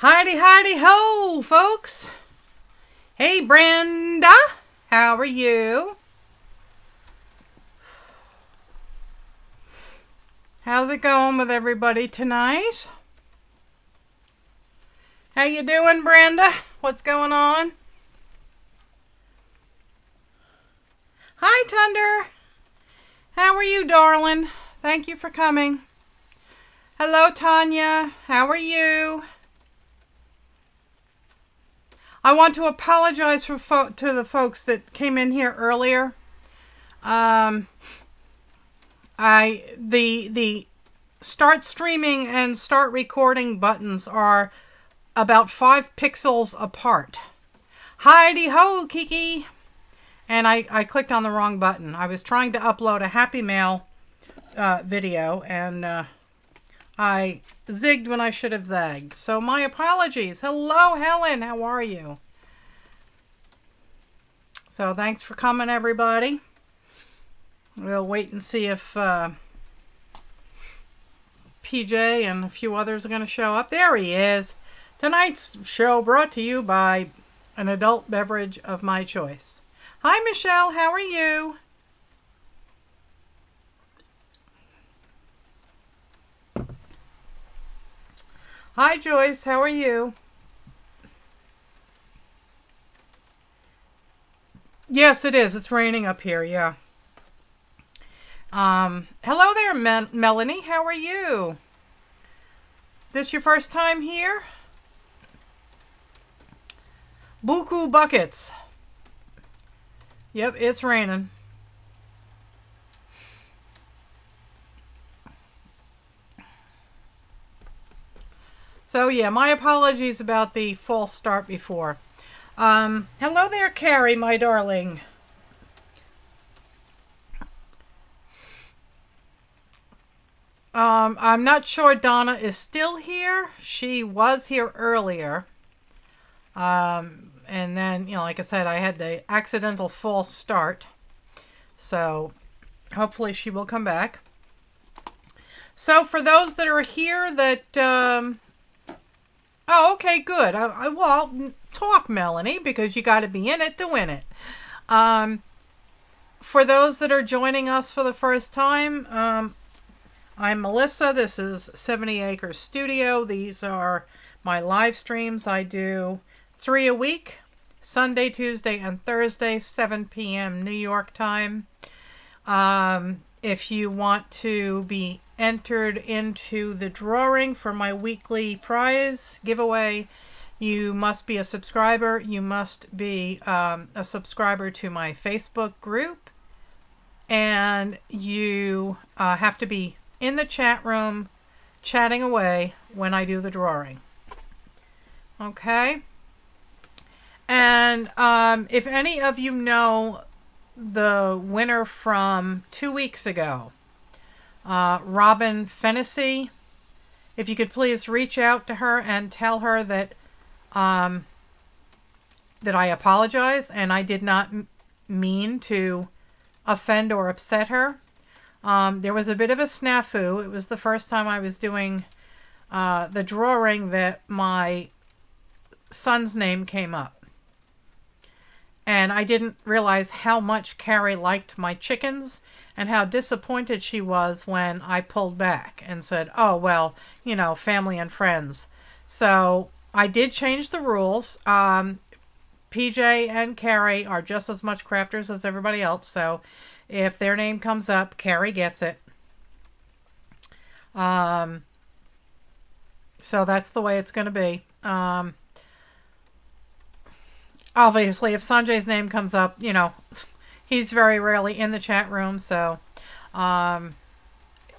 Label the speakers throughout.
Speaker 1: Heidi, Heidi, ho, folks. Hey, Brenda. How are you? How's it going with everybody tonight? How you doing, Brenda? What's going on? Hi, Thunder. How are you, darling? Thank you for coming. Hello, Tanya. How are you? I want to apologize to the folks that came in here earlier. The start streaming and start recording buttons are about 5 pixels apart. Heidi ho, Kiki. And I clicked on the wrong button. I was trying to upload a Happy Mail video, and I zigged when I should have zagged. So my apologies. Hello, Helen. How are you? So thanks for coming, everybody. We'll wait and see if PJ and a few others are going to show up. There he is. Tonight's show brought to you by an adult beverage of my choice. Hi, Michelle. How are you? Hi, Joyce. How are you? Yes, it is. It's raining up here. Yeah. Hello there, Melanie. How are you? This your first time here? Buku buckets. Yep, it's raining. So yeah, my apologies about the false start before. Hello there, Carrie, my darling. I'm not sure Donna is still here. She was here earlier. And then, you know, like I said, I had the accidental false start. So hopefully she will come back. So for those that are here that, oh, okay, good. Well, talk, Melanie, because you got to be in it to win it. For those that are joining us for the first time, I'm Melissa. This is 70 Acres Studio. These are my live streams. I do 3 a week, Sunday, Tuesday, and Thursday, 7 p.m. New York time. If you want to be entered into the drawing for my weekly prize giveaway, you must be a subscriber. You must be a subscriber to my Facebook group, and you have to be in the chat room chatting away when I do the drawing. Okay? And if any of you know the winner from 2 weeks ago, Robin Fennessy, if you could please reach out to her and tell her that that I apologize and I did not mean to offend or upset her. There was a bit of a snafu. It was the first time I was doing the drawing that my son's name came up. And I didn't realize how much Carrie liked my chickens and how disappointed she was when I pulled back and said, oh, well, you know, family and friends. So I did change the rules. PJ and Carrie are just as much crafters as everybody else. So if their name comes up, Carrie gets it. So that's the way it's going to be. Obviously, if Sanjay's name comes up, you know, he's very rarely in the chat room. So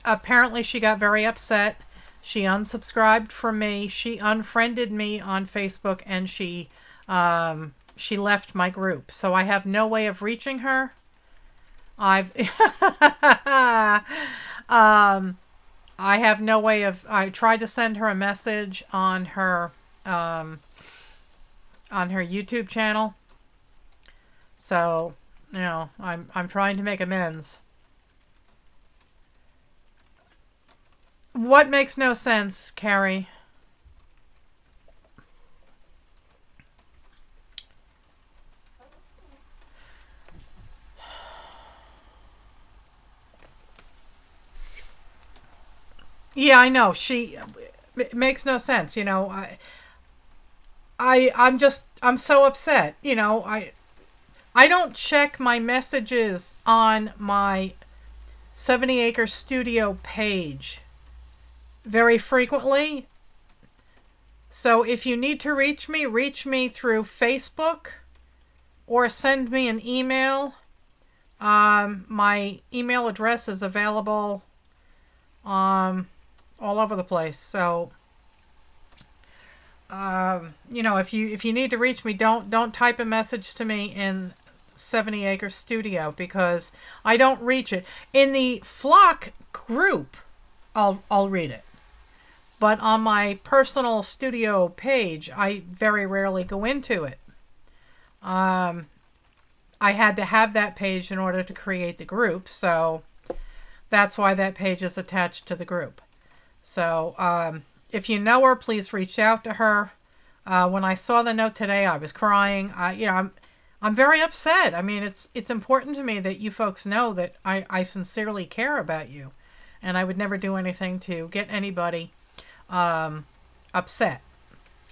Speaker 1: apparently she got very upset. She unsubscribed from me. She unfriended me on Facebook, and she left my group. So I have no way of reaching her. I have no way of, I tried to send her a message on her YouTube channel. So, you know, I'm trying to make amends. What makes no sense, Carrie? Yeah, I know. It makes no sense. I'm so upset. I don't check my messages on my 70 Acre Studio page very frequently. So if you need to reach me through Facebook or send me an email. My email address is available all over the place. So if you need to reach me, don't type a message to me in 70 Acre Studio, because I don't reach it. In the flock group, I'll read it. But on my personal studio page, I very rarely go into it. I had to have that page in order to create the group, so that's why that page is attached to the group. So if you know her, please reach out to her. When I saw the note today, I was crying. I'm very upset. I mean, it's important to me that you folks know that I sincerely care about you, and I would never do anything to get anybody upset.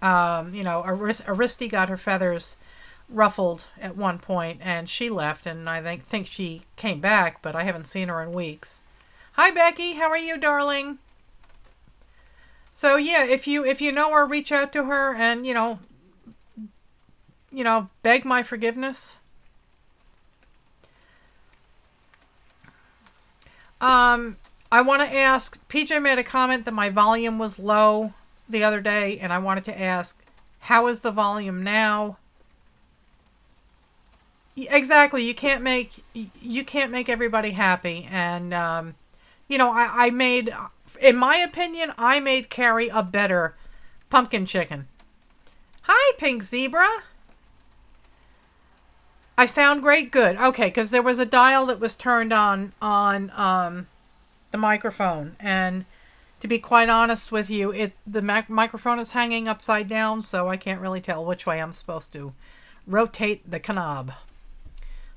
Speaker 1: Aristi got her feathers ruffled at one point, and she left, and I think she came back, but I haven't seen her in weeks. Hi, Becky. How are you, darling? So yeah, if you know her, reach out to her and beg my forgiveness. I want to ask, PJ made a comment that my volume was low the other day, and I wanted to ask, how is the volume now? Exactly. You can't make everybody happy. And, I made, in my opinion, I made Carrie a better pumpkin chicken. Hi, Pink Zebra. I sound great? Good. Okay, because there was a dial that was turned on the microphone. And to be quite honest with you, the microphone is hanging upside down, so I can't really tell which way I'm supposed to rotate the knob.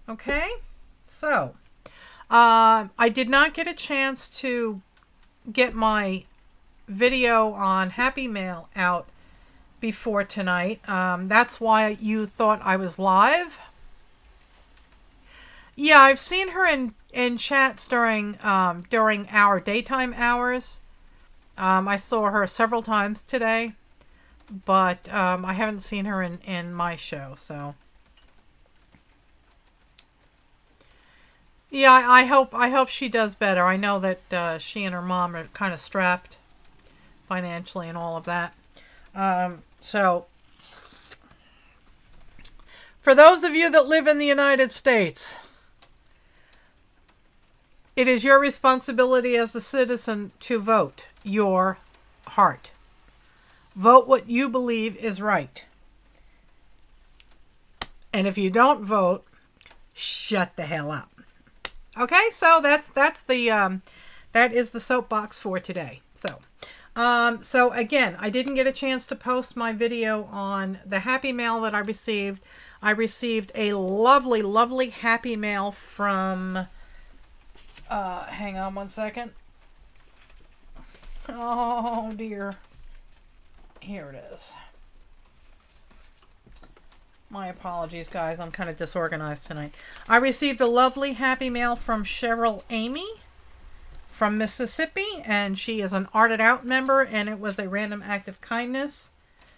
Speaker 1: Okay, so I did not get a chance to get my video on Happy Mail out before tonight. That's why you thought I was live. Yeah, I've seen her in chats during our daytime hours. I saw her several times today, but I haven't seen her in my show, so. Yeah, I hope she does better. I know that she and her mom are kind of strapped financially and all of that. So, for those of you that live in the United States, it is your responsibility as a citizen to vote your heart. Vote what you believe is right. And if you don't vote, shut the hell up. Okay, so that is the soapbox for today. So again, I didn't get a chance to post my video on the Happy Mail that I received. I received a lovely, lovely Happy Mail from, hang on one second. Oh dear. Here it is. My apologies, guys. I'm kind of disorganized tonight. I received a lovely Happy Mail from Cheryl Amy from Mississippi, and she is an Art It Out member, and it was a random act of kindness.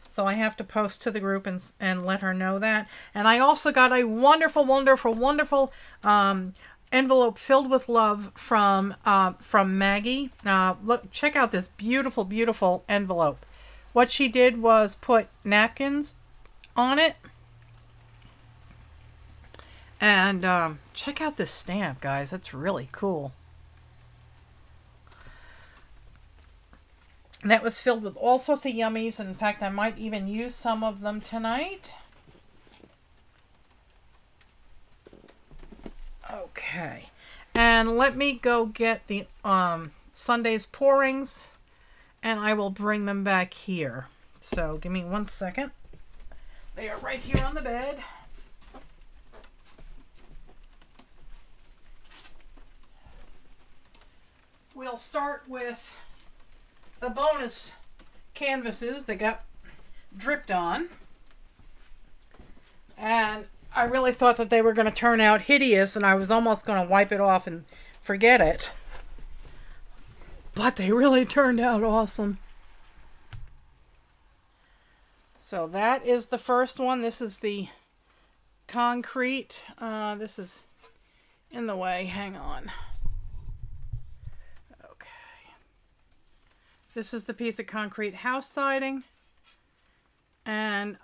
Speaker 1: So I have to post to the group and let her know that. And I also got a wonderful, wonderful, wonderful envelope filled with love from Maggie. Look, check out this beautiful, beautiful envelope. What she did was put napkins on it. And check out this stamp, guys. That's really cool. And that was filled with all sorts of yummies. In fact, I might even use some of them tonight. Okay. And let me go get the Sunday's pourings, and I will bring them back here. So give me 1 second. They are right here on the bed. We'll start with the bonus canvases that got dripped on. And I really thought that they were going to turn out hideous, and I was almost going to wipe it off and forget it. But they really turned out awesome. So that is the first one. This is the concrete. This is in the way. Hang on. Okay. This is the piece of concrete house siding. And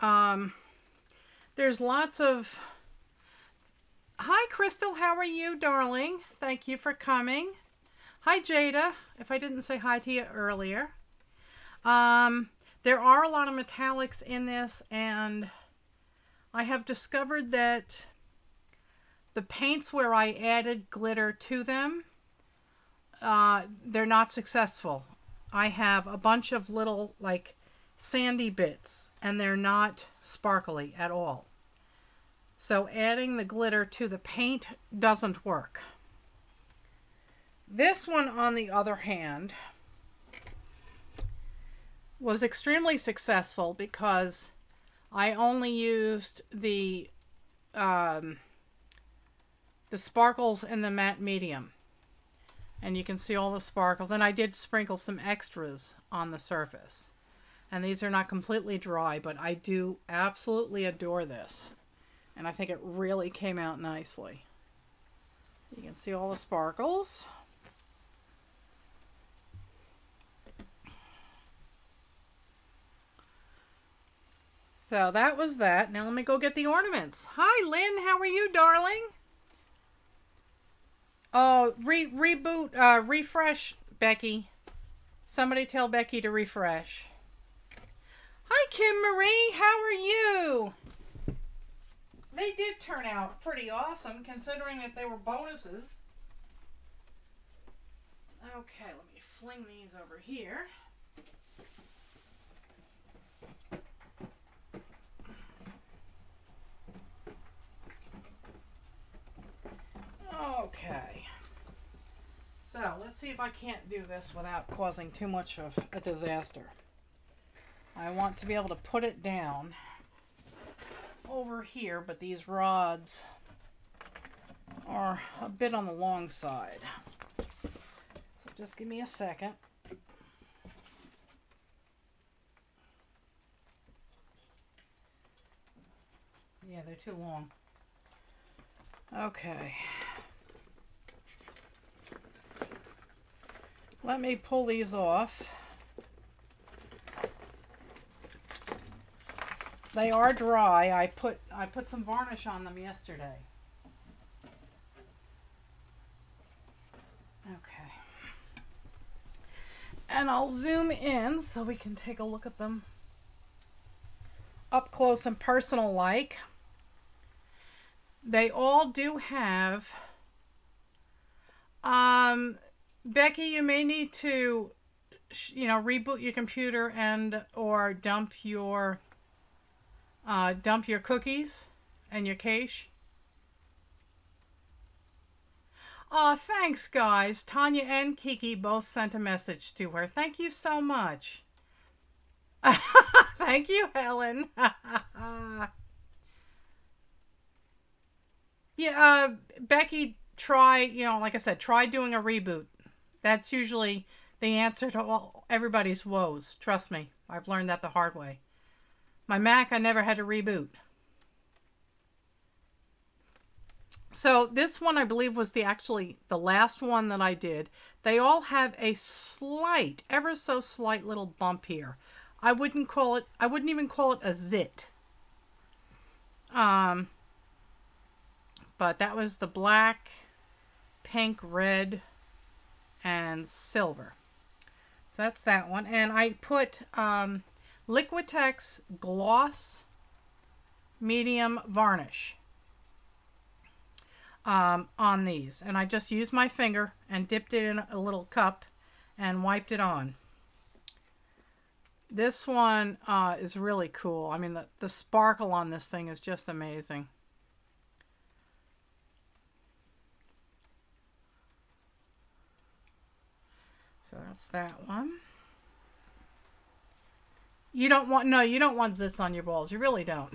Speaker 1: there's lots of... Hi, Crystal. How are you, darling? Thank you for coming. Hi, Jada, if I didn't say hi to you earlier. There are a lot of metallics in this, and I have discovered that the paints where I added glitter to them, they're not successful. I have a bunch of little, like, sandy bits, and they're not sparkly at all. So adding the glitter to the paint doesn't work. This one, on the other hand, was extremely successful because I only used the sparkles in the matte medium. And you can see all the sparkles. And I did sprinkle some extras on the surface. And these are not completely dry, but I do absolutely adore this. And I think it really came out nicely. You can see all the sparkles. So that was that. Now let me go get the ornaments. Hi, Lynn. How are you, darling? Oh, refresh, Becky. Somebody tell Becky to refresh. Hi, Kim Marie. How are you? They did turn out pretty awesome, considering that they were bonuses. Okay, let me fling these over here. Okay. So, let's see if I can't do this without causing too much of a disaster. I want to be able to put it down over here, but these rods are a bit on the long side. So just give me a second. Yeah, they're too long. Okay. Let me pull these off. They are dry. I put some varnish on them yesterday. Okay. And I'll zoom in so we can take a look at them up close and personal like. They all do have Becky, you may need to reboot your computer and or dump your cookies and your cache. Oh, thanks, guys. Tanya and Kiki both sent a message to her. Thank you so much. Thank you, Helen. Yeah, Becky, try, like I said, try doing a reboot. That's usually the answer to everybody's woes. Trust me, I've learned that the hard way. My Mac, I never had to reboot. So this one, I believe, was actually the last one that I did. They all have a slight, ever so slight little bump here. I wouldn't even call it a zit. But that was the black, pink, red, and silver. So that's that one. And I put Liquitex Gloss Medium Varnish on these. And I just used my finger and dipped it in a little cup and wiped it on. This one is really cool. I mean, the sparkle on this thing is just amazing. So that's that one. You don't want, no, you don't want zits on your balls. You really don't.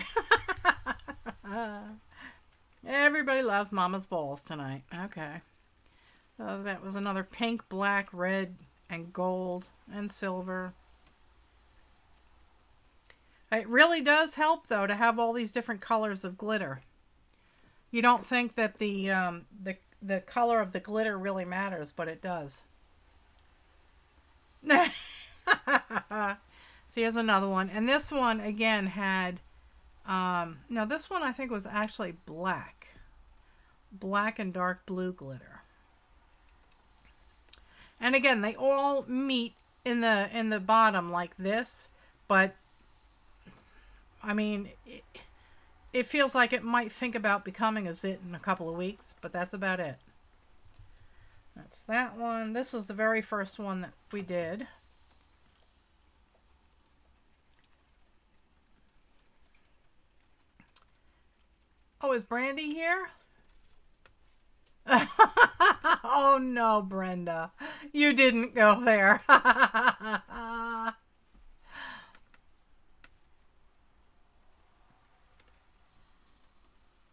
Speaker 1: Everybody loves Mama's balls tonight. Okay. So that was another pink, black, red, and gold, and silver. It really does help, though, to have all these different colors of glitter. You don't think that the color of the glitter really matters, but it does. So here's another one. And this one, again, had... no, this one I think was actually black. Black and dark blue glitter. And again, they all meet in the bottom like this, but I mean, it feels like it might think about becoming a zit in a couple of weeks, but that's about it. That's that one. This was the very first one that we did. Oh, is Brandy here? Oh no, Brenda. You didn't go there.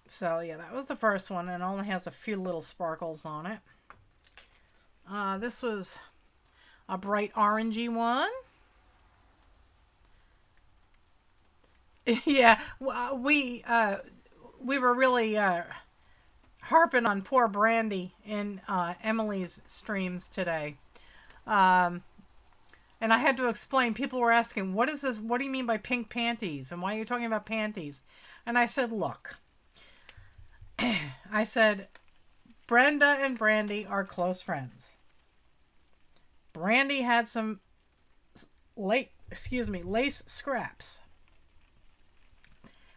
Speaker 1: So yeah, that was the first one, and it only has a few little sparkles on it. This was a bright orangey one. Yeah, we were really harping on poor Brandy in Emily's streams today. And I had to explain. People were asking, what is this? What do you mean by pink panties? And why are you talking about panties? And I said, look. I said, Brenda and Brandy are close friends. Brandy had some lace scraps.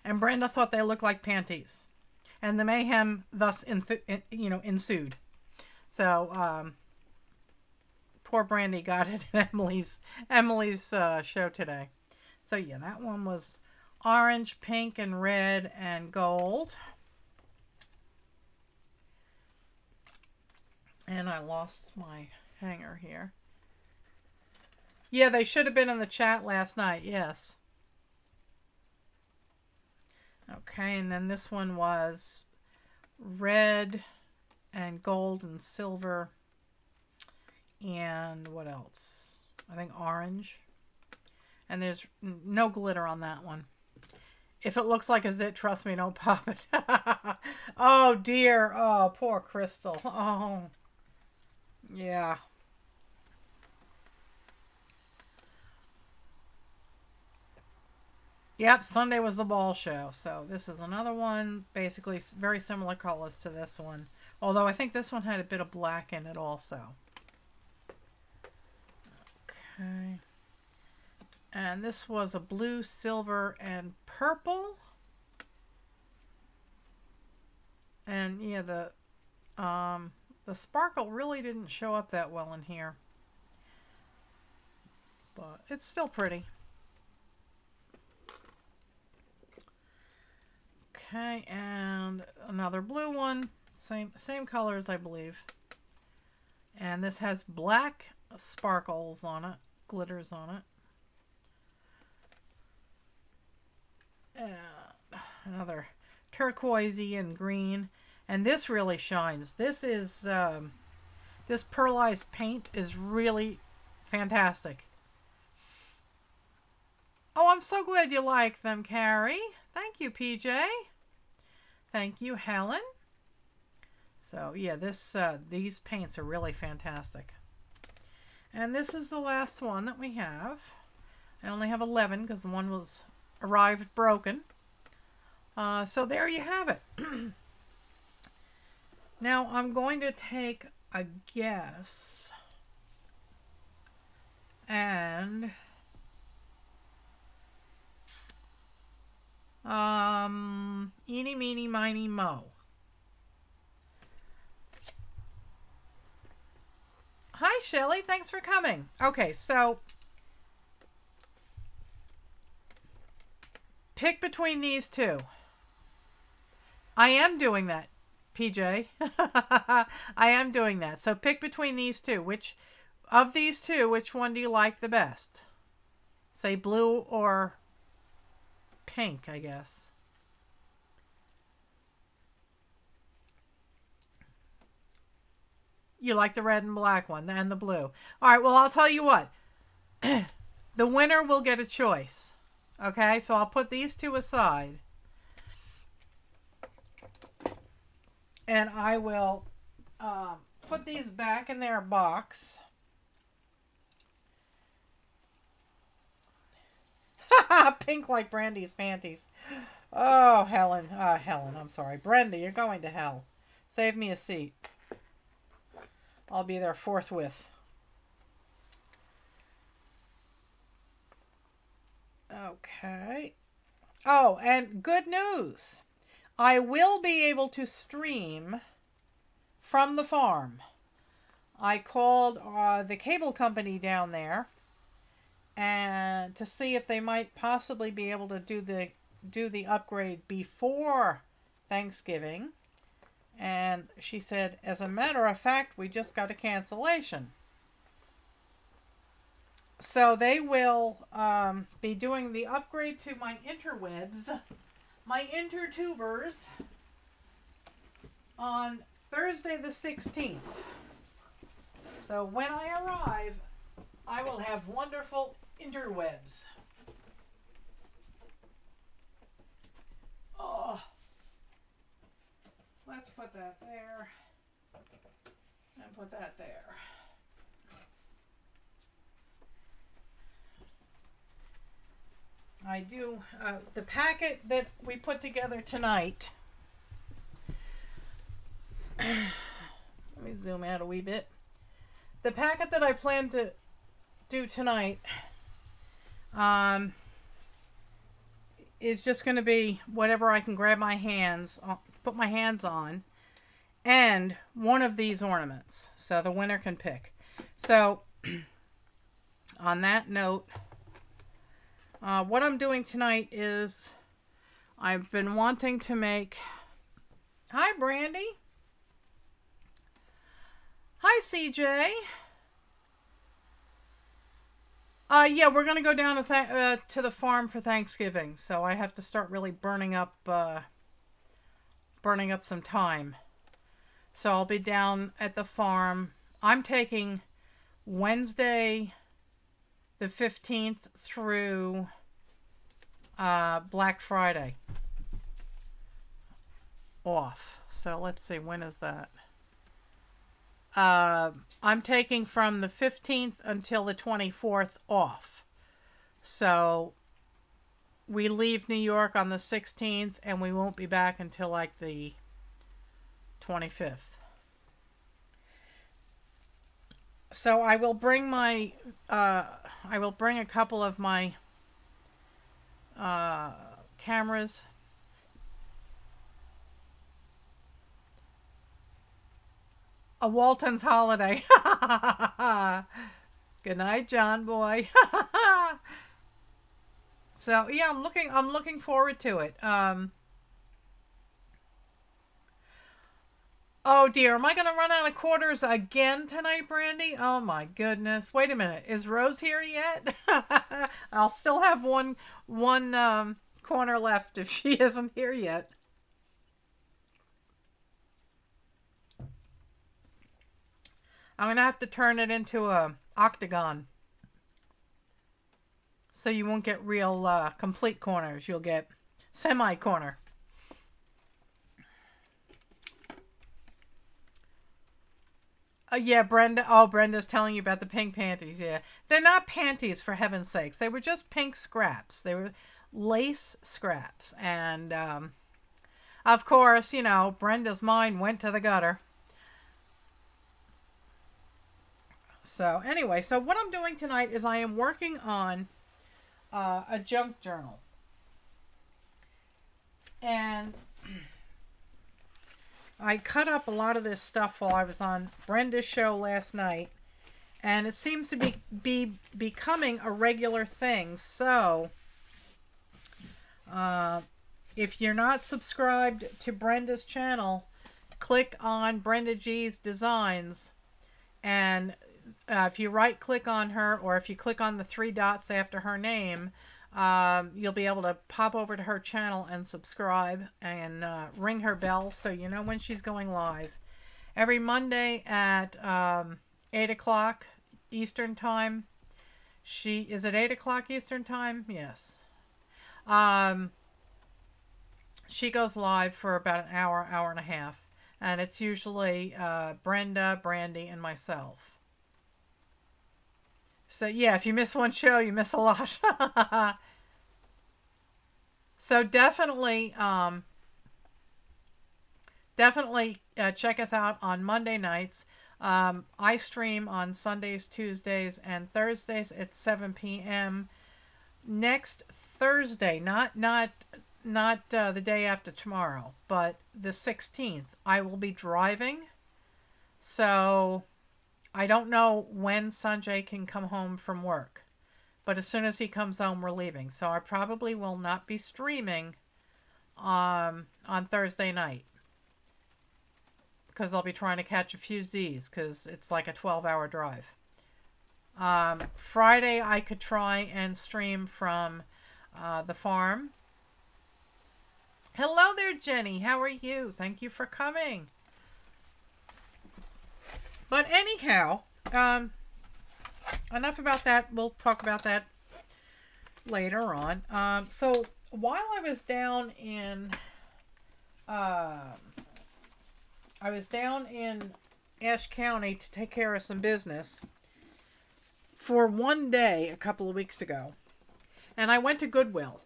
Speaker 1: And Brenda thought they looked like panties. And the mayhem thus ensued. So, poor Brandy got it at Emily's show today. So yeah, that one was orange, pink, and red, and gold. And I lost my hanger here. Yeah, they should have been in the chat last night. Yes. Okay, and then this one was red and gold and silver. And what else? I think orange. And there's no glitter on that one. If it looks like a zit, trust me, don't pop it. Oh, dear. Oh, poor Crystal. Oh. Yeah. Yep, Sunday was the ball show. So this is another one, basically very similar colors to this one. Although I think this one had a bit of black in it also. Okay. And this was a blue, silver, and purple. And yeah, the sparkle really didn't show up that well in here. But it's still pretty. Okay, and another blue one. Same colors, I believe. And this has black sparkles on it. Glitters on it. And another turquoisey and green. And this really shines. This is, this pearlized paint is really fantastic. Oh, I'm so glad you like them, Carrie. Thank you, PJ. Thank you, Helen. So, yeah, these paints are really fantastic. And this is the last one that we have. I only have 11 because one was arrived broken. So there you have it. Now I'm going to take a guess and eeny, meeny, miny, mo. Hi, Shelly. Thanks for coming. Okay, so pick between these two. I am doing that, PJ. I am doing that. So pick between these two. Which of these two, which one do you like the best? say blue or pink, I guess. You like the red and black one and the blue. All right, well, I'll tell you what. The winner will get a choice. Okay, so I'll put these two aside. And I will put these back in their box. Pink like Brandy's panties. Oh, Helen. Helen, I'm sorry. Brenda, you're going to hell. Save me a seat. I'll be there forthwith. Okay. Oh, and good news. I will be able to stream from the farm. I called the cable company down there and to see if they might possibly be able to do the upgrade before Thanksgiving. And she said, as a matter of fact, we just got a cancellation. So they will be doing the upgrade to my interwebs, my intertubers, on Thursday the 16th. So when I arrive, I will have wonderful interwebs. Oh, let's put that there and put that there. I do, the packet that we put together tonight, let me zoom out a wee bit. The packet that I plan to do tonight is just going to be whatever I can grab my hands, put my hands on, and one of these ornaments, so the winner can pick. So, on that note, what I'm doing tonight is I've been wanting to make... Hi, Brandy. Hi, CJ. Yeah, we're going to go down to the farm for Thanksgiving, so I have to start really burning up some time. So I'll be down at the farm. I'm taking Wednesday the 15th through Black Friday off. So let's see, when is that? I'm taking from the 15th until the 24th off. So we leave New York on the 16th and we won't be back until like the 25th. So I will bring my, I will bring a couple of my cameras. A Walton's holiday. Good night, John boy. So yeah, I'm looking forward to it. Oh dear, am I going to run out of quarters again tonight, Brandy? Oh my goodness. Wait a minute. Is Rose here yet? I'll still have one corner left if she isn't here yet. I'm going to have to turn it into a octagon. So you won't get real complete corners. You'll get semi-corner. Yeah, Brenda. Oh, Brenda's telling you about the pink panties. Yeah. They're not panties, for heaven's sakes. They were just pink scraps. They were lace scraps. And, of course, you know, Brenda's mind went to the gutter. So, anyway, so what I'm doing tonight is I am working on a junk journal. And I cut up a lot of this stuff while I was on Brenda's show last night. And it seems to be becoming a regular thing. So, if you're not subscribed to Brenda's channel, click on Brenda G's Designs. And if you right click on her, or if you click on the three dots after her name, you'll be able to pop over to her channel and subscribe and ring her bell so you know when she's going live. Every Monday at 8 o'clock Eastern Time. Is it 8 o'clock Eastern Time? Yes. She goes live for about an hour, hour and a half. And it's usually Brenda, Brandy, and myself. So yeah, if you miss one show, you miss a lot. So definitely check us out on Monday nights. I stream on Sundays, Tuesdays, and Thursdays at 7 p.m. Next Thursday, not the day after tomorrow, but the 16th, I will be driving. So I don't know when Sanjay can come home from work, but as soon as he comes home, we're leaving. So I probably will not be streaming on Thursday night, because I'll be trying to catch a few Z's, because it's like a 12-hour drive. Friday, I could try and stream from the farm. Hello there, Jenny. How are you? Thank you for coming. But anyhow, enough about that. We'll talk about that later on. So while I was down in Ashe County to take care of some business for one day a couple of weeks ago. And I went to Goodwill.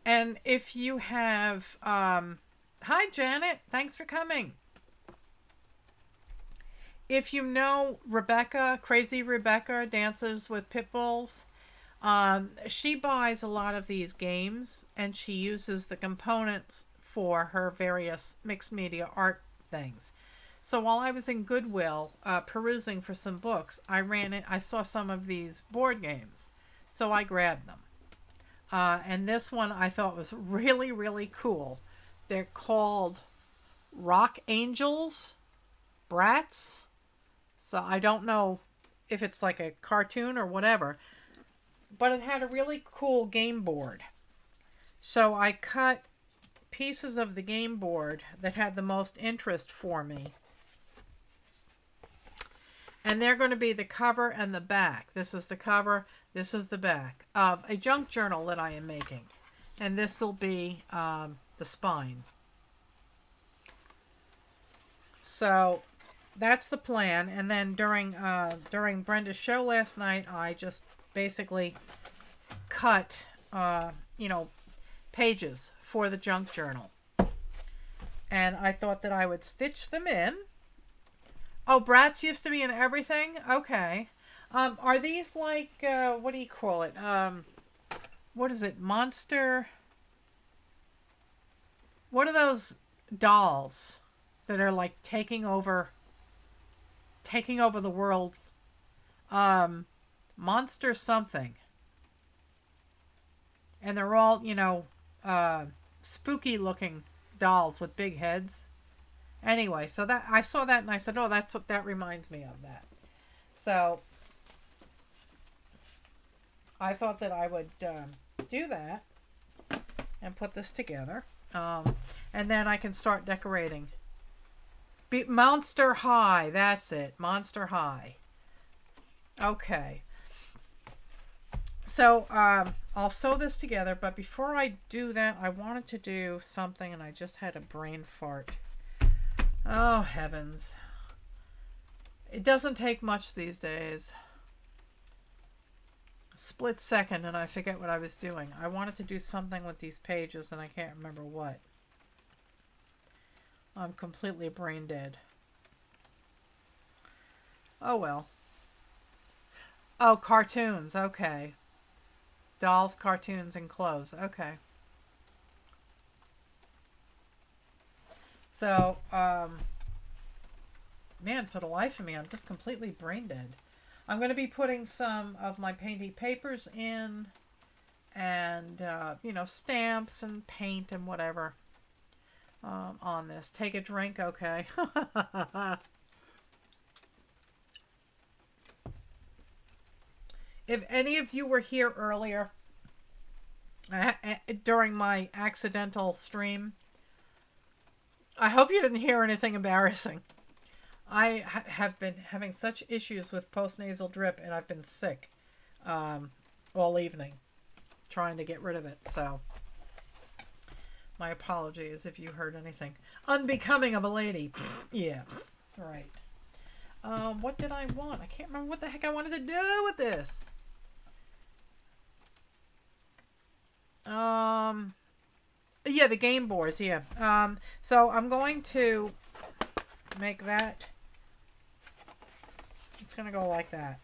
Speaker 1: And if you have... hi, Janet. Thanks for coming. If you know Rebecca, Crazy Rebecca, Dances with Pit Bulls, she buys a lot of these games, and she uses the components for her various mixed media art things. So while I was in Goodwill perusing for some books, I saw some of these board games, so I grabbed them. And this one I thought was really, really cool. They're called Rock Angels Brats. So I don't know if it's like a cartoon or whatever, but it had a really cool game board. So I cut pieces of the game board that had the most interest for me. And they're going to be the cover and the back. This is the cover, this is the back of a junk journal that I am making. And this will be the spine. So that's the plan. And then during Brenda's show last night, I just basically cut, pages for the junk journal. And I thought that I would stitch them in. Oh, Bratz used to be in everything? Okay. Are these like, what do you call it? What is it? Monster? What are those dolls that are like taking over the world? Monster something. And they're all, spooky looking dolls with big heads. Anyway, so that I saw that and I said, oh, that's what that reminds me of that. So I thought that I would do that and put this together. And then I can start decorating. Monster High, that's it. Monster High. Okay. So I'll sew this together, but before I do that, I wanted to do something and I just had a brain fart. Oh, heavens. It doesn't take much these days. Split second and I forget what I was doing. I wanted to do something with these pages and I can't remember what. I'm completely brain dead. Oh, well. Oh, cartoons. Okay. Dolls, cartoons, and clothes. Okay. So, man, for the life of me, I'm just completely brain dead. I'm going to be putting some of my painting papers in and, stamps and paint and whatever on this. Take a drink, okay. If any of you were here earlier during my accidental stream, I hope you didn't hear anything embarrassing. I have been having such issues with postnasal drip, and I've been sick all evening trying to get rid of it. So my apologies if you heard anything unbecoming of a lady. Yeah, right. What did I want? I can't remember what the heck I wanted to do with this. Yeah, the game boards, yeah. So I'm going to make that. It's going to go like that.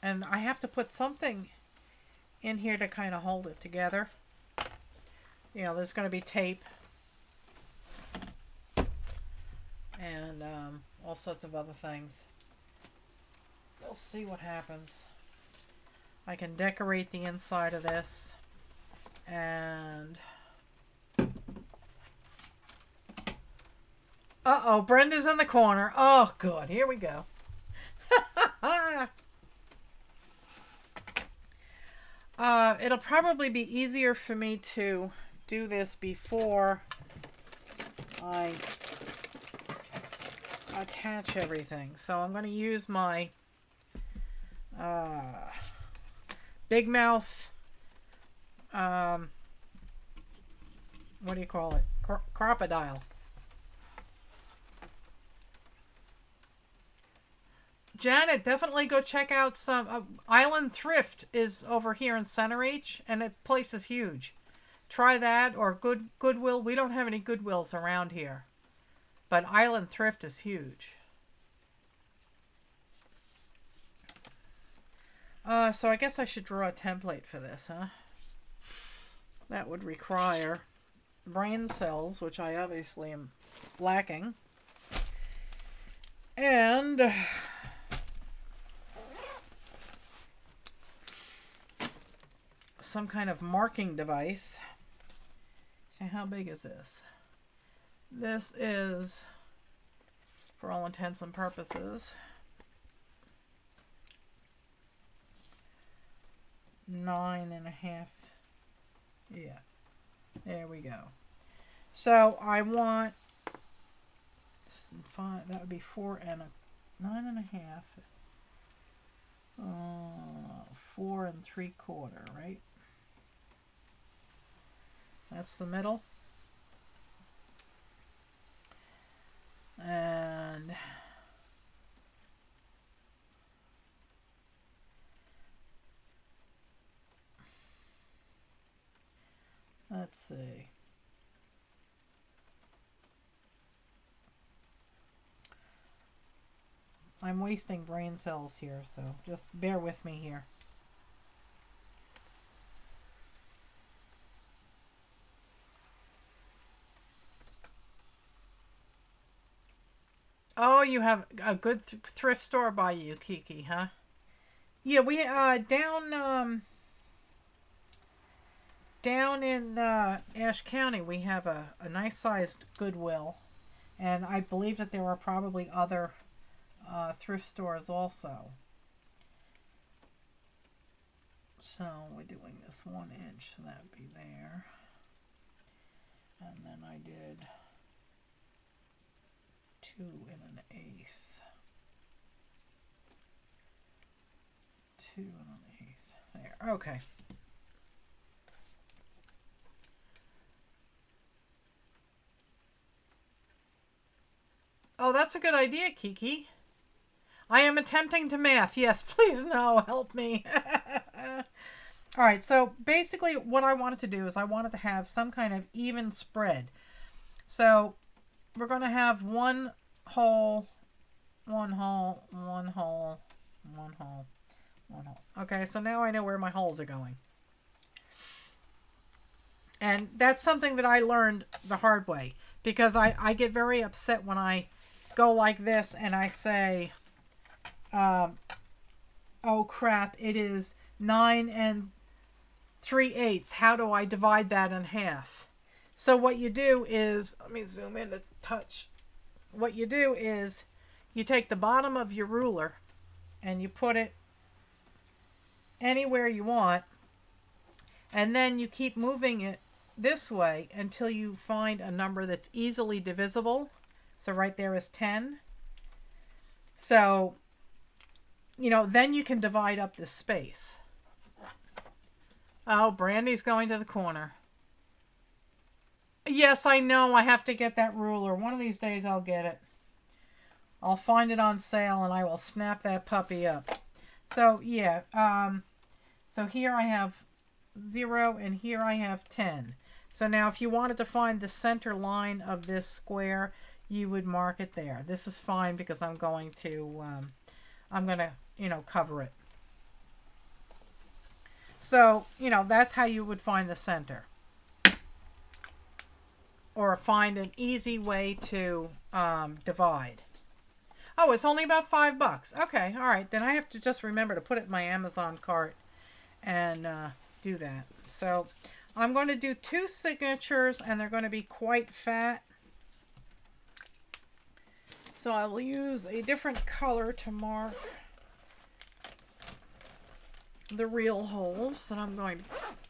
Speaker 1: And I have to put something in here to kind of hold it together. You know, there's going to be tape. And all sorts of other things. We'll see what happens. I can decorate the inside of this. And... uh-oh, Brenda's in the corner. Oh, good. Here we go. It'll probably be easier for me to do this before I attach everything. So I'm going to use my Big Mouth, what do you call it? Crocodile. Janet, definitely go check out some. Island Thrift is over here in Center H, and the place is huge. Try that, or Goodwill. We don't have any Goodwills around here. But Island Thrift is huge. So I guess I should draw a template for this, huh? That would require brain cells, which I obviously am lacking. And... some kind of marking device. So how big is this? This is, for all intents and purposes, 9.5. Yeah, there we go. So I want 5. That would be 4 and 9.5. 4 3/4, right? That's the middle. And let's see. I'm wasting brain cells here, so just bear with me here. Oh, you have a good thrift store by you, Kiki, huh? Yeah, we down in Ashe County, we have a nice sized Goodwill, and I believe that there are probably other thrift stores also. So we're doing this 1 inch, so that would be there. And then I did 2 1/8. 2 1/8. There. Okay. Oh, that's a good idea, Kiki. I am attempting to math. Yes, please, no, help me. All right, so basically what I wanted to do is I wanted to have some kind of even spread. So we're going to have one hole, one hole, one hole, one hole, one hole. Okay, so now I know where my holes are going. And that's something that I learned the hard way, because I get very upset when I go like this and I say, oh crap, it is 9 3/8. How do I divide that in half? So what you do is, let me zoom in a touch. What you do is you take the bottom of your ruler and you put it anywhere you want, and then you keep moving it this way until you find a number that's easily divisible. So right there is 10. So, you know, then you can divide up this space. Oh, Brandy's going to the corner. Yes, I know I have to get that ruler. One of these days I'll get it. I'll find it on sale and I will snap that puppy up. So, yeah. So here I have 0 and here I have 10. So now if you wanted to find the center line of this square, you would mark it there. This is fine because I'm going to, you know, cover it. So, you know, that's how you would find the center. Or find an easy way to divide. Oh, it's only about $5. Okay, all right. Then I have to just remember to put it in my Amazon cart and do that. So I'm going to do 2 signatures, and they're going to be quite fat. So I will use a different color to mark the real holes that I'm going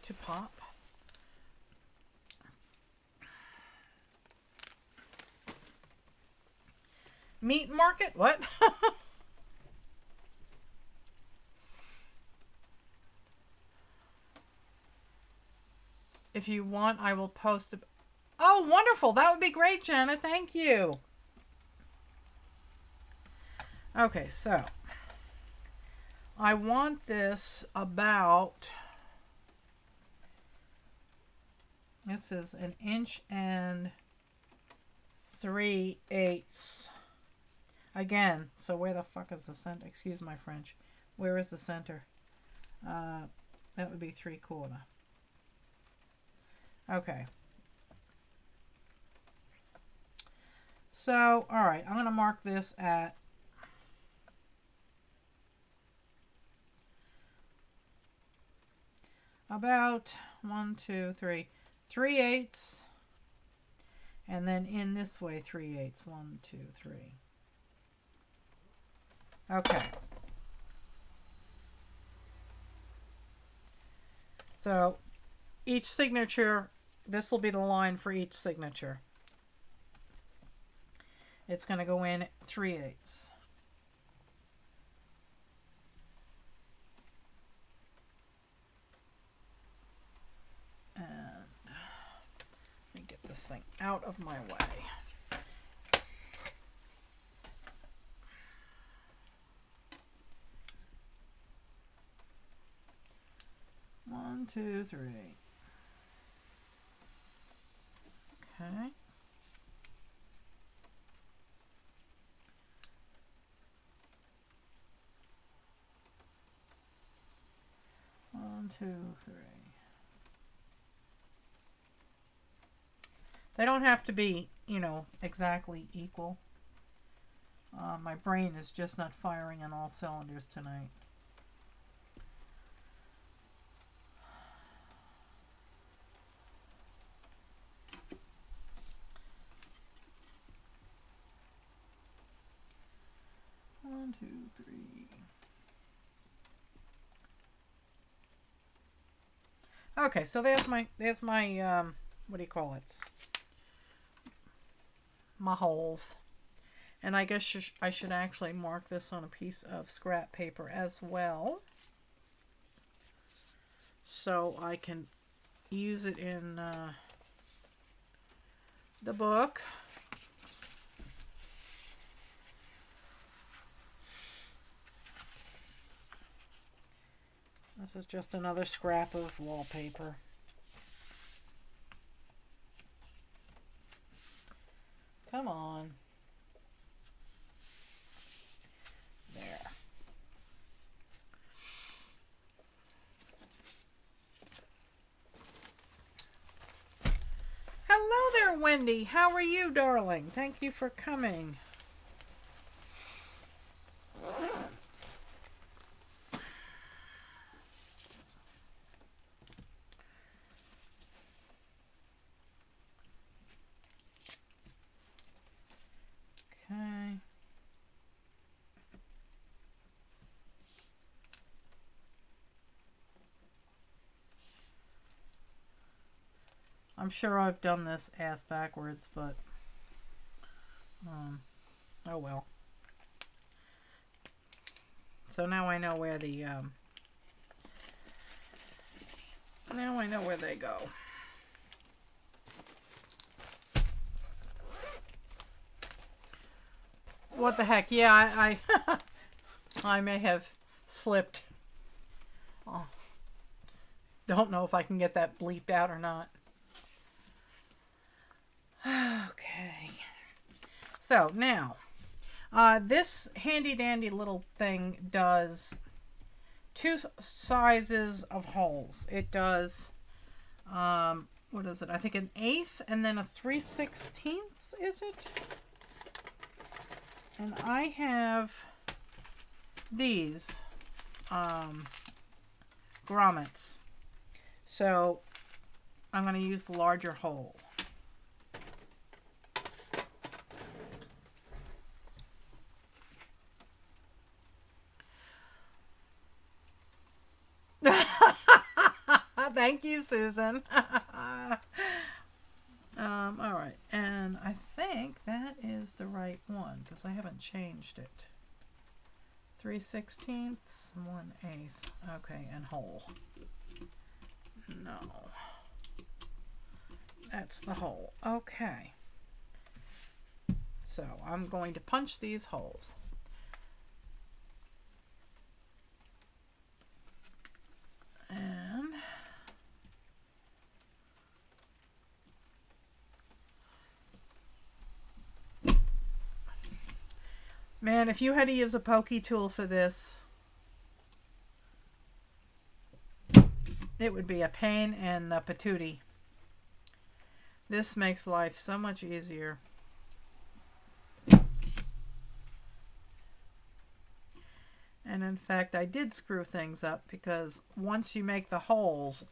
Speaker 1: to pop. Meat market? What? If you want, I will post a... Oh, wonderful. That would be great, Jenna. Thank you. Okay, so I want this about... This is 1 3/8 inches. Again, so where the fuck is the center? Excuse my French. Where is the center? That would be 3/4. Okay. So, all right, I'm going to mark this at about 3/8, and then in this way 3/8. 1, 2, 3. Okay. So each signature, this will be the line for each signature. It's going to go in 3/8. And let me get this thing out of my way. One, two, three. Okay. One, two, three. They don't have to be, you know, exactly equal. My brain is just not firing on all cylinders tonight. One, two, three. Okay, so there's my what do you call it? My holes. And I guess I should actually mark this on a piece of scrap paper as well, so I can use it in the book. This is just another scrap of wallpaper. Come on. There. Hello there, Wendy. How are you, darling? Thank you for coming. Okay. I'm sure I've done this ass backwards, but oh well. So now I know where the now I know where they go. What the heck? Yeah, I I may have slipped. Oh, don't know if I can get that bleeped out or not. Okay. So now, this handy dandy little thing does two sizes of holes. It does, what is it? I think an 1/8 and then a 3/16, is it? And I have these grommets. So I'm going to use the larger hole. Thank you, Susan. All right, and I think that is the right one because I haven't changed it. 3/16, 1/8. Okay, and hole. No, that's the hole. Okay, so I'm going to punch these holes. And man, if you had to use a pokey tool for this, it would be a pain in the patootie. This makes life so much easier. And in fact, I did screw things up because once you make the holes,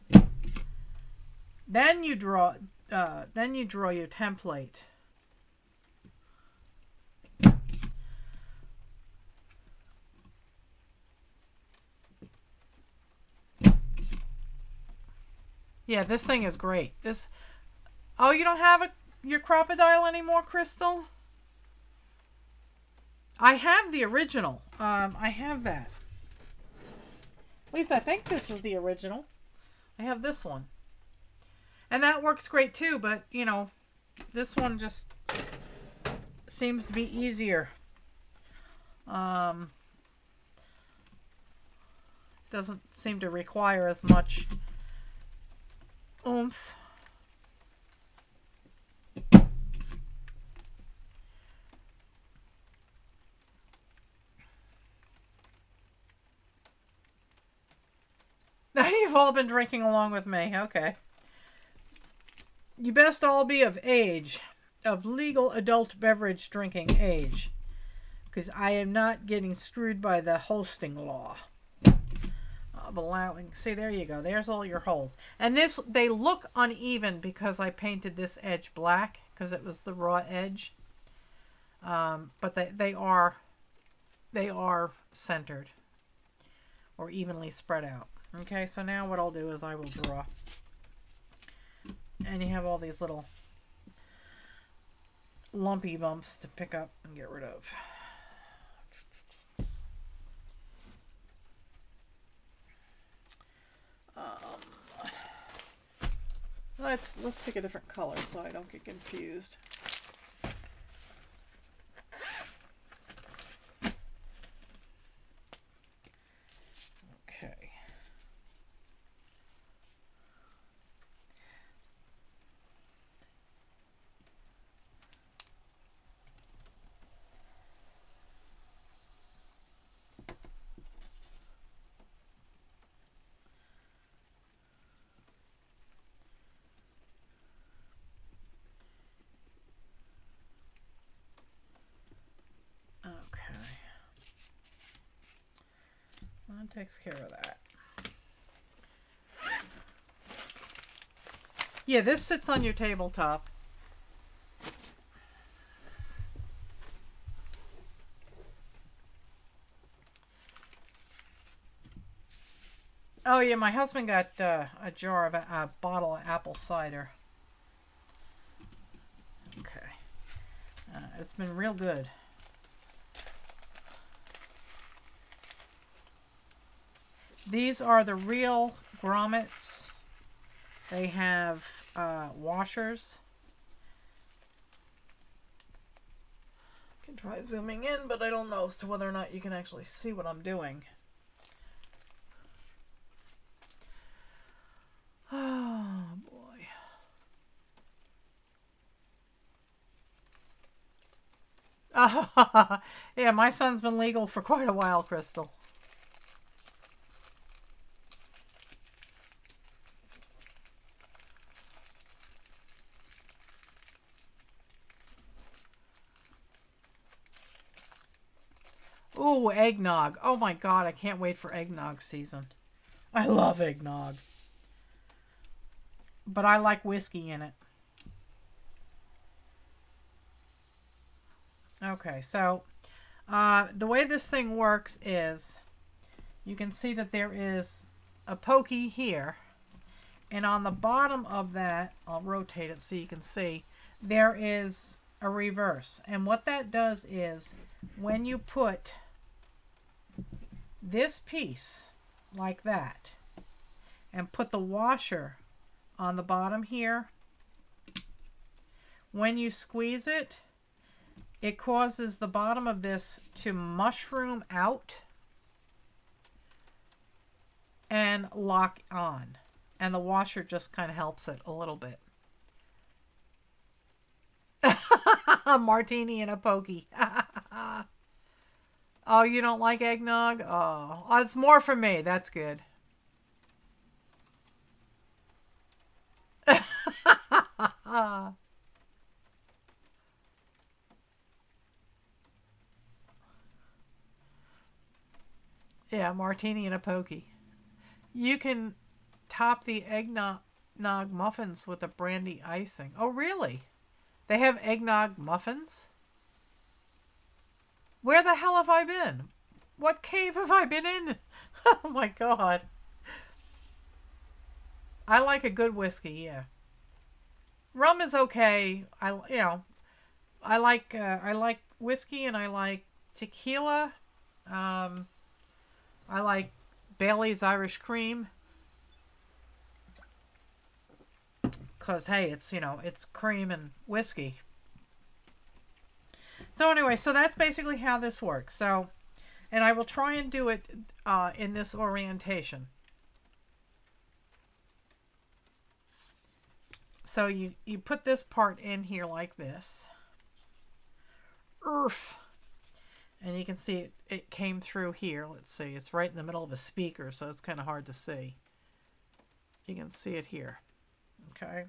Speaker 1: then you draw your template. Yeah, this thing is great. This. Oh, you don't have your Crop-A-Dile anymore, Crystal? I have the original. I have that. At least I think this is the original. I have this one. And that works great too, but, you know, this one just seems to be easier. Doesn't seem to require as much oomph. You've all been drinking along with me. Okay. You best all be of age, of legal adult beverage drinking age, because I am not getting screwed by the hosting law of allowing. See, there you go. There's all your holes. And this, they look uneven because I painted this edge black because it was the raw edge. But they are centered or evenly spread out. Okay, so now what I'll do is I will draw. And you have all these little lumpy bumps to pick up and get rid of. Let's pick a different color so I don't get confused. Okay. That takes care of that. Yeah, this sits on your tabletop. Oh yeah, my husband got a jar of a bottle of apple cider. It's been real good. These are the real grommets. They have washers. I can try zooming in, but I don't know as to whether or not you can actually see what I'm doing. Oh, boy. Yeah, my son's been legal for quite a while, Crystal. Ooh, eggnog. Oh my God, I can't wait for eggnog season. I love eggnog. But I like whiskey in it. Okay, so the way this thing works is you can see that there is a pokey here. And on the bottom of that, I'll rotate it so you can see, there is a reverse. And what that does is when you put this piece like that and put the washer on the bottom here, when you squeeze it, it causes the bottom of this to mushroom out and lock on. And the washer just kind of helps it a little bit. A martini and a pokey. Oh, you don't like eggnog? Oh, it's more for me. That's good. Yeah, martini and a pokey. You can top the eggnog muffins with a brandy icing. Oh, really? They have eggnog muffins? Where the hell have I been? What cave have I been in? Oh my God. I like a good whiskey, yeah. Rum is okay. I like whiskey and I like tequila. I like Bailey's Irish Cream. Because, hey, it's cream and whiskey. So anyway, so that's basically how this works. So, and I will try and do it in this orientation. So you put this part in here like this. And you can see it came through here. Let's see, it's right in the middle of a speaker, so it's kind of hard to see. You can see it here. Okay.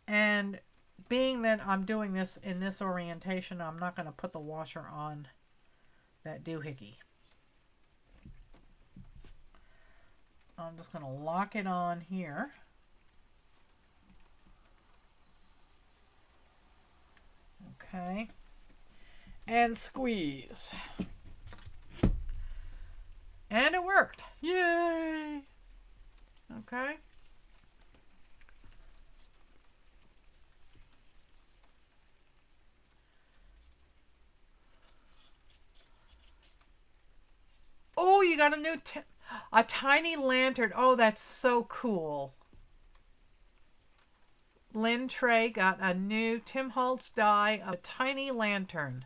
Speaker 1: And being that I'm doing this in this orientation, I'm not going to put the washer on that doohickey. I'm just going to lock it on here. Okay. And squeeze. And it worked. Yay! Okay. Oh, you got a tiny lantern. Oh, that's so cool. Lynn Trey got a new Tim Holtz die of a tiny lantern.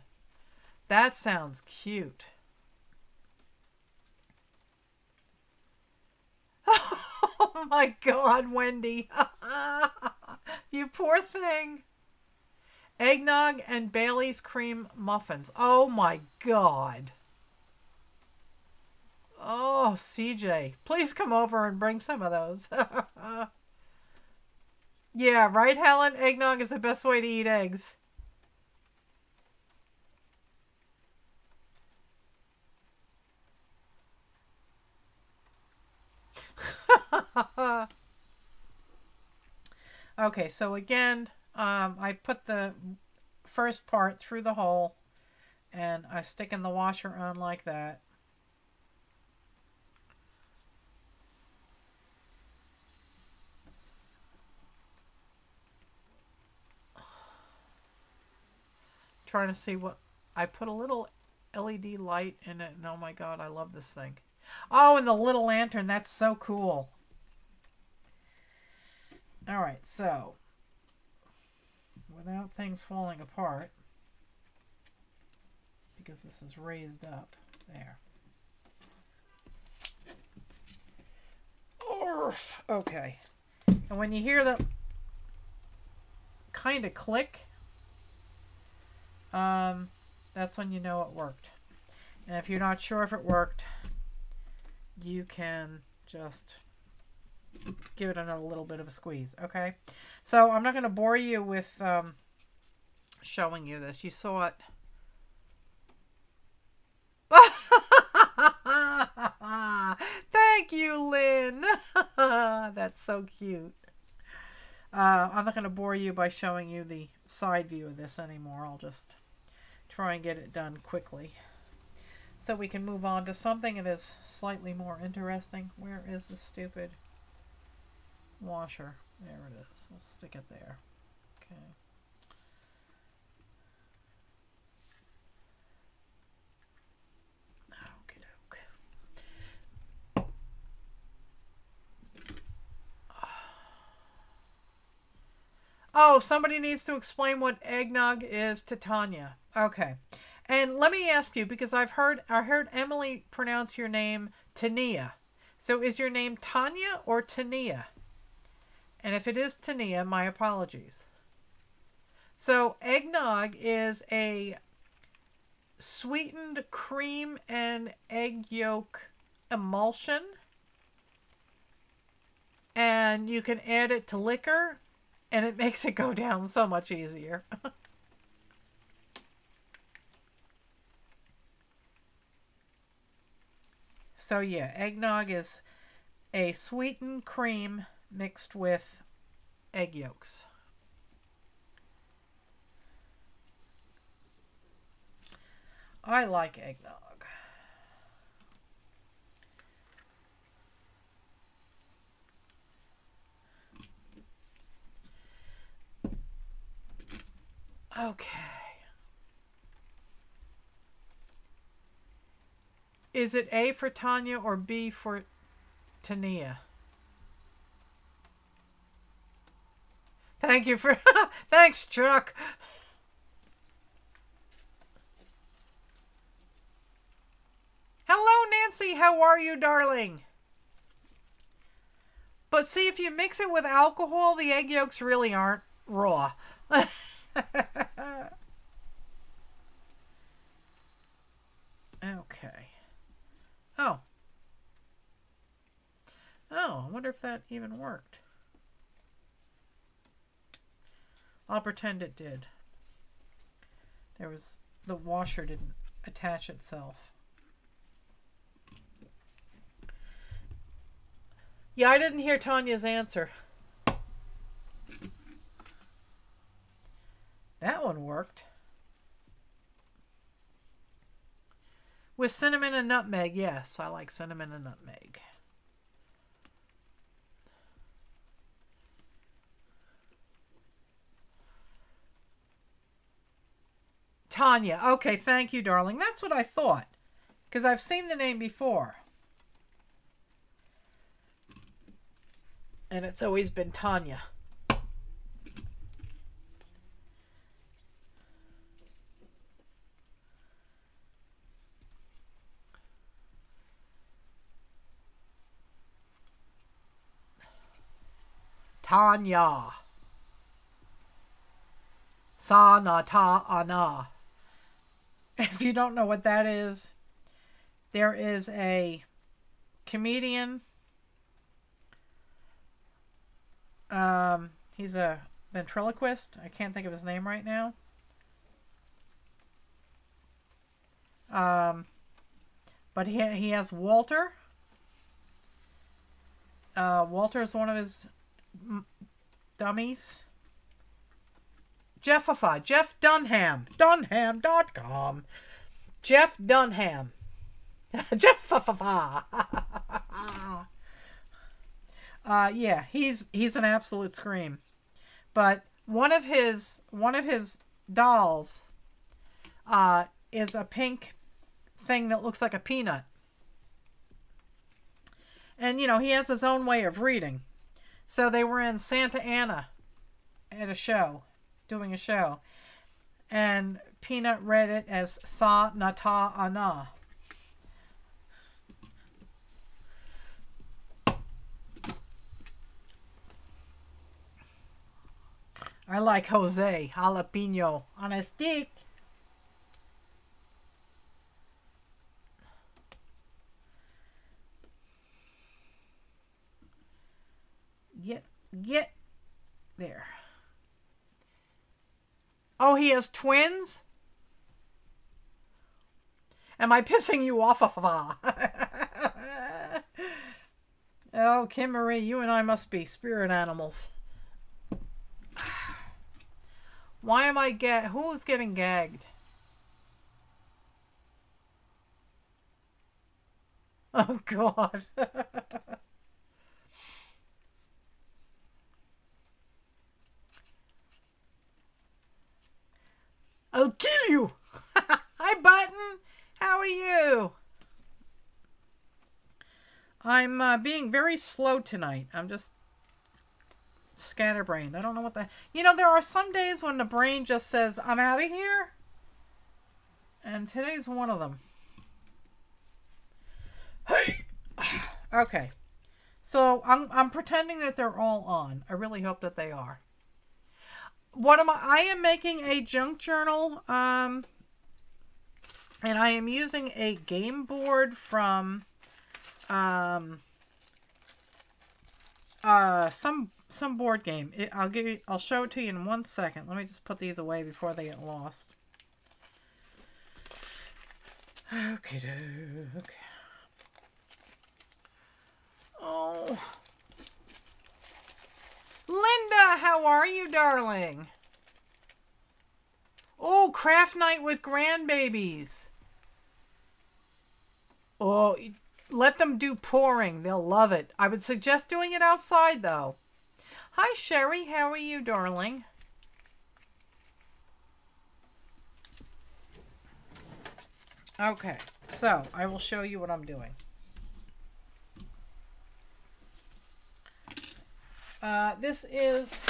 Speaker 1: That sounds cute. Oh my God, Wendy. You poor thing. Eggnog and Bailey's cream muffins. Oh my God. Oh, CJ, please come over and bring some of those. Yeah, right, Helen? Eggnog is the best way to eat eggs. Okay, so again, I put the first part through the hole and I stick in the washer on like that. trying to see what... I put a little LED light in it, and oh my god, I love this thing. Oh, and the little lantern, that's so cool. Alright, so without things falling apart, because this is raised up, there. Orf. Okay. And when you hear that kind of click, that's when you know it worked. And if you're not sure if it worked, you can just give it another little bit of a squeeze. Okay. So I'm not going to bore you with showing you this. You saw it. Thank you, Lynn. That's so cute. I'm not going to bore you by showing you the side view of this anymore. I'll just try and get it done quickly so we can move on to something that is slightly more interesting. Where is the stupid washer? There it is. We'll stick it there. Okay. Oh, somebody needs to explain what eggnog is to Tanya. Okay. And let me ask you, because I heard Emily pronounce your name Tania. So is your name Tanya or Tania? And if it is Tania, my apologies. So eggnog is a sweetened cream and egg yolk emulsion. And you can add it to liquor, and it makes it go down so much easier. So yeah, eggnog is a sweetened cream mixed with egg yolks. I like eggnog. Okay. Is it A for Tanya or B for Tania? Thank you for... Thanks, Chuck. Hello, Nancy. How are you, darling? But see, if you mix it with alcohol, the egg yolks really aren't raw. Okay. Oh. Oh, I wonder if that even worked. I'll pretend it did. The washer didn't attach itself. Yeah, I didn't hear Tanya's answer. That one worked. With cinnamon and nutmeg, yes. I like cinnamon and nutmeg. Tanya. Okay, thank you, darling. That's what I thought. Because I've seen the name before. And it's always been Tanya. Tanya. Sa-na ta-ana. If you don't know what that is, there is a comedian. He's a ventriloquist. I can't think of his name right now. But he has Walter. Walter is one of his dummies. Jeff Dunham. Dunham.com. Jeff Dunham. Jeff. Yeah, he's an absolute scream. But one of his dolls is a pink thing that looks like a peanut. And, you know, he has his own way of reading. So they were in Santa Ana at a show, doing a show. And Peanut read it as Sa Nata Ana. I like Jose Jalapeno on a stick. Get there. Oh, he has twins? Am I pissing you off? Oh, Kim Marie, you and I must be spirit animals. Why am I who's getting gagged? Oh, God. I'll kill you. Hi, Button. How are you? I'm being very slow tonight. I'm just scatterbrained. I don't know what the... You know, there are some days when the brain just says, I'm out of here. And today's one of them. Hey! Okay. So I'm pretending that they're all on. I really hope that they are. I am making a junk journal, and I am using a game board from some board game. I'll show it to you in 1 second. Let me just put these away before they get lost. Okay. Oh. Linda, how are you, darling? Oh, craft night with grandbabies. Oh, let them do pouring. They'll love it. I would suggest doing it outside, though. Hi, Sherry. How are you, darling? Okay, so I will show you what I'm doing. This is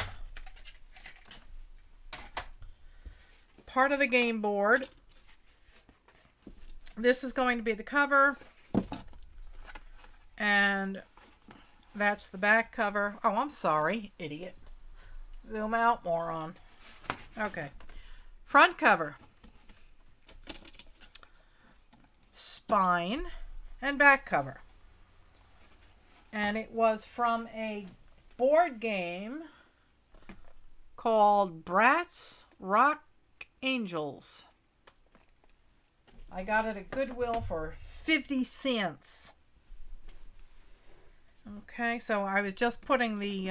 Speaker 1: part of the game board. This is going to be the cover. And that's the back cover. Oh, I'm sorry, idiot. Zoom out, moron. Okay. Front cover. Spine. And back cover. And it was from a board game called Bratz Rock Angels. I got it at Goodwill for 50 cents. Okay, so I was just putting the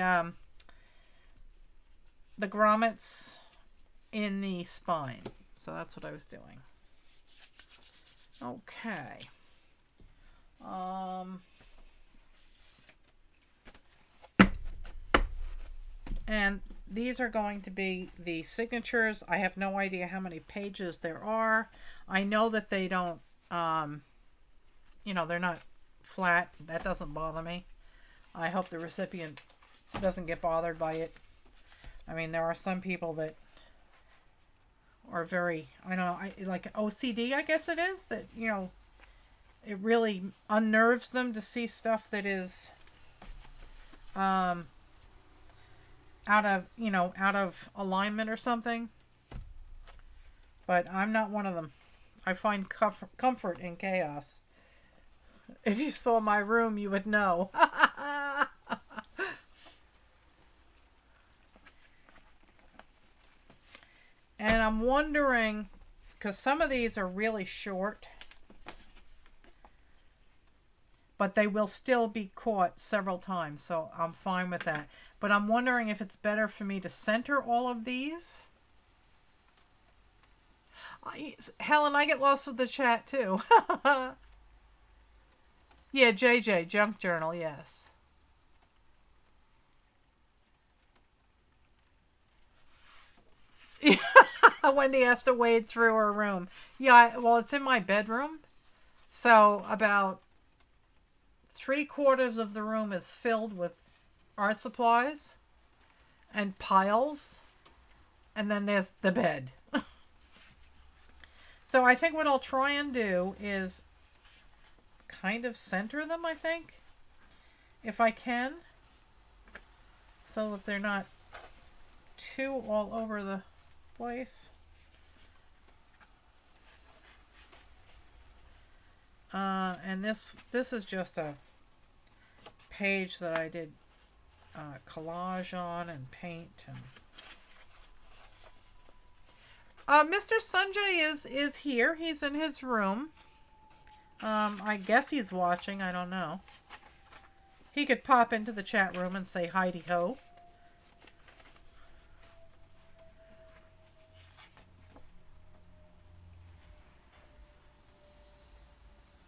Speaker 1: grommets in the spine. So that's what I was doing. Okay. And these are going to be the signatures. I have no idea how many pages there are. I know that they don't, you know, they're not flat. That doesn't bother me. I hope the recipient doesn't get bothered by it. I mean, there are some people that are very, I don't know, like OCD, I guess it is, that, you know, it really unnerves them to see stuff that is, out of alignment or something. But I'm not one of them. I find comfort in chaos. If you saw my room, you would know. And I'm wondering, because some of these are really short, but they will still be caught several times, so I'm fine with that. But I'm wondering if it's better for me to center all of these. Helen, I get lost with the chat too. Yeah, JJ, Junk Journal, yes. Wendy has to wade through her room. Yeah, well, it's in my bedroom. So about 3/4 of the room is filled with art supplies and piles. And then there's the bed. So I think what I'll try and do is kind of center them, I think, if I can, so that they're not too all over the place. And this is just a page that I did collage on and paint. And Mr. Sanjay is here. He's in his room. I guess he's watching. I don't know. He could pop into the chat room and say hi ho.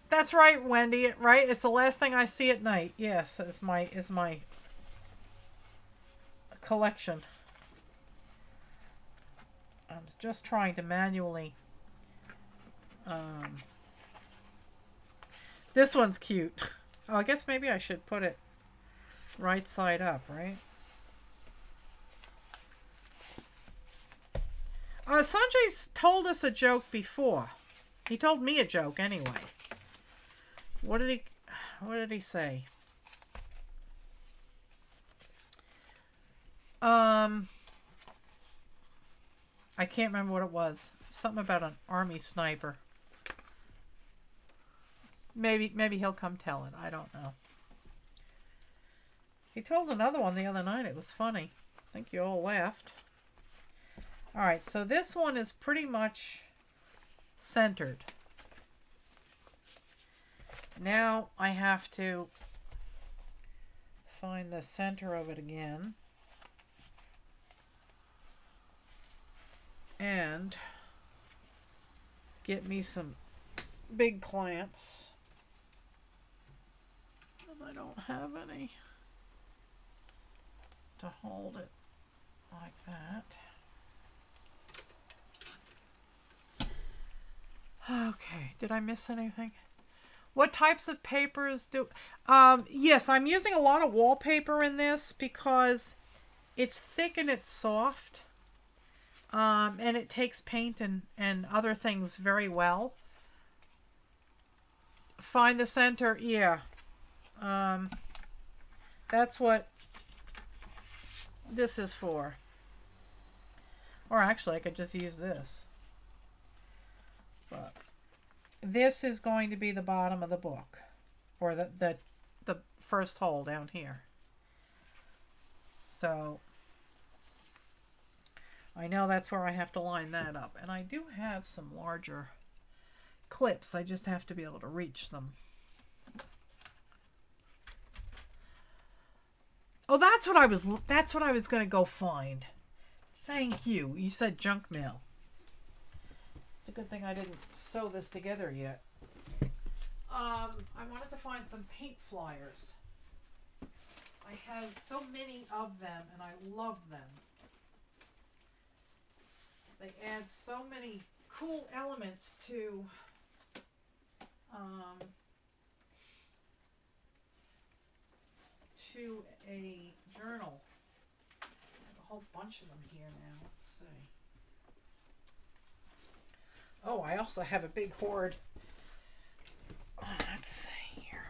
Speaker 1: That's right, Wendy. Right? It's the last thing I see at night. Yes, is my collection. I'm just trying to manually. This one's cute. Oh, I guess maybe I should put it right side up, right? Sanjay's told us a joke before. He told me a joke anyway. What did he say? I can't remember what it was. Something about an army sniper. Maybe he'll come tell it. I don't know. He told another one the other night. It was funny. I think you all laughed. All right, so this one is pretty much centered. Now I have to find the center of it again. And get me some big clamps. And I don't have any to hold it like that. Okay, did I miss anything? What types of papers do... yes, I'm using a lot of wallpaper in this because it's thick and it's soft. And it takes paint and other things very well. Find the center, yeah. That's what this is for. Or actually, I could just use this. But this is going to be the bottom of the book. Or the first hole down here. So... I know that's where I have to line that up. And I do have some larger clips. I just have to be able to reach them. Oh, that's what I was going to go find. Thank you. You said junk mail. It's a good thing I didn't sew this together yet. I wanted to find some paint flyers. I have so many of them and I love them. They add so many cool elements to a journal. I have a whole bunch of them here now. Let's see. Oh, I also have a big hoard. Let's see here.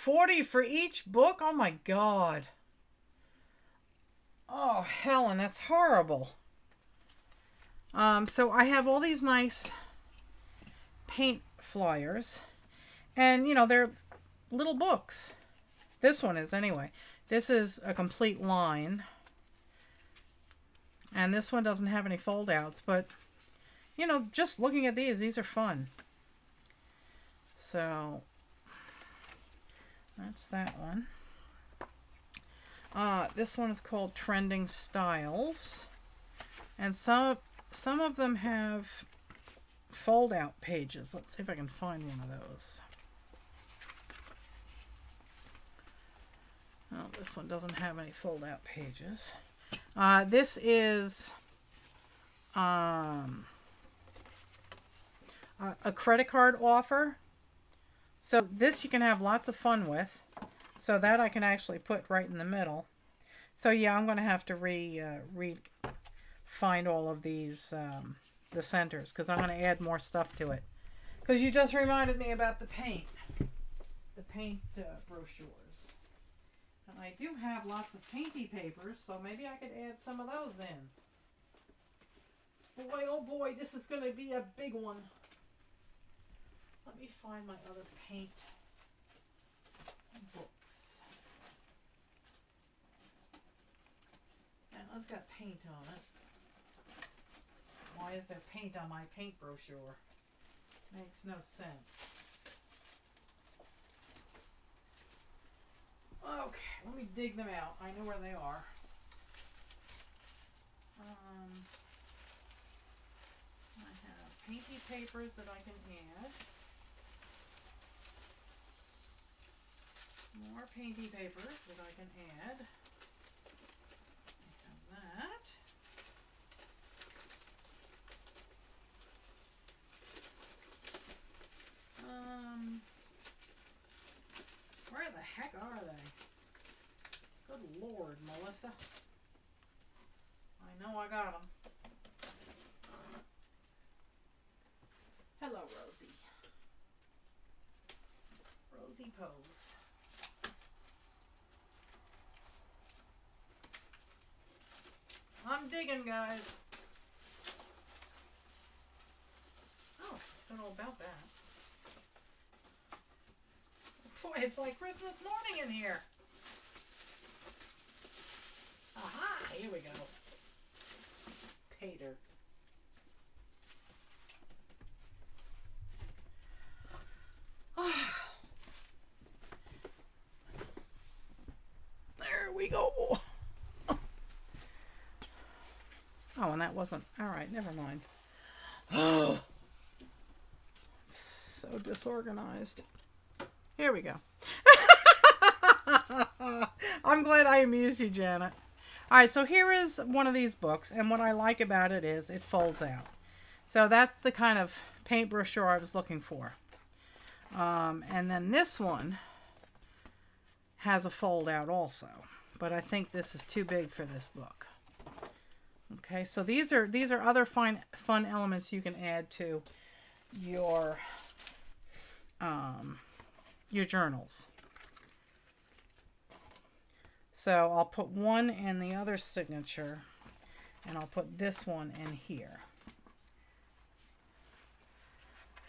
Speaker 1: $40 for each book? Oh my God. Oh, Helen, that's horrible. So I have all these nice paint flyers. And, you know, they're little books. This one is, anyway. This is a complete line. And this one doesn't have any fold-outs. But, you know, just looking at these are fun. So... that's that one. This one is called Trending Styles. And some of them have fold out pages. Let's see if I can find one of those. Oh, this one doesn't have any fold out pages. This is a credit card offer. So this you can have lots of fun with. So that I can actually put right in the middle. So yeah, I'm going to have to find all of these, the centers, because I'm going to add more stuff to it. Because you just reminded me about the paint. The paint brochures. And I do have lots of painty papers, so maybe I could add some of those in. Boy, oh boy, this is going to be a big one. Let me find my other paint books. And it's got paint on it. Why is there paint on my paint brochure? Makes no sense. Okay, let me dig them out. I know where they are. I have painty papers that I can add. More painty papers that I can add. I have that. Where the heck are they? Good Lord, Melissa. I know I got them. Hello, Rosie. Rosie Pose. I'm digging, guys. Oh, I don't know about that. Boy, it's like Christmas morning in here. Aha, here we go. Pater. There we go. Oh, and that wasn't... Alright, never mind. Oh, so disorganized. Here we go. I'm glad I amused you, Janet. Alright, so here is one of these books, and what I like about it is it folds out. So that's the kind of paint brochure I was looking for. And then this one has a fold out also, but I think this is too big for this book. Okay, so these are other fun elements you can add to your journals. So I'll put one in the other signature, and I'll put this one in here.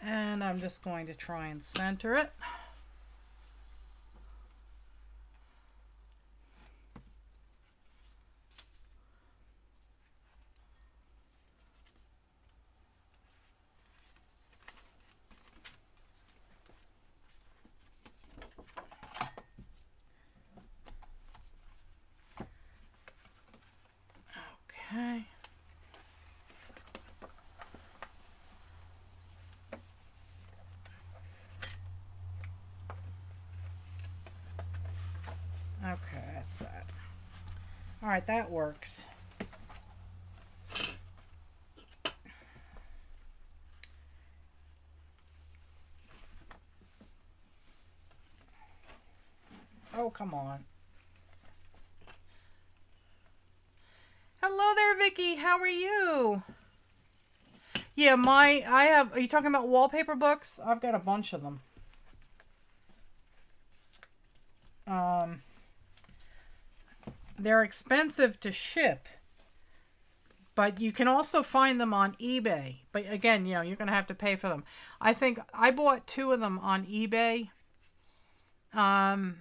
Speaker 1: And I'm just going to try and center it. Okay. Okay, that's that. All right, that works. Oh, come on. Hello there, Vicky. How are you? Yeah, are you talking about wallpaper books? I've got a bunch of them. They're expensive to ship, but you can also find them on eBay. But again, you're going to have to pay for them. I think I bought 2 of them on eBay. And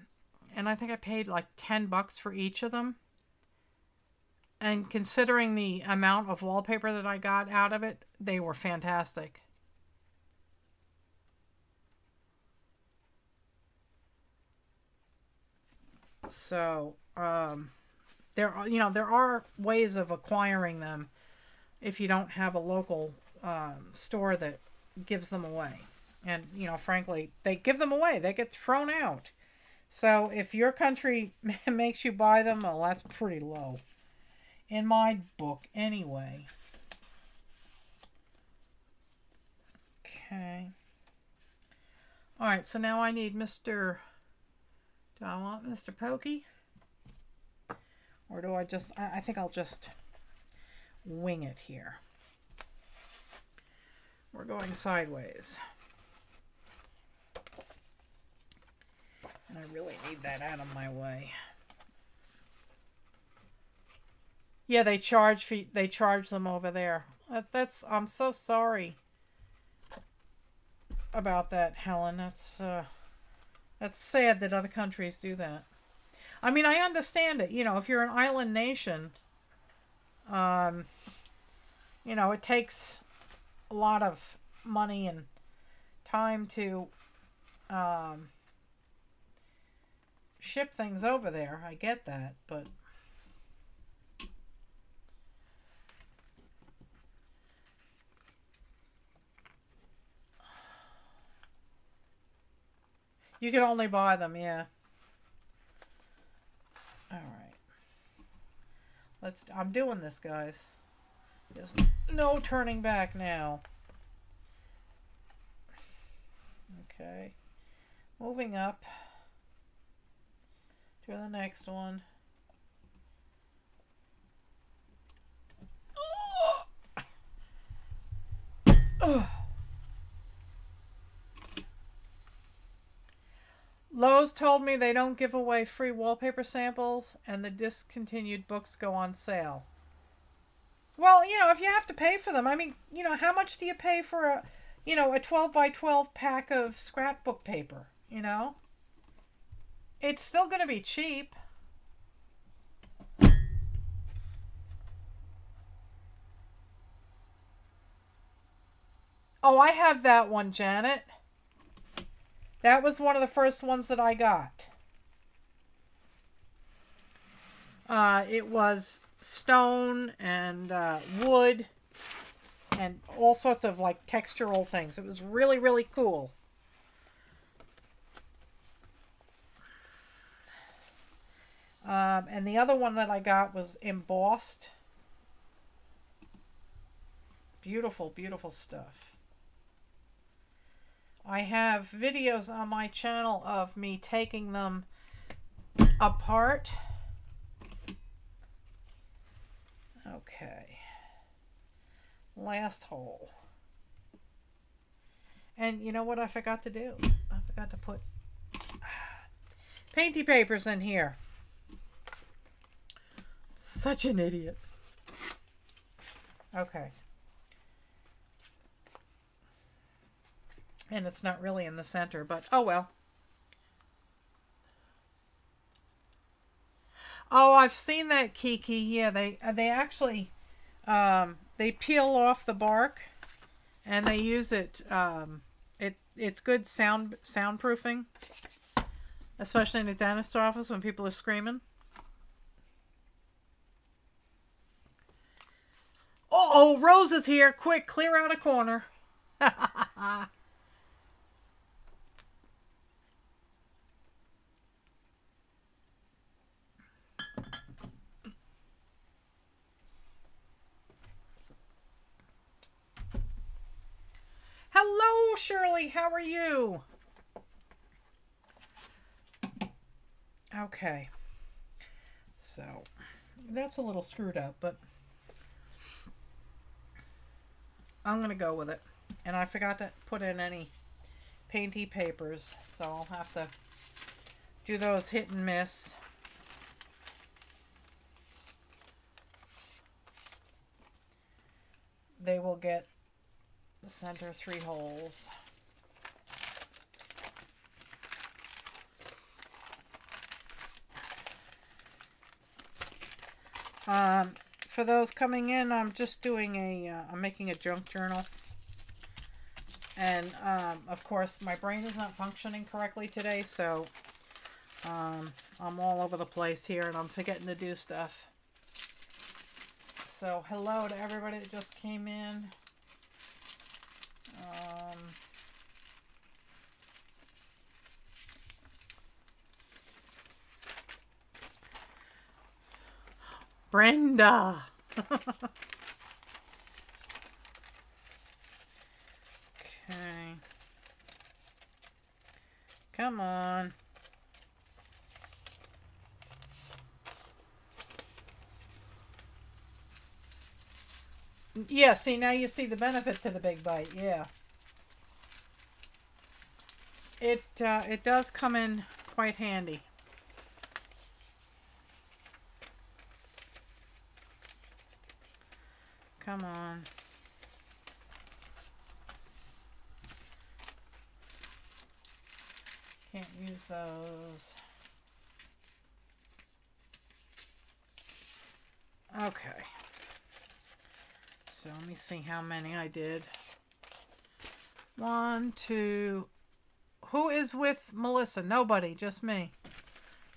Speaker 1: I think I paid like $10 for each of them. And considering the amount of wallpaper that I got out of it, they were fantastic. So, there are ways of acquiring them if you don't have a local store that gives them away. And, you know, frankly, they give them away. They get thrown out. So if your country makes you buy them, well, that's pretty low. In my book, anyway. Okay. Alright, so now I need Mr. Do I want Mr. Pokey? Or do I just... I think I'll just wing it here. We're going sideways. And I really need that out of my way. Yeah, they charge them over there. I'm so sorry about that, Helen. That's sad that other countries do that. I mean, I understand it. You know, if you're an island nation, you know, it takes a lot of money and time to ship things over there. I get that, but you can only buy them, yeah. All right. I'm doing this, guys. There's no turning back now. Okay. Moving up to the next one. Oh. Lowe's told me they don't give away free wallpaper samples and the discontinued books go on sale. Well, you know, if you have to pay for them, I mean, you know, how much do you pay for a 12 by 12 pack of scrapbook paper, you know? It's still going to be cheap. Oh, I have that one, Janet. That was one of the first ones that I got. It was stone and wood and all sorts of like textural things. It was really, really cool. And the other one that I got was embossed. Beautiful, beautiful stuff. I have videos on my channel of me taking them apart. Okay. Last hole. And you know what I forgot to do? I forgot to put painty papers in here. Such an idiot. Okay. And it's not really in the center, but oh well. Oh, I've seen that, Kiki. Yeah, they actually they peel off the bark and they use it. It's good soundproofing, especially in the dentist office when people are screaming. Oh, Rose is here! Quick, clear out a corner. Hello, Shirley. How are you? Okay. So, that's a little screwed up, but I'm going to go with it. And I forgot to put in any painty papers, so I'll have to do those hit and miss. They will get the center 3 holes. For those coming in, I'm just doing I'm making a junk journal. And, of course, my brain is not functioning correctly today, so I'm all over the place here and I'm forgetting to do stuff. So, hello to everybody that just came in. Brenda. Okay. Come on. Yeah, see, now you see the benefit to the big bite. Yeah. It does come in quite handy. Come on. Can't use those. Okay. So let me see how many I did. 1, 2. Who is with Melissa? Nobody, just me.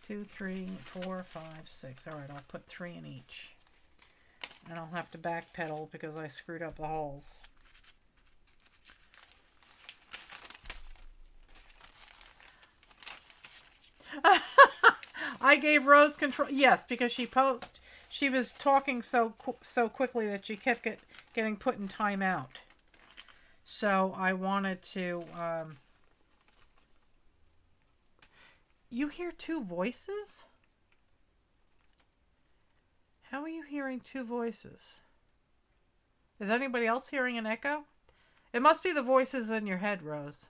Speaker 1: 2, 3, 4, 5, 6. All right, I'll put 3 in each. And I'll have to backpedal because I screwed up the holes. I gave Rose control. Yes, because she was talking so quickly that she kept getting put in timeout. So I wanted to. You hear 2 voices? How are you hearing 2 voices? Is anybody else hearing an echo? It must be the voices in your head, Rose.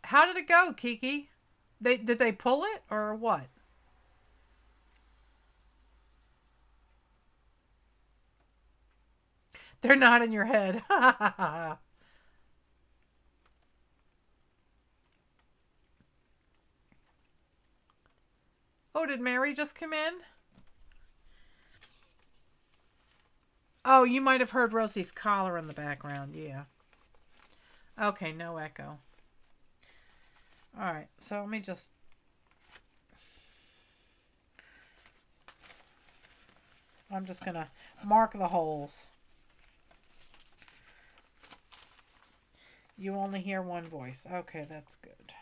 Speaker 1: How did it go, Kiki? Did they pull it or what? They're not in your head. Oh, did Mary just come in? Oh, you might have heard Rosie's collar in the background. Yeah. Okay, no echo. All right, so let me just... I'm just going to mark the holes. You only hear 1 voice. Okay, that's good.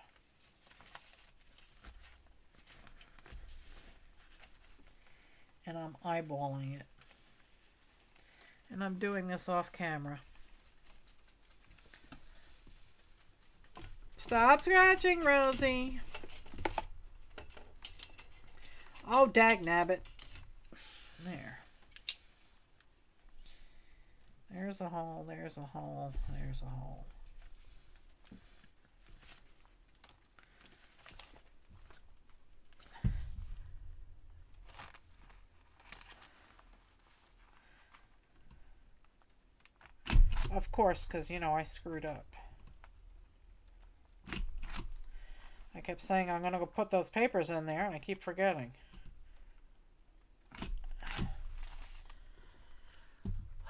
Speaker 1: And I'm eyeballing it. And I'm doing this off camera. Stop scratching, Rosie. Oh, dagnabbit. There. There's a hole, there's a hole, there's a hole. Of course, because, you know, I screwed up. I kept saying I'm going to go put those papers in there, and I keep forgetting.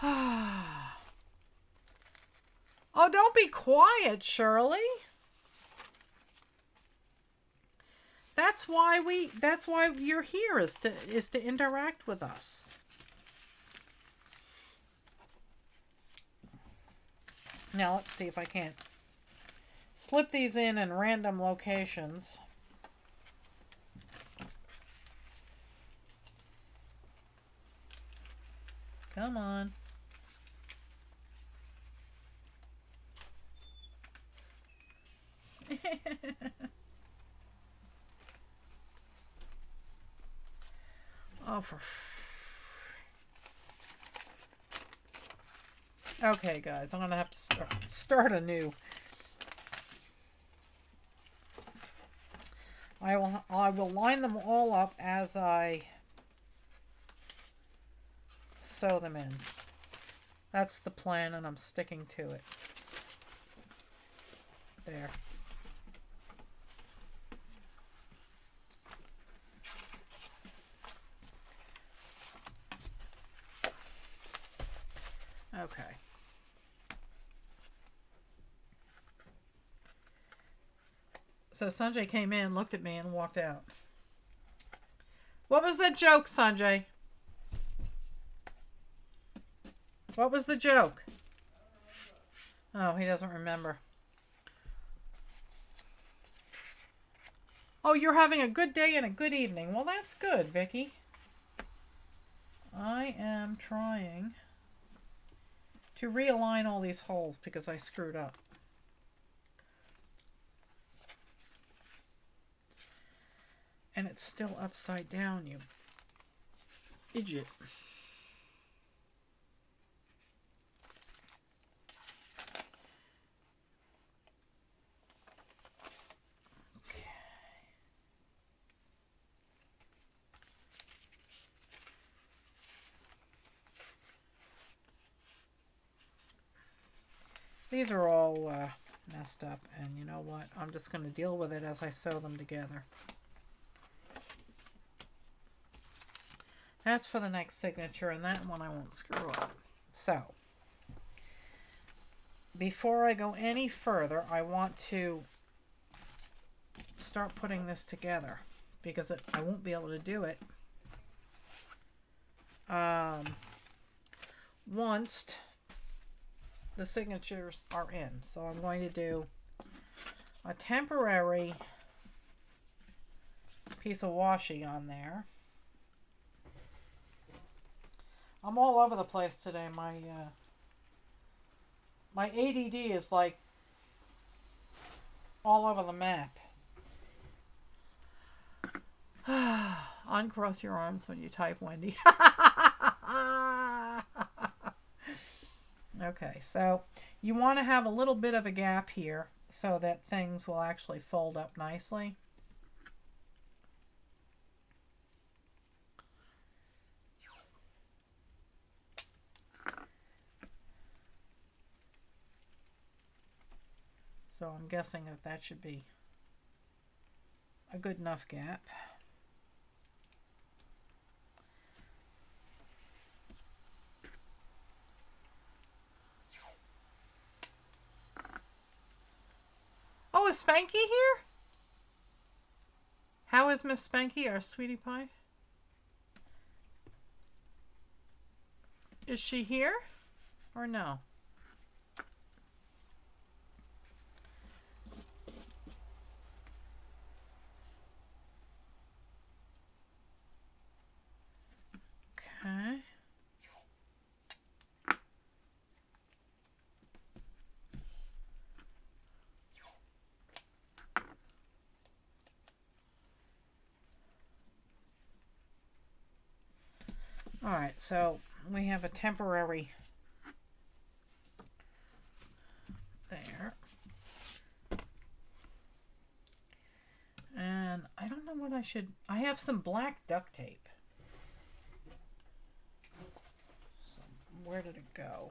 Speaker 1: Oh, don't be quiet, Shirley. That's why you're here, is to interact with us. Now let's see if I can't slip these in random locations. Come on. Oh, okay, guys, I'm gonna have to start anew. I will line them all up as I sew them in. That's the plan, and I'm sticking to it. There. Okay. So Sanjay came in, looked at me, and walked out. What was that joke, Sanjay? What was the joke? Oh, he doesn't remember. Oh, you're having a good day and a good evening. Well, that's good, Vicky. I am trying to realign all these holes because I screwed up. And it's still upside down, you idiot. These are all messed up, and you know what? I'm just going to deal with it as I sew them together. That's for the next signature, and that one I won't screw up. So, before I go any further, I want to start putting this together because I won't be able to do it once the signatures are in. So I'm going to do a temporary piece of washi on there. I'm all over the place today. My ADD is like all over the map. Uncross your arms when you type, Wendy. Okay, so you want to have a little bit of a gap here so that things will actually fold up nicely. So I'm guessing that that should be a good enough gap. Oh, is Spanky here? How is Miss Spanky, our sweetie pie? Is she here or no? Okay. All right, so we have a temporary there. And I don't know what I should... I have some black duct tape. So where did it go?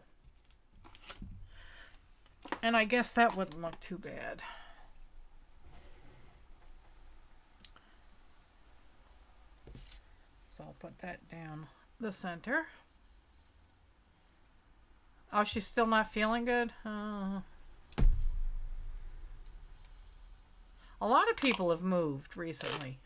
Speaker 1: And I guess that wouldn't look too bad. So I'll put that down the center. Oh, she's still not feeling good? A lot of people have moved recently.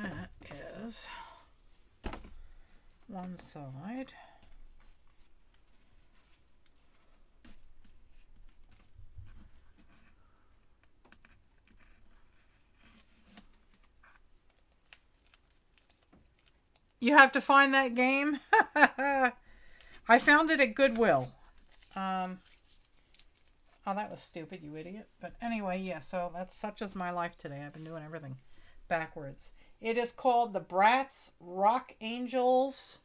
Speaker 1: That is one side. You have to find that game? I found it at Goodwill. Oh, that was stupid, you idiot. But anyway, yeah, so that's such as my life today. I've been doing everything backwards. It is called the Bratz Rock Angels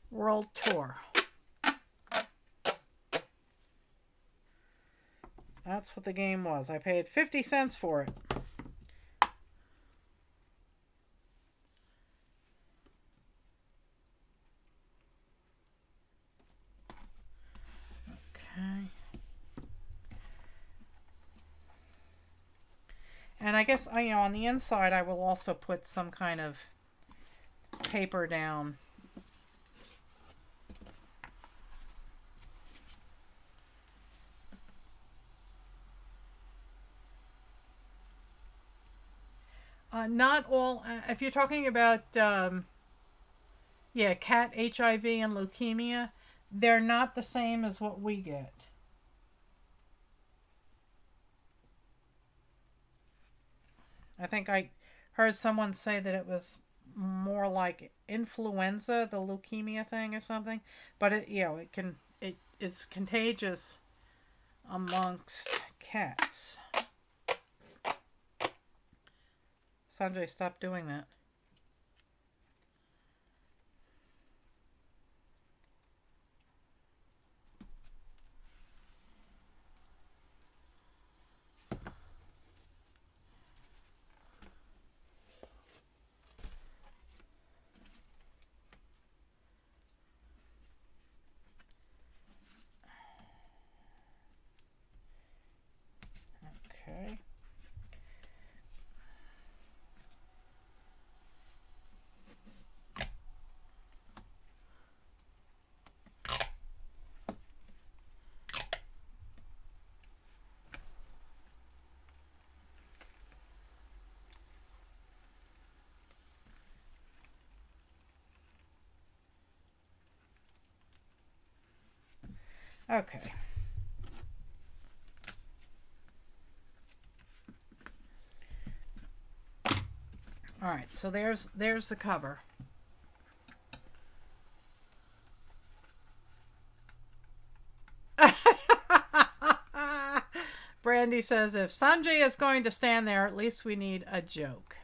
Speaker 1: World Tour. That's what the game was. I paid 50 cents for it. And I guess, you know, on the inside I will also put some kind of paper down. Not all, if you're talking about, yeah, cat HIV and leukemia, they're not the same as what we get. I think I heard someone say that it was more like influenza, the leukemia thing or something, but it, you know, it's contagious amongst cats. Sanjay, stop doing that. Okay. Okay. All right, so there's the cover. Brandy says, if Sanjay is going to stand there, at least we need a joke.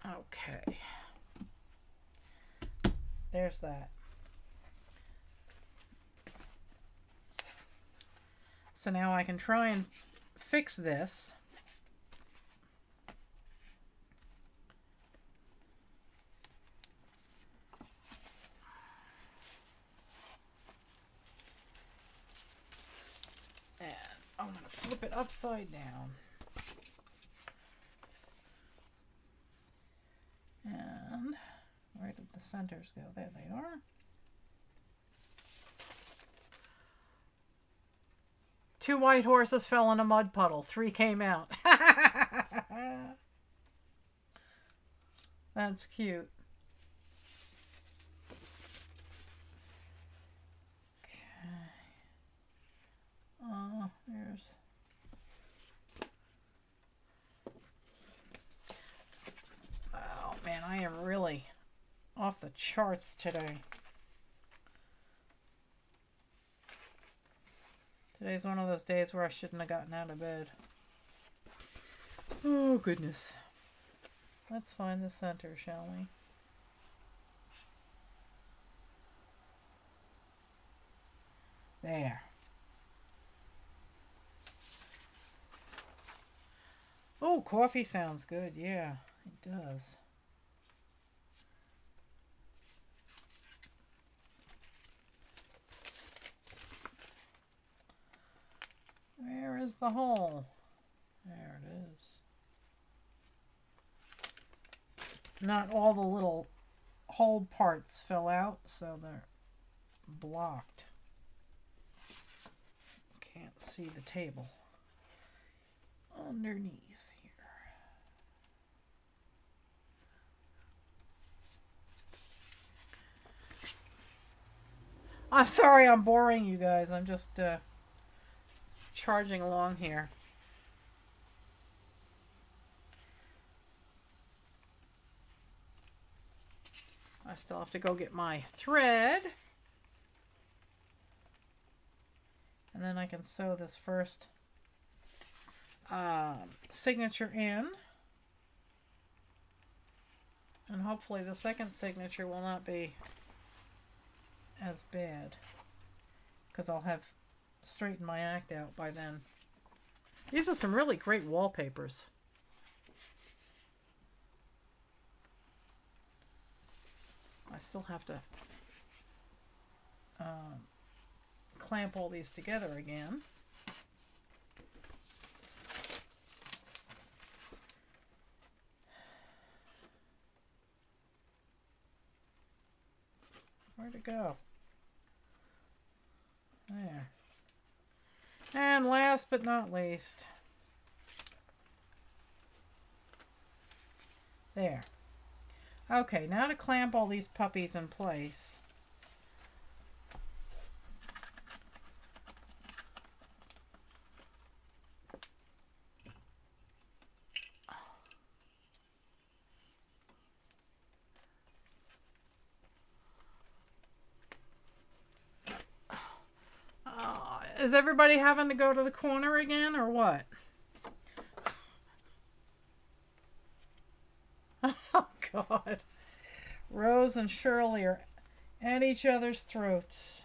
Speaker 1: Okay. There's that. So now I can try and fix this. And I'm going to flip it upside down. And where did the centers go? There they are. Two white horses fell in a mud puddle. 3 came out. That's cute. Okay. Oh, there's... Oh, man, I am really off the charts today. Today's one of those days where I shouldn't have gotten out of bed. Oh, goodness. Let's find the center, shall we? There. Oh, coffee sounds good. Yeah, it does. Where is the hole? There it is. Not all the little hole parts fell out, so they're blocked. Can't see the table underneath here. I'm sorry I'm boring you guys. I'm just charging along here. I still have to go get my thread. And then I can sew this first signature in. And hopefully the second signature will not be as bad, because I'll have straightened my act out by then. These are some really great wallpapers. I still have to clamp all these together again. Where'd it go? There. And last but not least, there. Okay, now to clamp all these puppies in place. Is everybody having to go to the corner again or what? Oh, God. Rose and Shirley are at each other's throats.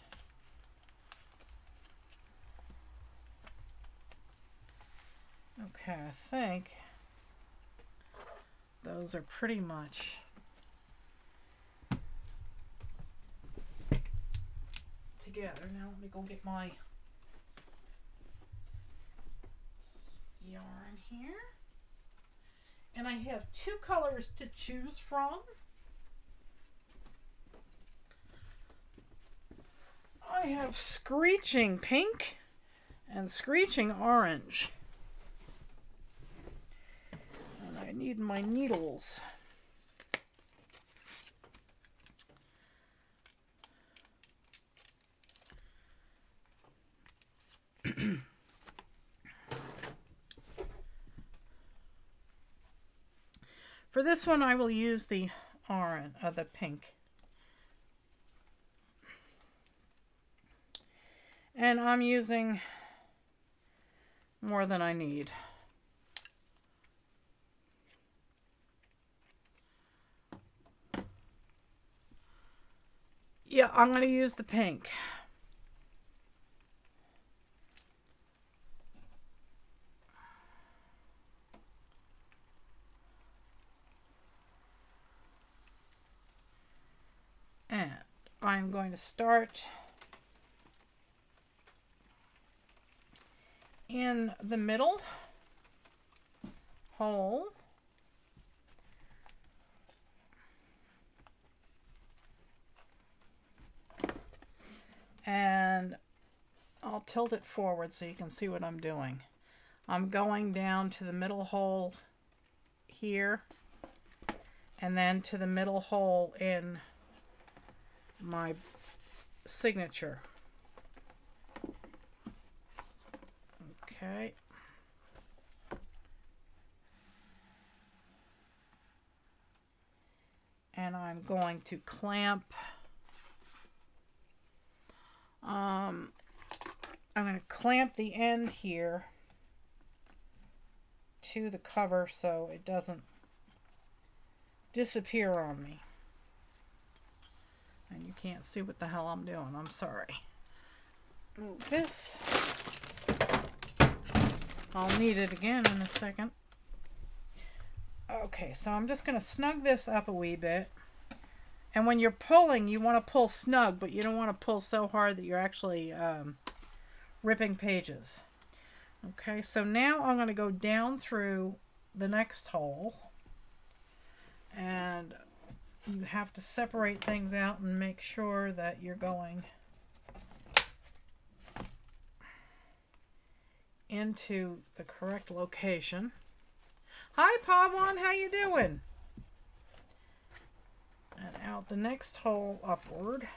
Speaker 1: Okay, I think those are pretty much together. Now let me go get my yarn here. And I have two colors to choose from. I have Screeching Pink and Screeching Orange. And I need my needles. For this one, I will use the orange, the pink. And I'm using more than I need. Yeah, I'm going to use the pink. And I'm going to start in the middle hole. And I'll tilt it forward so you can see what I'm doing. I'm going down to the middle hole here and then to the middle hole in my signature. Okay. And I'm going to clamp. I'm going to clamp the end here to the cover so it doesn't disappear on me. And you can't see what the hell I'm doing. I'm sorry. Move this. I'll need it again in a second. Okay, so I'm just going to snug this up a wee bit. And when you're pulling, you want to pull snug, but you don't want to pull so hard that you're actually ripping pages. Okay, so now I'm going to go down through the next hole. And you have to separate things out and make sure that you're going into the correct location. Hi, Pavwan, how you doing? And out the next hole upward.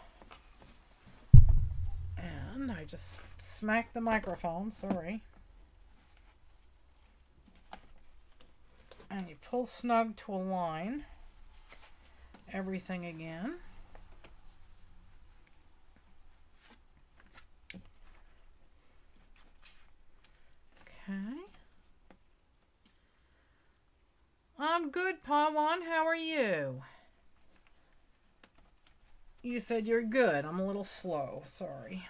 Speaker 1: And I just smacked the microphone, sorry. And you pull snug to align everything again. Okay. I'm good, Pawan. How are you? You said you're good. I'm a little slow. Sorry.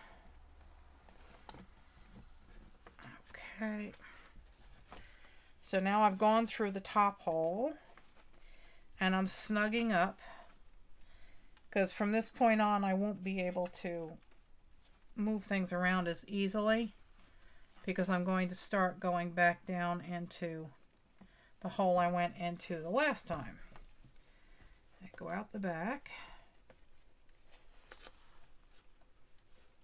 Speaker 1: Okay. So now I've gone through the top hole and I'm snugging up because from this point on I won't be able to move things around as easily because I'm going to start going back down into the hole I went into the last time. I go out the back.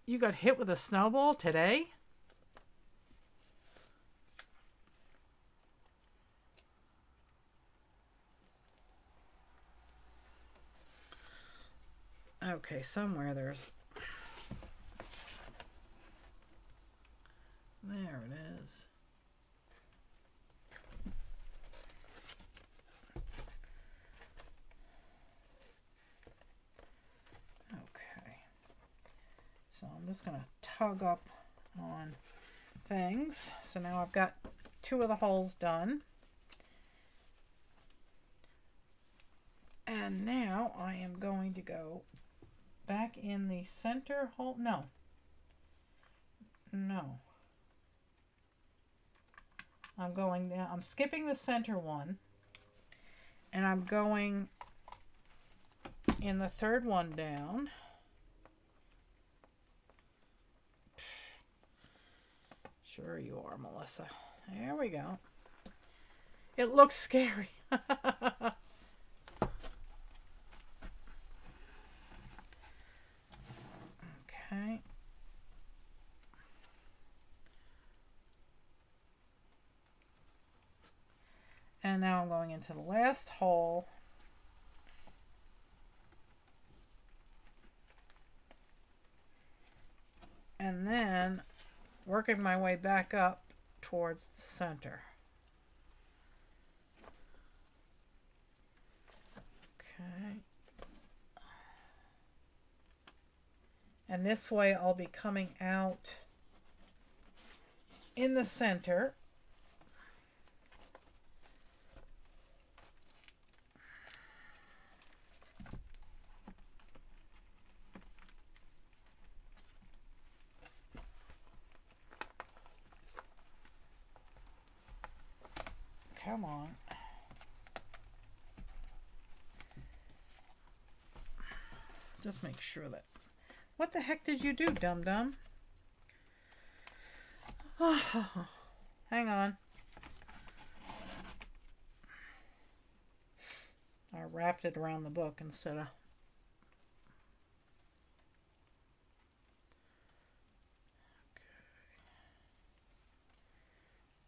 Speaker 1: You got hit with a snowball today? Okay, somewhere there's... There it is. Okay. So I'm just going to tug up on things. So now I've got 2 of the holes done. And now I am going to go back in the center hole. No. I'm going down. I'm skipping the center one. And I'm going in the third one down. Sure you are, Melissa. There we go. It looks scary. Okay. And now I'm going into the last hole. And then working my way back up towards the center. Okay. And this way I'll be coming out in the center. Come on. Just make sure that... What the heck did you do, dum-dum? Oh, hang on. I wrapped it around the book instead of... Okay.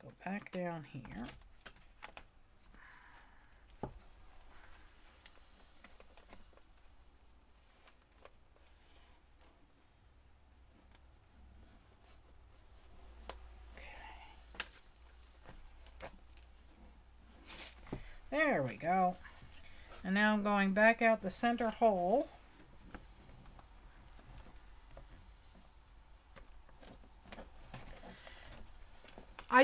Speaker 1: Go back down here. There we go. And now I'm going back out the center hole.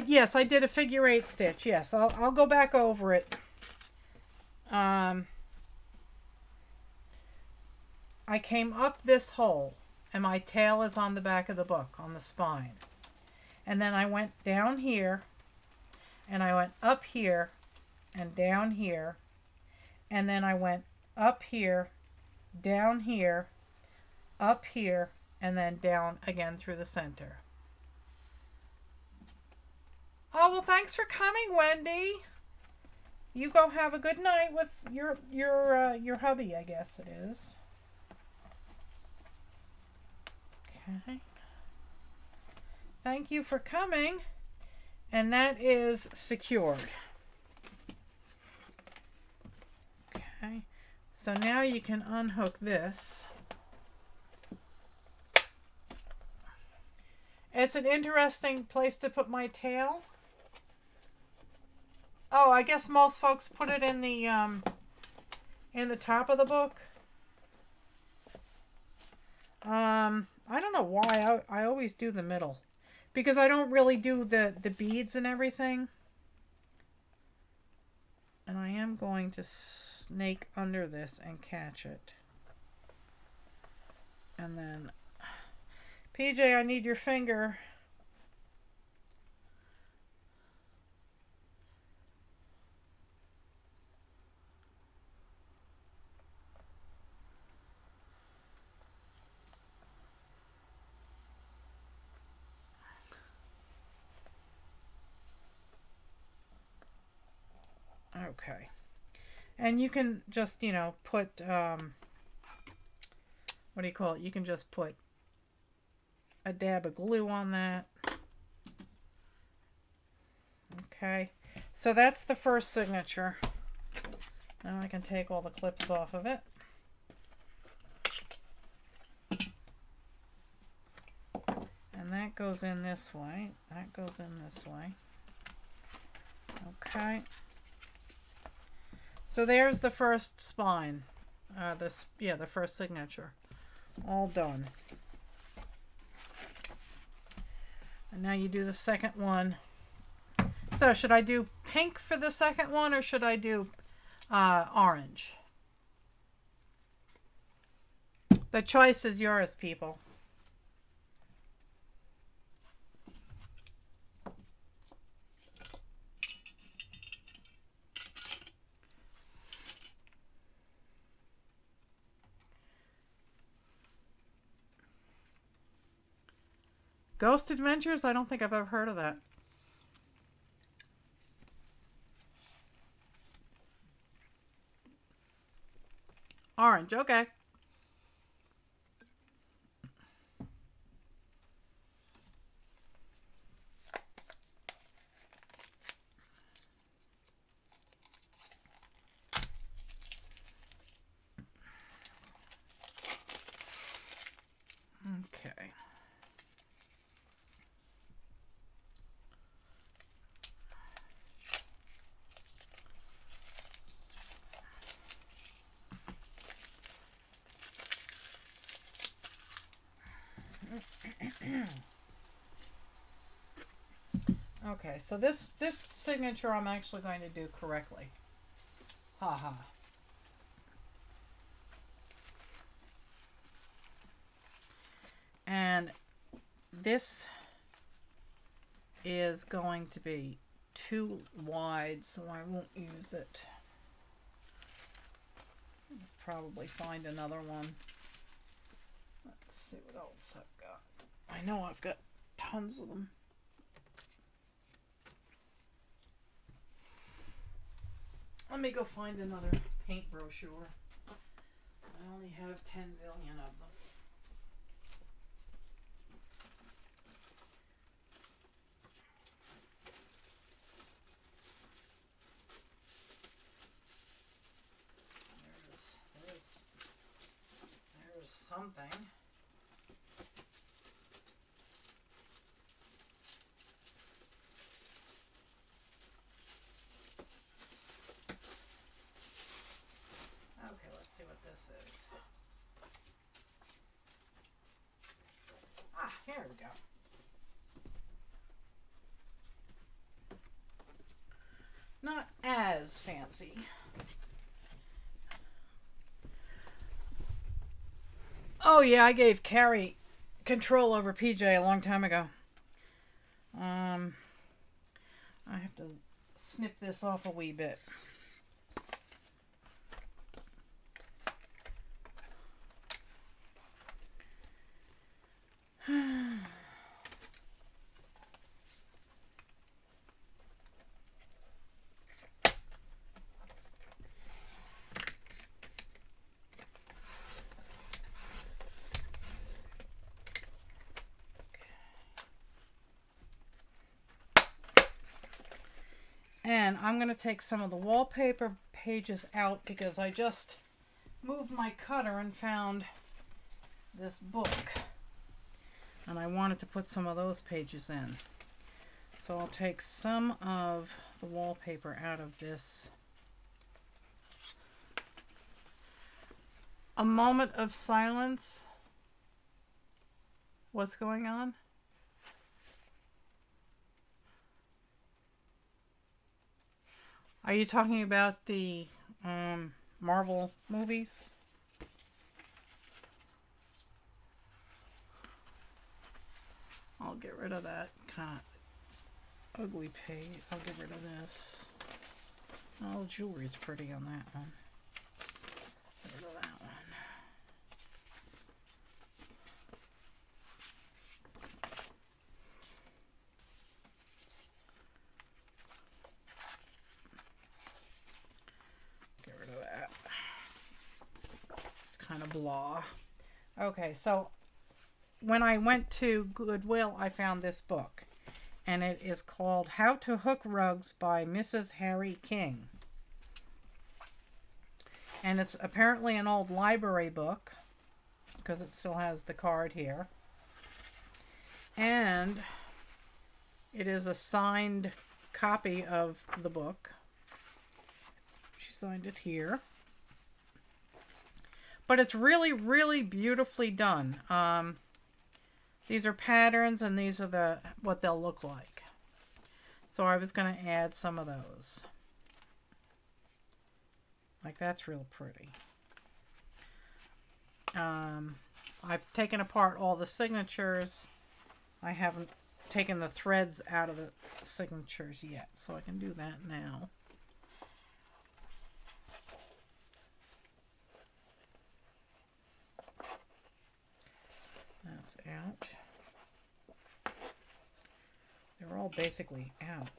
Speaker 1: Yes, I did a figure 8 stitch. Yes, I'll go back over it. I came up this hole, and my tail is on the back of the book, on the spine. And then I went down here, and I went up here, and down here, and then I went up here, down here, up here, and then down again through the center. Oh, well, thanks for coming, Wendy. You go have a good night with your hubby, I guess it is. Okay. Thank you for coming. And that is secured. Okay. So now you can unhook this. It's an interesting place to put my tail. Oh, I guess most folks put it in the top of the book. I don't know why. I always do the middle. Because I don't really do the beads and everything. And I am going to snake under this and catch it. And then... PJ, I need your finger. Okay. And you can just, you know, put, what do you call it? You can just put a dab of glue on that. Okay, so that's the first signature. Now I can take all the clips off of it. And that goes in this way. That goes in this way. Okay. So there's the first spine. The first signature. All done. And now you do the second one. So should I do pink for the second one, or should I do orange? The choice is yours, people. Ghost Adventures? I don't think I've ever heard of that. Orange, okay. Okay. Okay, so this signature I'm actually going to do correctly. Ha. And this is going to be too wide, so I won't use it. I'll probably find another one. Let's see what else I've got. I know I've got tons of them. Let me go find another paint brochure. I only have 10 zillion of them. There's something. Okay, let's see what this is. Ah, here we go. Not as fancy. Oh yeah, I gave Carrie control over PJ a long time ago. I have to snip this off a wee bit. And I'm going to take some of the wallpaper pages out because I just moved my cutter and found this book. And I wanted to put some of those pages in. So I'll take some of the wallpaper out of this. A moment of silence. What's going on? Are you talking about the Marvel movies? I'll get rid of that kind of ugly page. I'll get rid of this. Oh, the jewelry's pretty on that one. Get rid of that one. Get rid of that. It's kind of blah. Okay, so when I went to Goodwill, I found this book. And it is called How to Hook Rugs by Mrs. Harry King. And it's apparently an old library book, because it still has the card here. And it is a signed copy of the book. She signed it here. But it's really, really beautifully done. These are patterns, and these are what they'll look like. So I was going to add some of those. Like, that's real pretty. I've taken apart all the signatures. I haven't taken the threads out of the signatures yet, so I can do that now. That's out. They're all basically out.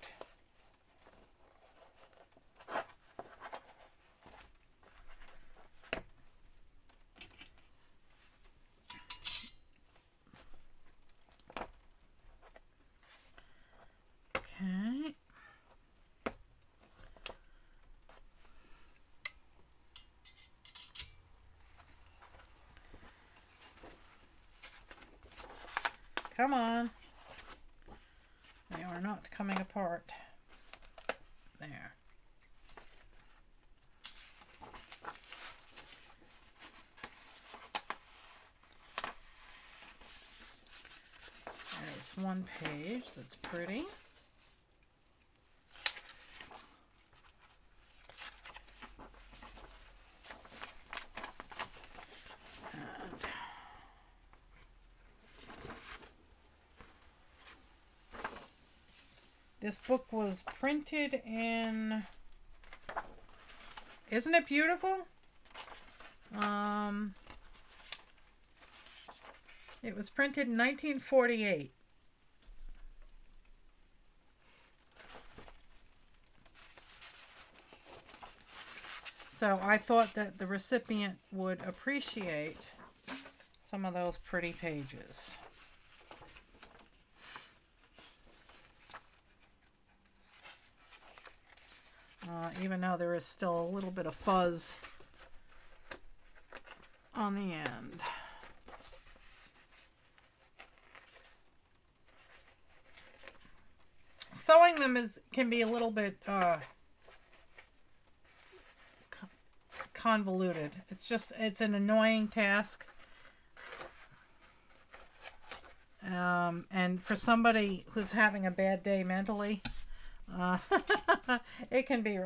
Speaker 1: Okay. Come on. They are not coming apart. There. There's one page that's pretty. This book was printed in, isn't it beautiful? It was printed in 1948. So I thought that the recipient would appreciate some of those pretty pages. Even though there is still a little bit of fuzz on the end. Sewing them can be a little bit convoluted. It's an annoying task. And for somebody who's having a bad day mentally, it can be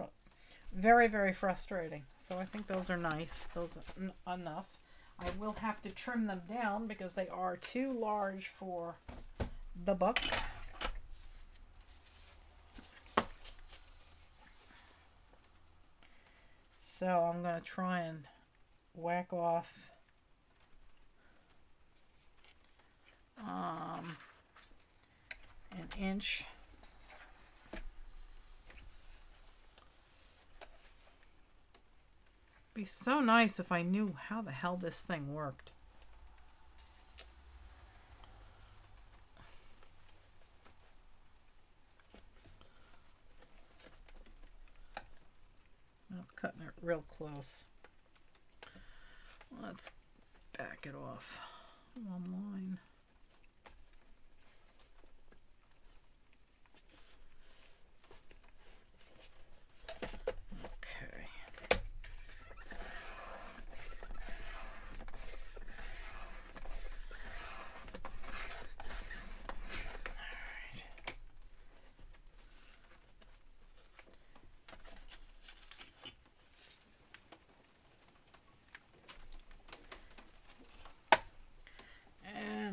Speaker 1: very, very frustrating. So I think those are nice. Those are enough. I will have to trim them down because they are too large for the book. So I'm going to try and whack off an inch. Be so nice if I knew how the hell this thing worked. That's cutting it real close. Let's back it off one line. Okay.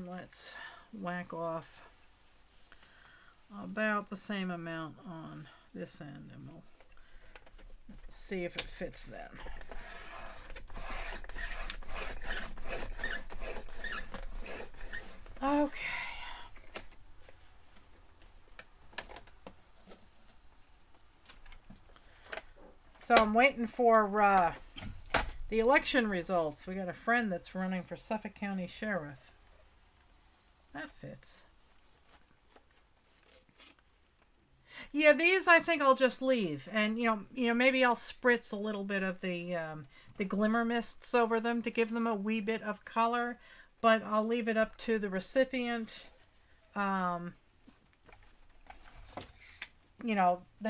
Speaker 1: Let's whack off about the same amount on this end, and we'll see if it fits then. Okay. So I'm waiting for the election results. We got a friend that's running for Suffolk County Sheriff. That fits. Yeah, these I think I'll just leave, and maybe I'll spritz a little bit of the glimmer mists over them to give them a wee bit of color, but I'll leave it up to the recipient. They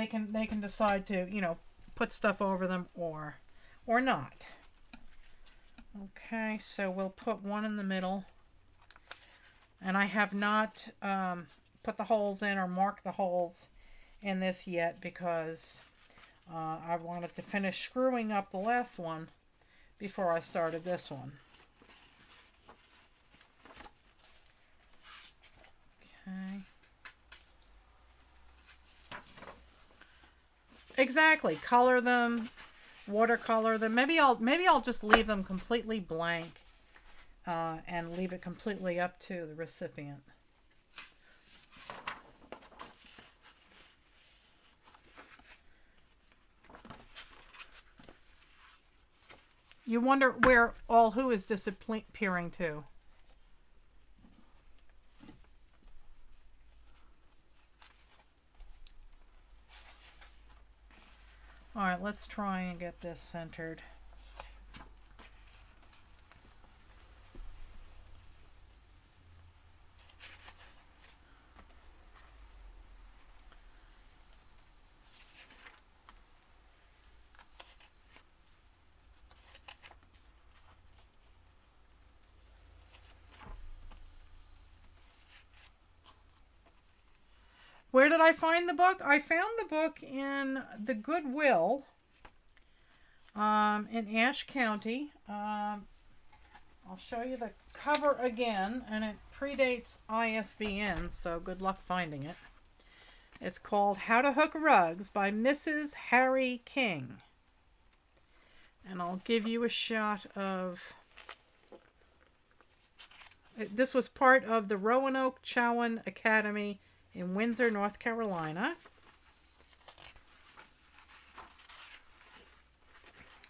Speaker 1: can decide to put stuff over them or not. Okay, so we'll put one in the middle, and I have not put the holes in or marked the holes in this yet because I wanted to finish screwing up the last one before I started this one. Okay. Exactly. Color them, watercolor them. Maybe I'll just leave them completely blank and leave it completely up to the recipient. You wonder where all who is disappearing to. All right, let's try and get this centered. Where did I find the book? I found the book in the Goodwill in Ashe County. I'll show you the cover again, and it predates ISBN, so good luck finding it. It's called How to Hook Rugs by Mrs. Harry King. And I'll give you a shot of... This was part of the Roanoke Chowan Academy in Windsor, North Carolina.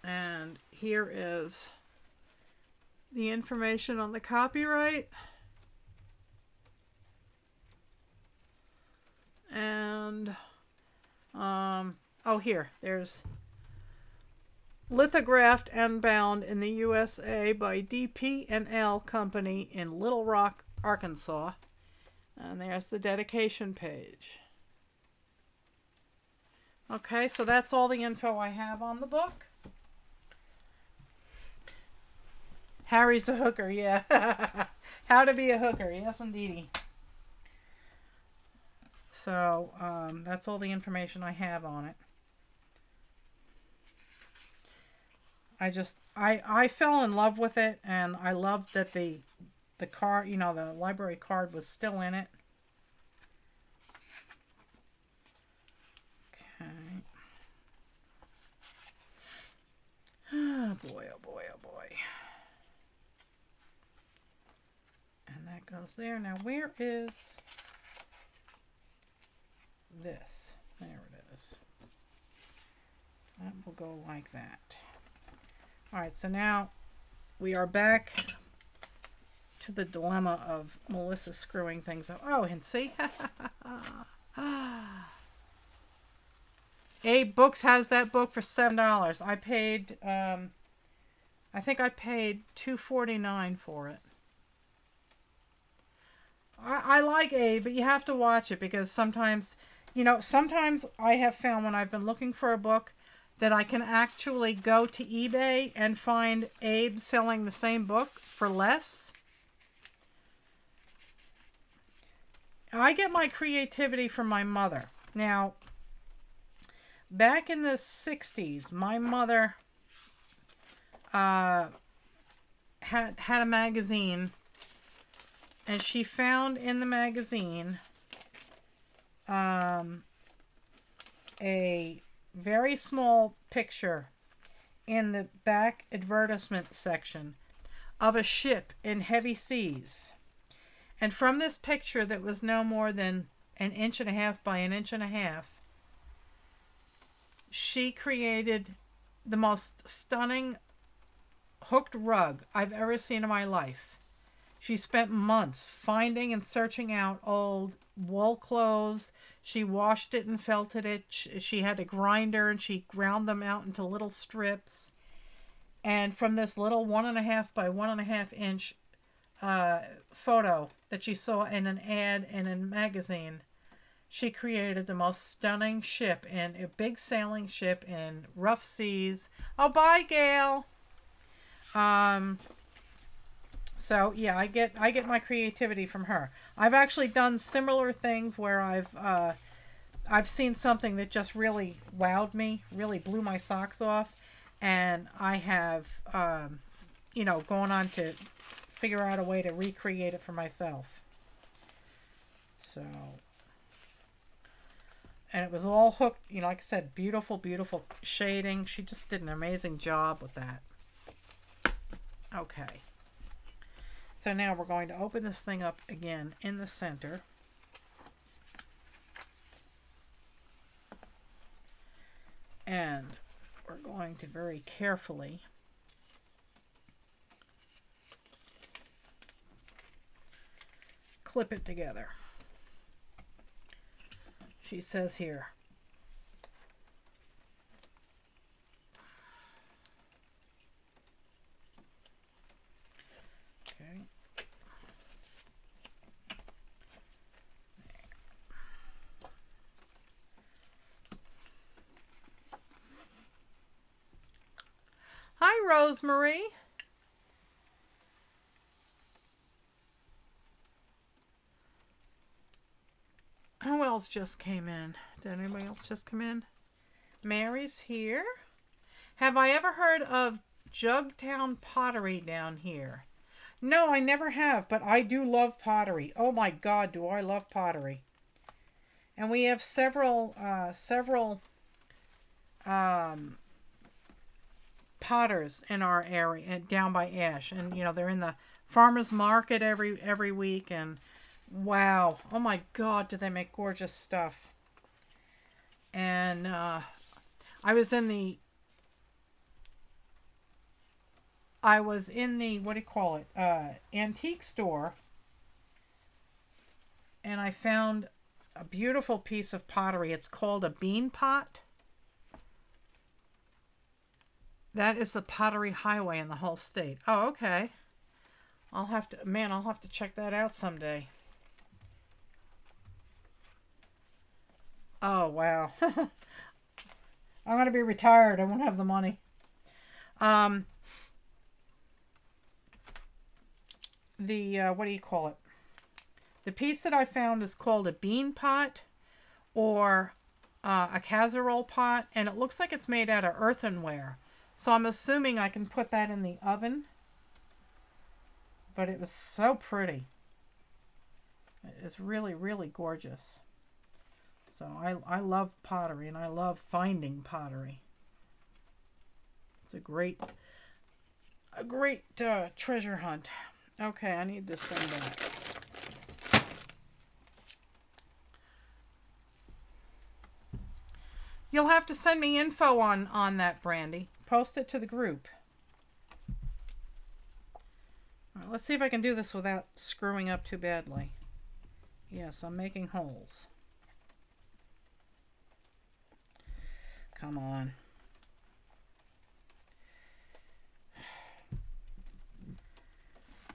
Speaker 1: And here is the information on the copyright. And, here, there's lithographed and bound in the USA by DP&L Company in Little Rock, Arkansas. And there's the dedication page. Okay, so that's all the info I have on the book. Harry's a hooker, yeah. How to be a hooker, yes indeedy. So, that's all the information I have on it. I fell in love with it, and I loved that the card, the library card was still in it. Okay. Oh boy, oh boy, oh boy. And that goes there. Now where is this? There it is. That will go like that. Alright, so now we are back to the dilemma of Melissa screwing things up. Oh, and see? Abe Books has that book for $7. I paid, I think I paid $2.49 for it. I like Abe, but you have to watch it because sometimes, sometimes I have found when I've been looking for a book that I can actually go to eBay and find Abe selling the same book for less. I get my creativity from my mother. Now, back in the 60s, my mother had a magazine, and she found in the magazine a very small picture in the back advertisement section of a ship in heavy seas. And from this picture that was no more than 1.5 inches by 1.5 inches, she created the most stunning hooked rug I've ever seen in my life. She spent months finding and searching out old wool clothes. She washed it and felted it. She had a grinder and she ground them out into little strips. And from this little 1.5 by 1.5 inch photo that she saw in an ad in a magazine, she created the most stunning ship, in a big sailing ship in rough seas. Oh, bye, Gail. So yeah, I get my creativity from her. I've actually done similar things where I've seen something that just really wowed me, really blew my socks off, and I have gone on to figure out a way to recreate it for myself. So, and it was all hooked, like I said, beautiful, beautiful shading. She just did an amazing job with that. Okay. So now we're going to open this thing up again in the center. And we're going to very carefully clip it together. She says here, okay. Hi, Rosemary. Who else just came in? Did anybody else just come in? Mary's here. Have I ever heard of Jugtown Pottery down here? No, I never have, but I do love pottery. Oh my God, do I love pottery. And we have several potters in our area, down by Ash, and they're in the farmers market every week, and wow, oh my God, do they make gorgeous stuff. And I was in the what do you call it, antique store, and I found a beautiful piece of pottery. It's called a bean pot. That is the Pottery Highway in the whole state. Oh, okay. I'll have to check that out someday. Oh, wow. I'm going to be retired. I won't have the money. What do you call it? The piece that I found is called a bean pot, or a casserole pot, and it looks like it's made out of earthenware. So I'm assuming I can put that in the oven. But it was so pretty. It's really, really gorgeous. So I love pottery, and I love finding pottery. It's a great treasure hunt. Okay, I need this thing back. You'll have to send me info on that, Brandy. Post it to the group. All right, let's see if I can do this without screwing up too badly. Yes, I'm making holes. Come on.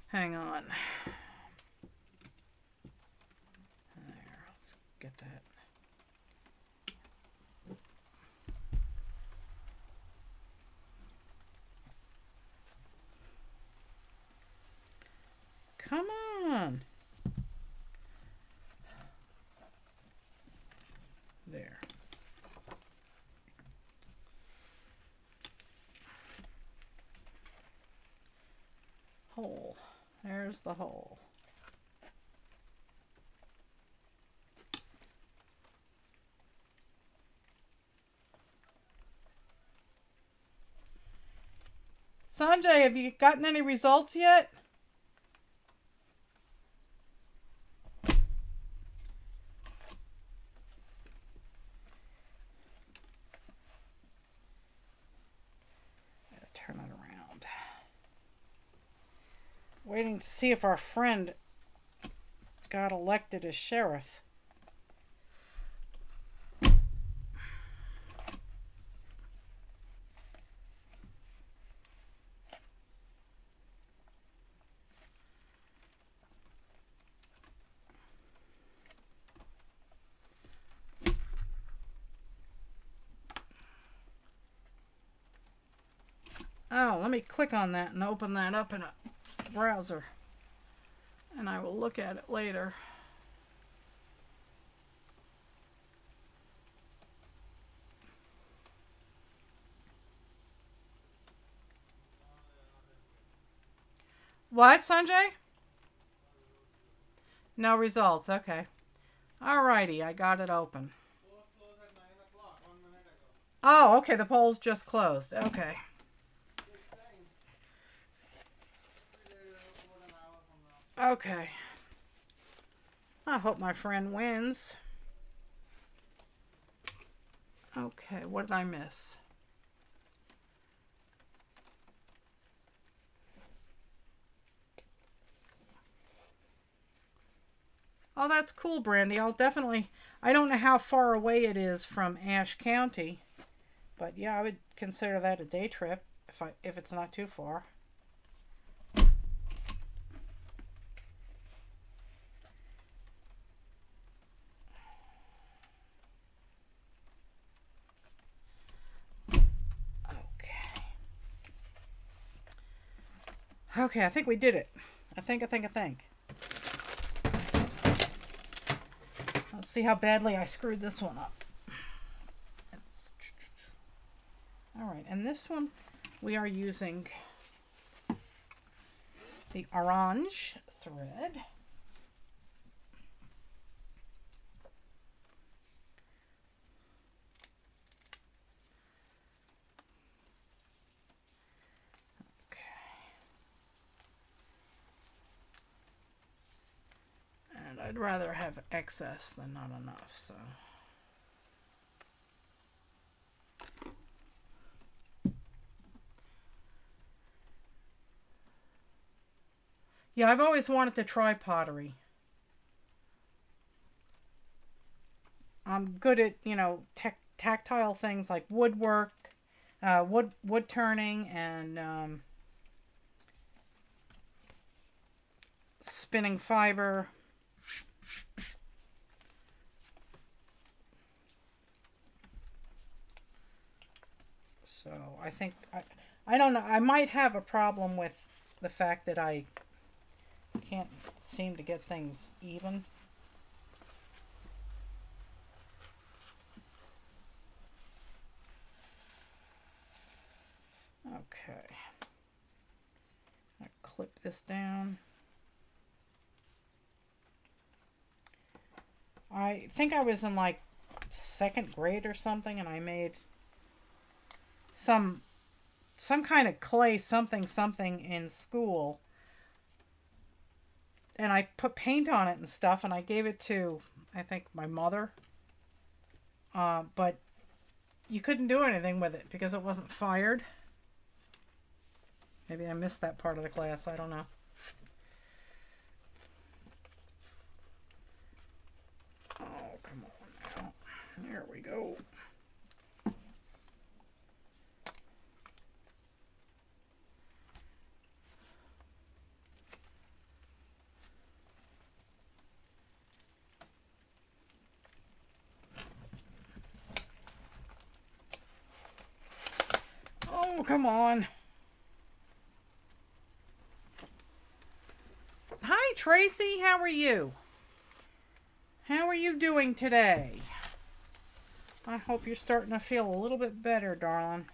Speaker 1: Hang on. There, let's get that. Come on. There. Hole. There's the hole. Sanjay, have you gotten any results yet? waiting to see if our friend got elected as sheriff. Oh, let me click on that and open that up in a browser. And I will look at it later. What, Sanjay? No results. Okay. Alrighty, I got it open. Oh, okay. The polls just closed. Okay. Okay. I hope my friend wins. Okay, what did I miss? Oh, that's cool, Brandy. I'll definitely... I don't know how far away it is from Ashe County, but yeah, I would consider that a day trip if it's not too far. Okay, I think we did it. I think. Let's see how badly I screwed this one up. All right, and this one we are using the orange thread. I'd rather have excess than not enough, so. Yeah, I've always wanted to try pottery. I'm good at, you know, tactile things like woodwork, wood turning, and spinning fiber. So I think, I don't know, I might have a problem with the fact that I can't seem to get things even. Okay. I clip this down. I think I was in like 2nd grade or something, and I made some kind of clay something in school, and I put paint on it and stuff, and I gave it to, I think, my mother, but you couldn't do anything with it because it wasn't fired. Maybe I missed that part of the class, I don't know. Oh, come on now. There we go. Oh, come on. Hi, Tracy. How are you? How are you doing today? I hope you're starting to feel a little bit better, darling.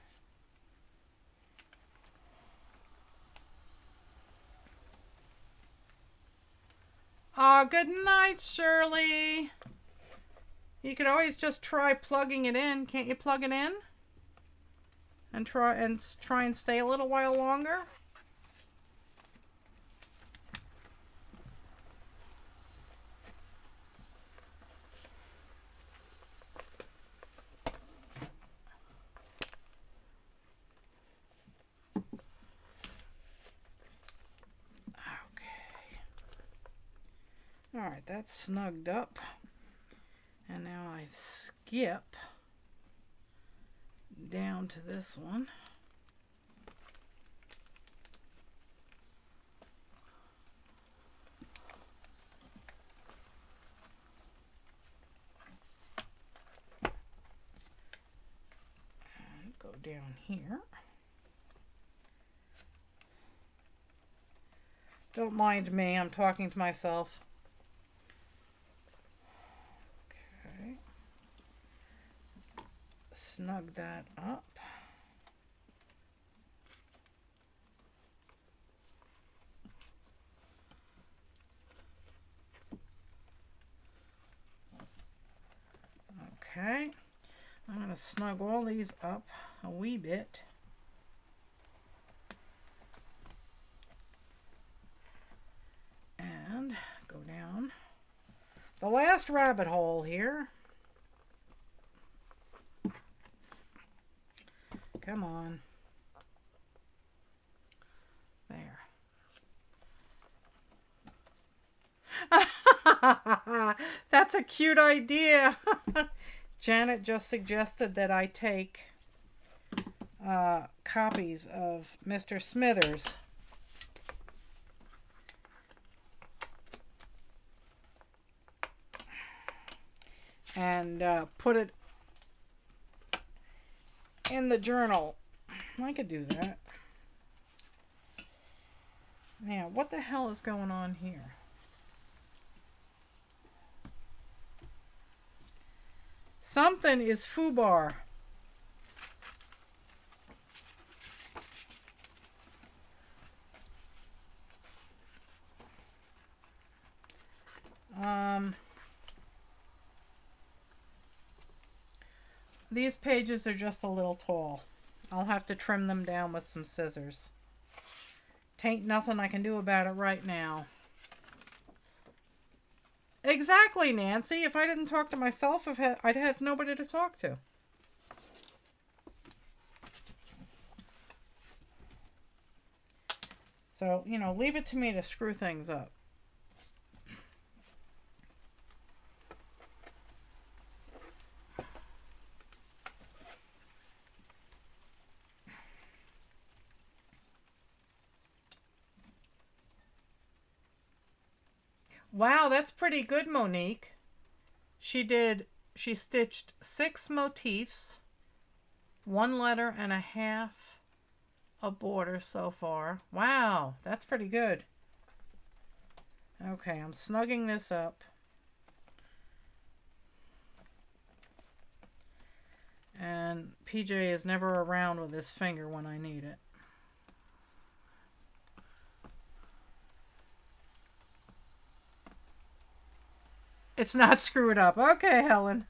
Speaker 1: Good night, Shirley. You could always just try plugging it in. Can't you plug it in? And try and stay a little while longer? Okay. All right, that's snugged up. And now I skip down to this one. And go down here. Don't mind me, I'm talking to myself. Okay. Snug that up. Okay. I'm going to snug all these up a wee bit. And go down the last rabbit hole here. Come on. There. That's a cute idea. Janet just suggested that I take copies of Mr. Smithers. And put it in the journal. I could do that. Now, what the hell is going on here? Something is foobar. These pages are just a little tall. I'll have to trim them down with some scissors. Tain't nothing I can do about it right now. Exactly, Nancy. If I didn't talk to myself, I'd have nobody to talk to. So, you know, leave it to me to screw things up. Wow, that's pretty good, Monique. She stitched 6 motifs, 1 letter and a half a border so far. Wow, that's pretty good. Okay, I'm snugging this up. And PJ is never around with his finger when I need it. It's not screwed up. Okay, Helen.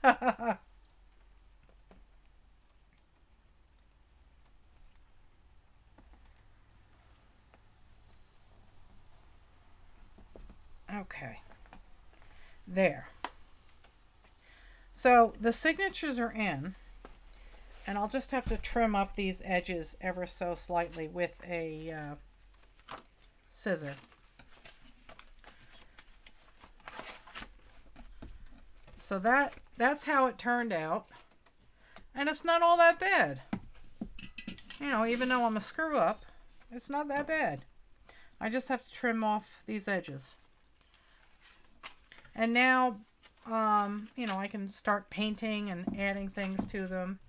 Speaker 1: Okay. There. So the signatures are in. And I'll just have to trim up these edges ever so slightly with a scissor. So that's how it turned out. And it's not all that bad. You know, even though I'm a screw up, it's not that bad. I just have to trim off these edges. And now, you know, I can start painting and adding things to them.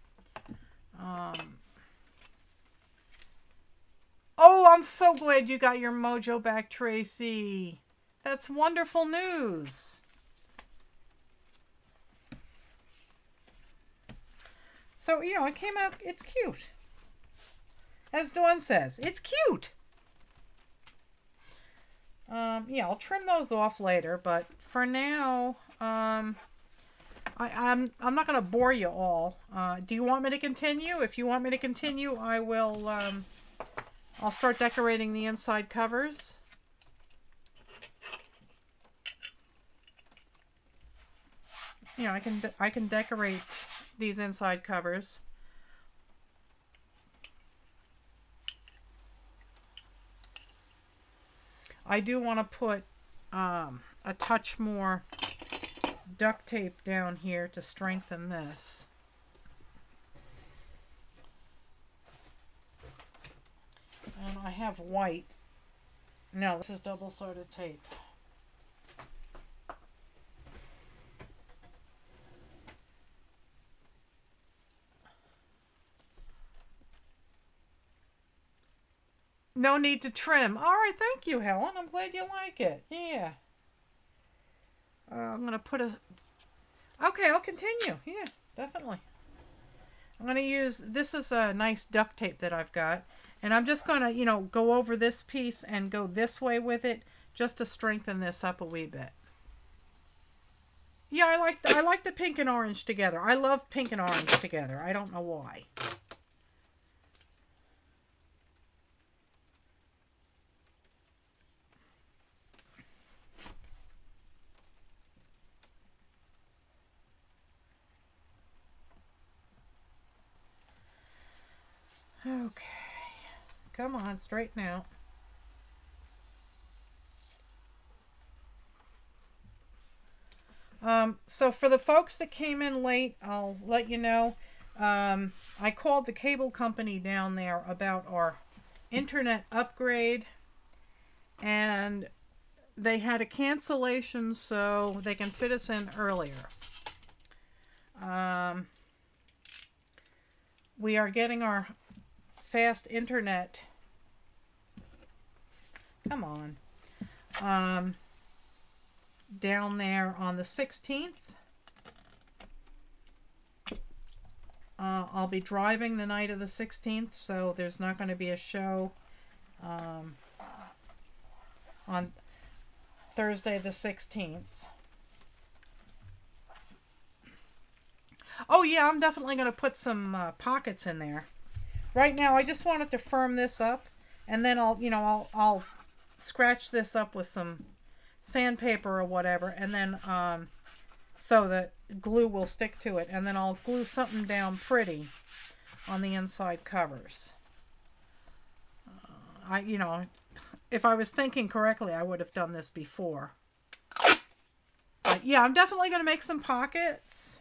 Speaker 1: Oh, I'm so glad you got your mojo back, Tracy. That's wonderful news. So, you know, it came out, it's cute. As Dawn says, it's cute. Yeah, I'll trim those off later, but for now, I'm not going to bore you all. Do you want me to continue? If you want me to continue, I will, I'll start decorating the inside covers. You know, I can decorate these inside covers. I do want to put a touch more duct tape down here to strengthen this. And I have white. No, this is double-sided tape. No need to trim. All right, thank you, Helen. I'm glad you like it. Yeah. I'm going to put a... Okay, I'll continue. Yeah, definitely. I'm going to use... This is a nice duct tape that I've got. And I'm just going to, you know, go over this piece and go this way with it just to strengthen this up a wee bit. Yeah, I like the pink and orange together. I love pink and orange together. I don't know why. Okay. Come on, straighten out. So for the folks that came in late, I'll let you know. I called the cable company down there about our internet upgrade, and they had a cancellation, so they can fit us in earlier. We are getting our fast internet. Come on. Down there on the 16th. I'll be driving the night of the 16th, so there's not going to be a show on Thursday the 16th. Oh yeah, I'm definitely going to put some pockets in there. Right now, I just wanted to firm this up, and then I'll scratch this up with some sandpaper or whatever, and then so that glue will stick to it, and then I'll glue something down pretty on the inside covers. If I was thinking correctly, I would have done this before. But yeah, I'm definitely going to make some pockets.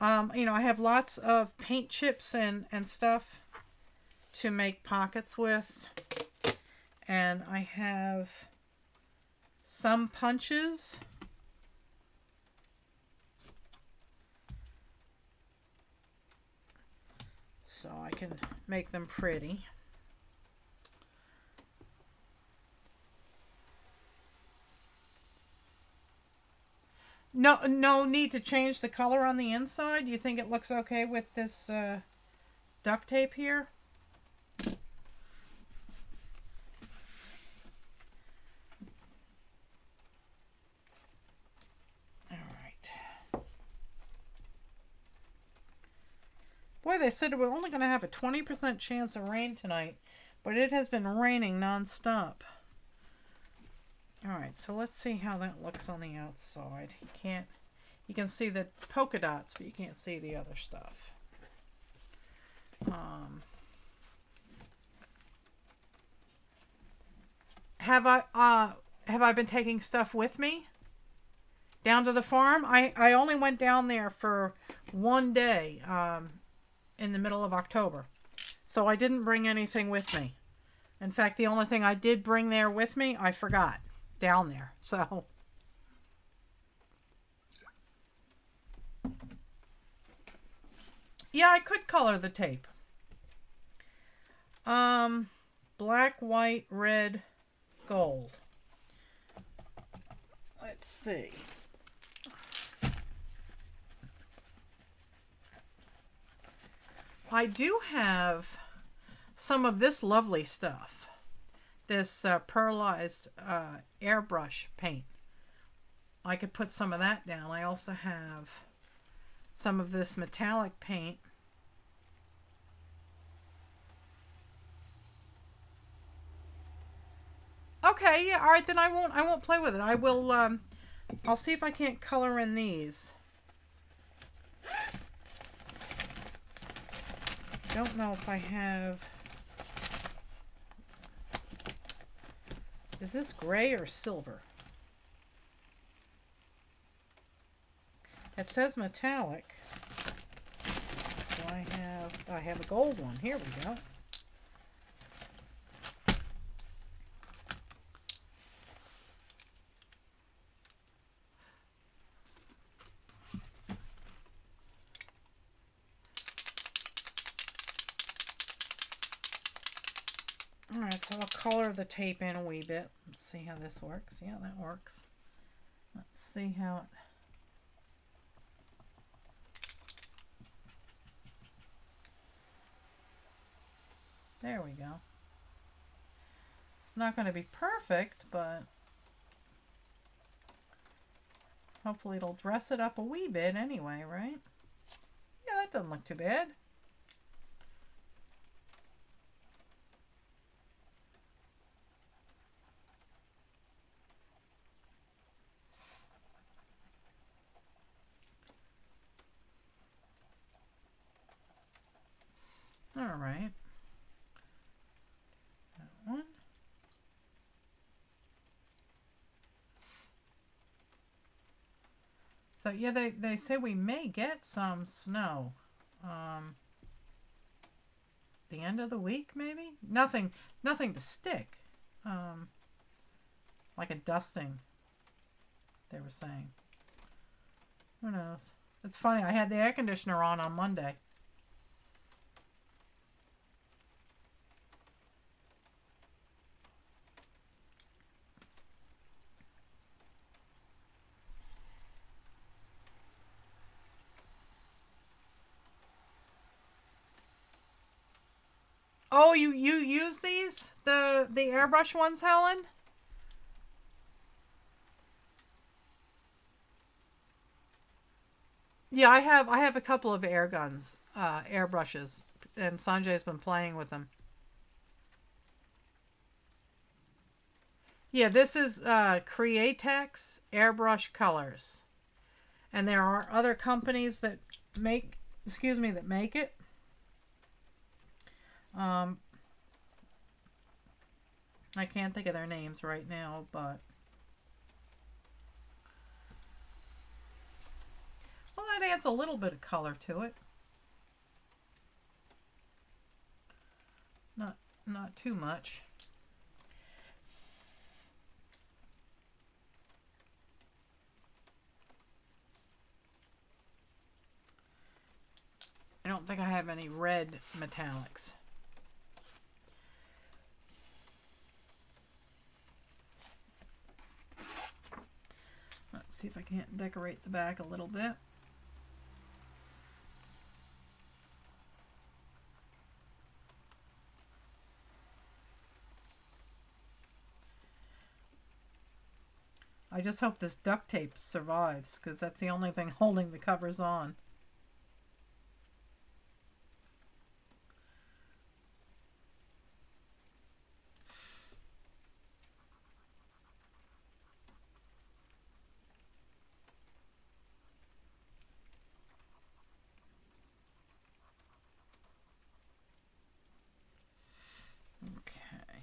Speaker 1: I have lots of paint chips and stuff to make pockets with, and I have some punches. So I can make them pretty. No need to change the color on the inside. You think it looks okay with this duct tape here? Boy, they said we're only going to have a 20% chance of rain tonight, but it has been raining nonstop. Alright, so let's see how that looks on the outside. You can see the polka dots, but you can't see the other stuff. Have I been taking stuff with me down to the farm? I only went down there for one day in the middle of October, so I didn't bring anything with me. In fact, the only thing I did bring there with me, I forgot down there. So yeah, I could color the tape. Black, white, red, gold. Let's see. I do have some of this lovely stuff. This pearlized airbrush paint. I could put some of that down. I also have some of this metallic paint. Okay, yeah, all right, then I won't play with it. I will I'll see if I can't color in these. Don't know if I have. Is this gray or silver? It says metallic. Do I have a gold one. Here we go. Alright, so I'll color the tape in a wee bit. Let's see how this works. Yeah, that works. Let's see how it... There we go. It's not going to be perfect, but hopefully it'll dress it up a wee bit anyway, right? Yeah, that doesn't look too bad. All right. That one. So yeah, they say we may get some snow. The end of the week, maybe? Nothing to stick. Like a dusting, they were saying. Who knows? It's funny, I had the air conditioner on Monday. Oh, you use these? The airbrush ones, Helen? Yeah, I have a couple of air guns, airbrushes, and Sanjay's been playing with them. Yeah, this is Createx Airbrush Colors. And there are other companies that make, that make it. I can't think of their names right now, but well, that adds a little bit of color to it. Not too much. I don't think I have any red metallics. Let's see if I can't decorate the back a little bit. I just hope this duct tape survives, because that's the only thing holding the covers on. Okay.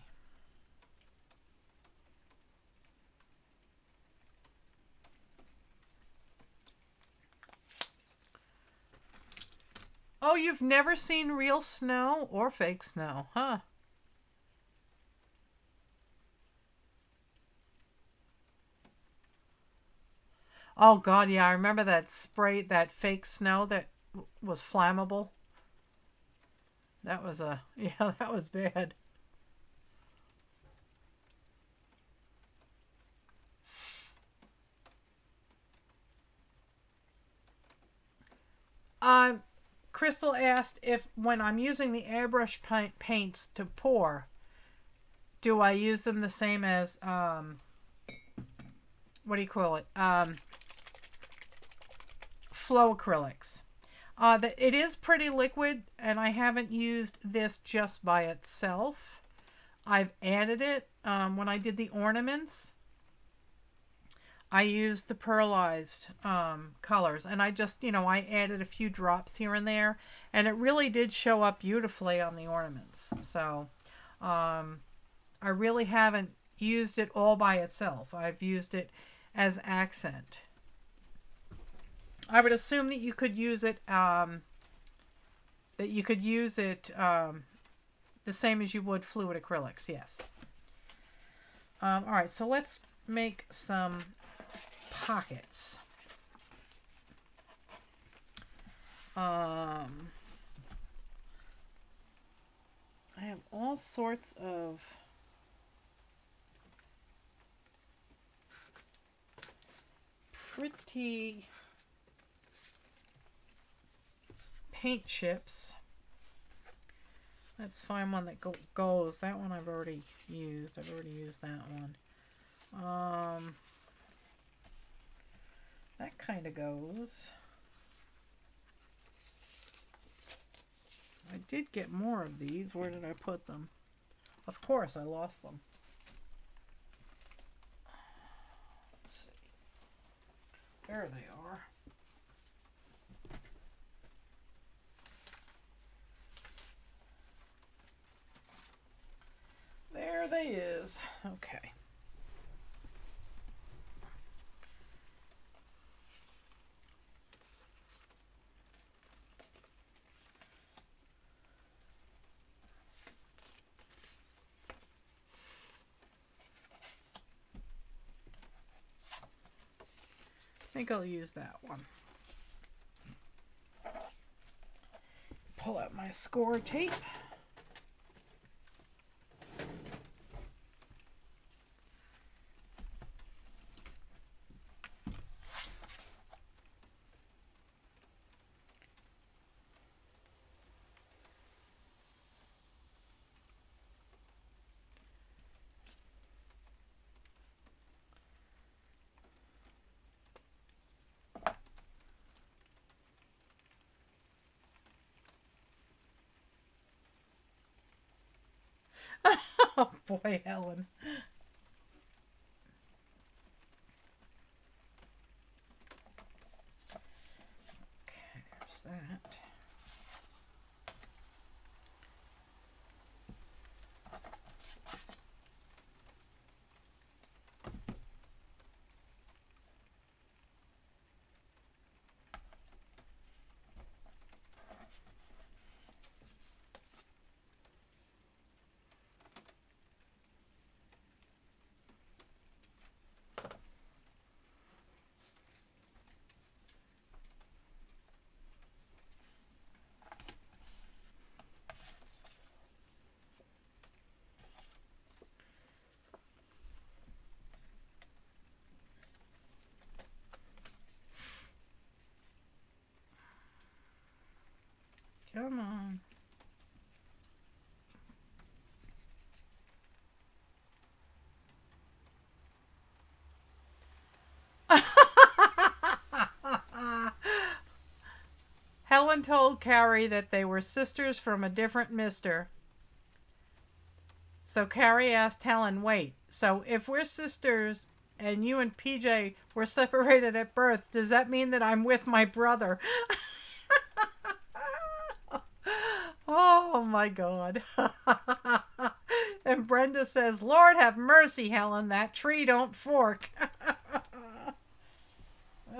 Speaker 1: Oh, you've never seen real snow or fake snow, huh? Oh God, yeah, I remember that spray, that fake snow that was flammable. That was yeah, that was bad. Crystal asked if when I'm using the airbrush paints to pour, do I use them the same as, what do you call it? Flow acrylics. It is pretty liquid, and I haven't used this just by itself. I've added it when I did the ornaments. I used the pearlized colors, and I just, I added a few drops here and there, and it really did show up beautifully on the ornaments. So I really haven't used it all by itself. I've used it as accent. I would assume that you could use it, the same as you would fluid acrylics, yes. All right, so let's make some pockets. I have all sorts of pretty paint chips. Let's find one that goes. That one I've already used. I've already used that one. That kind of goes. I did get more of these. Where did I put them? Of course, I lost them. Let's see. There they are. There they is. Okay. I think I'll use that one. Pull out my score tape. Oh boy, Helen. Okay, there's that. Come on. Helen told Carrie that they were sisters from a different mister. So Carrie asked Helen, wait, so if we're sisters and you and PJ were separated at birth, does that mean that I'm with my brother? Oh my God. And Brenda says, Lord have mercy, Helen, that tree don't fork.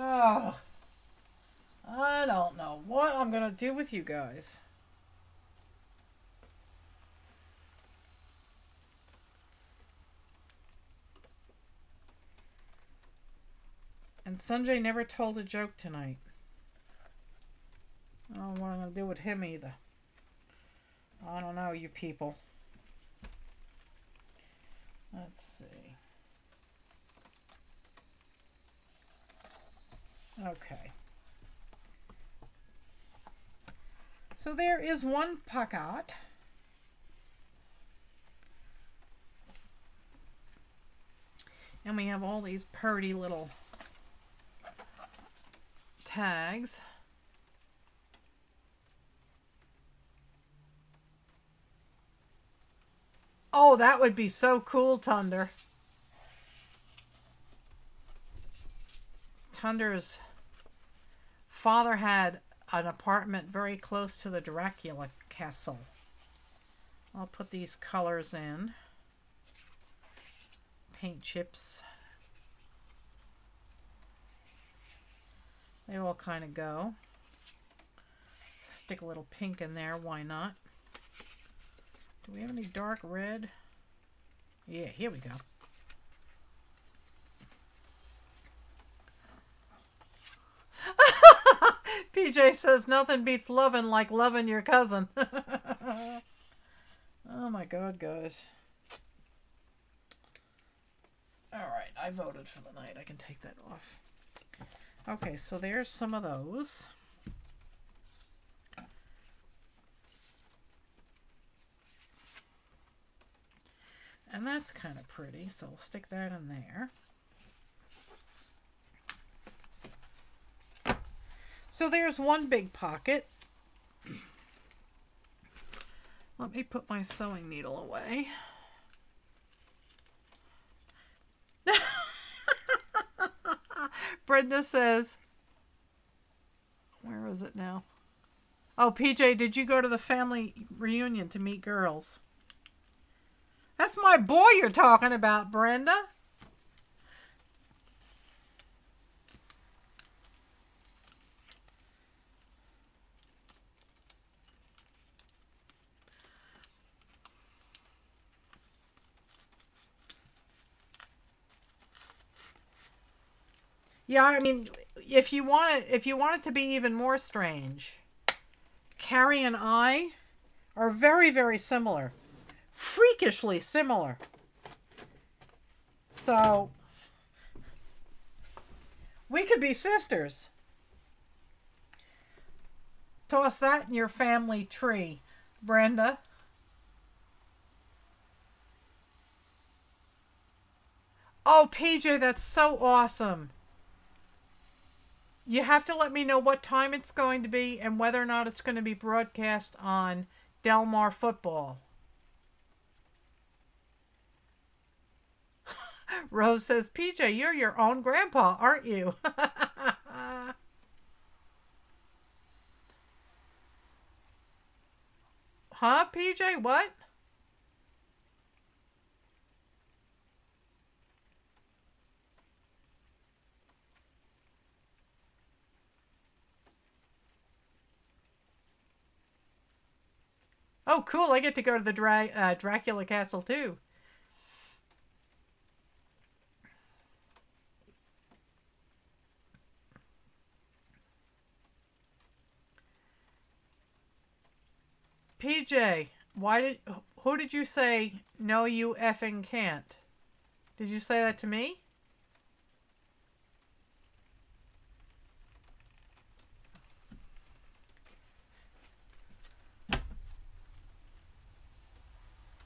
Speaker 1: Oh, I don't know what I'm going to do with you guys. And Sanjay never told a joke tonight. I don't know what I'm going to do with him either. I don't know, you people. Let's see. Okay. So there is one pocket. And we have all these pretty little tags. Oh, that would be so cool, Thunder. Thunder's father had an apartment very close to the Dracula castle. I'll put these colors in. Paint chips. They all kind of go. Stick a little pink in there. Why not? Do we have any dark red? Yeah, here we go. PJ says nothing beats loving like loving your cousin. Oh my God, guys. Alright, I voted for the night. I can take that off. Okay, so there's some of those. And that's kind of pretty, so we'll stick that in there. So there's one big pocket. Let me put my sewing needle away. Brenda says, where is it now? Oh, PJ, did you go to the family reunion to meet girls? That's my boy you're talking about, Brenda. Yeah, I mean, if you want it to be even more strange, Carrie and I are very, very similar. Freakishly similar. So, we could be sisters. Toss that in your family tree, Brenda. Oh, PJ, that's so awesome. You have to let me know what time it's going to be and whether or not it's going to be broadcast on Del Mar Football. Rose says, PJ, you're your own grandpa, aren't you? Huh, PJ? What? Oh, cool. I get to go to the Dracula Castle, too. PJ, who did you say, no, you effing can't? Did you say that to me?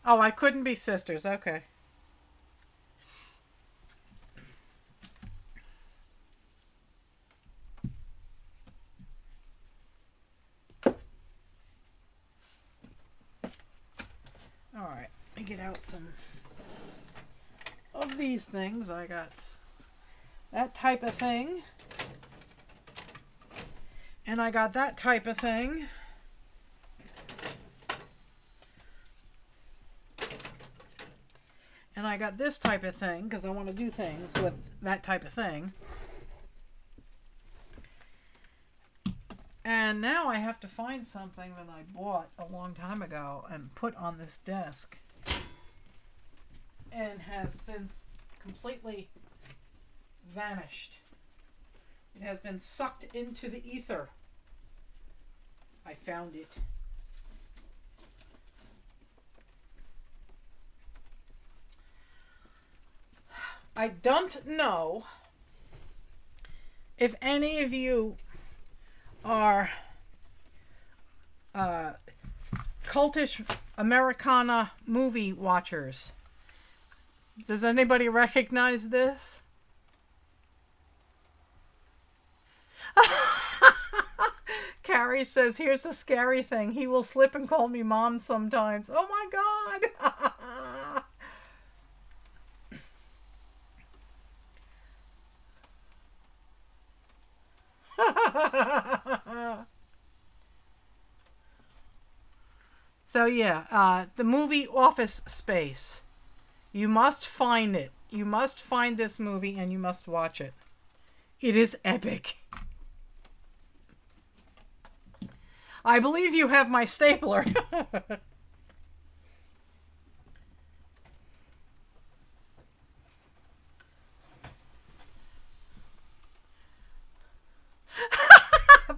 Speaker 1: Oh, I couldn't be sisters. Okay. All right. Let me get out some of these things. I got that type of thing. And I got that type of thing. And I got this type of thing because I want to do things with that type of thing. And now I have to find something that I bought a long time ago and put on this desk. And has since completely vanished. It has been sucked into the ether. I found it. I don't know if any of you are cultish Americana movie watchers. Does anybody recognize this? Carrie says, here's the scary thing. He will slip and call me mom sometimes. Oh my God. So yeah, the movie Office Space. You must find it. You must find this movie and you must watch it. It is epic. I believe you have my stapler.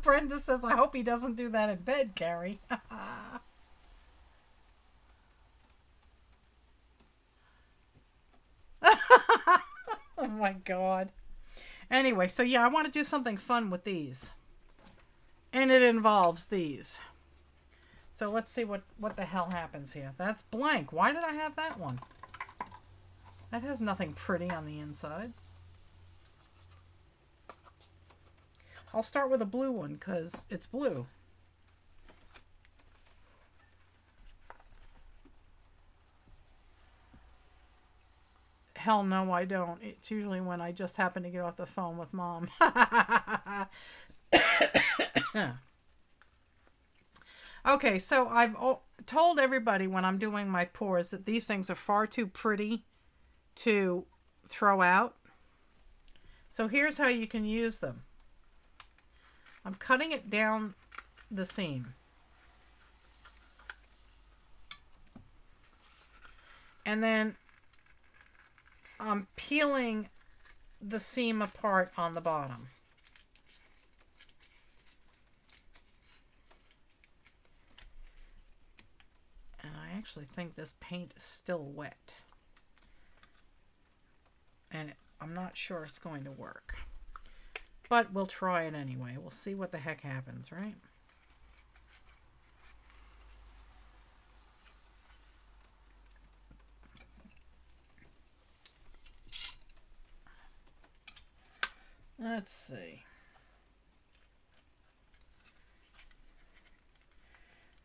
Speaker 1: Brenda says, I hope he doesn't do that in bed, Carrie. Oh my God. Anyway, so yeah, I want to do something fun with these. And it involves these. So let's see what the hell happens here. That's blank. Why did I have that one? That has nothing pretty on the insides. I'll start with a blue one because it's blue. Hell no, I don't. It's usually when I just happen to get off the phone with Mom. Okay, so I've told everybody when I'm doing my pours that these things are far too pretty to throw out. So here's how you can use them. I'm cutting it down the seam. And then I'm peeling the seam apart on the bottom. And I actually think this paint is still wet. And I'm not sure it's going to work. But we'll try it anyway. We'll see what the heck happens, right? Let's see.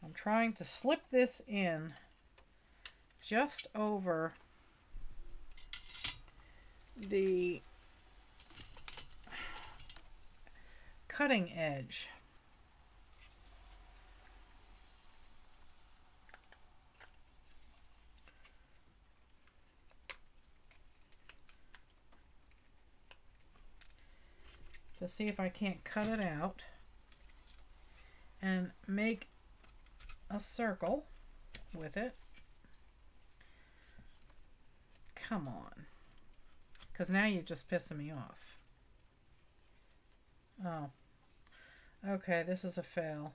Speaker 1: I'm trying to slip this in just over the cutting edge. To see if I can't cut it out and make a circle with it. Come on. Because now you're just pissing me off. Oh. Okay, this is a fail.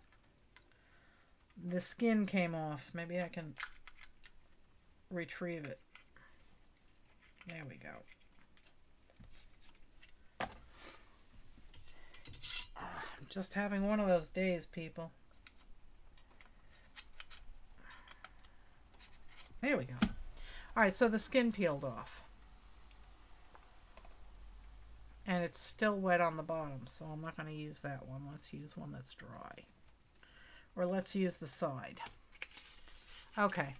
Speaker 1: The skin came off. Maybe I can retrieve it. There we go. I'm just having one of those days, people. There we go. Alright, so the skin peeled off. And it's still wet on the bottom, so I'm not going to use that one. Let's use one that's dry. Or let's use the side. Okay.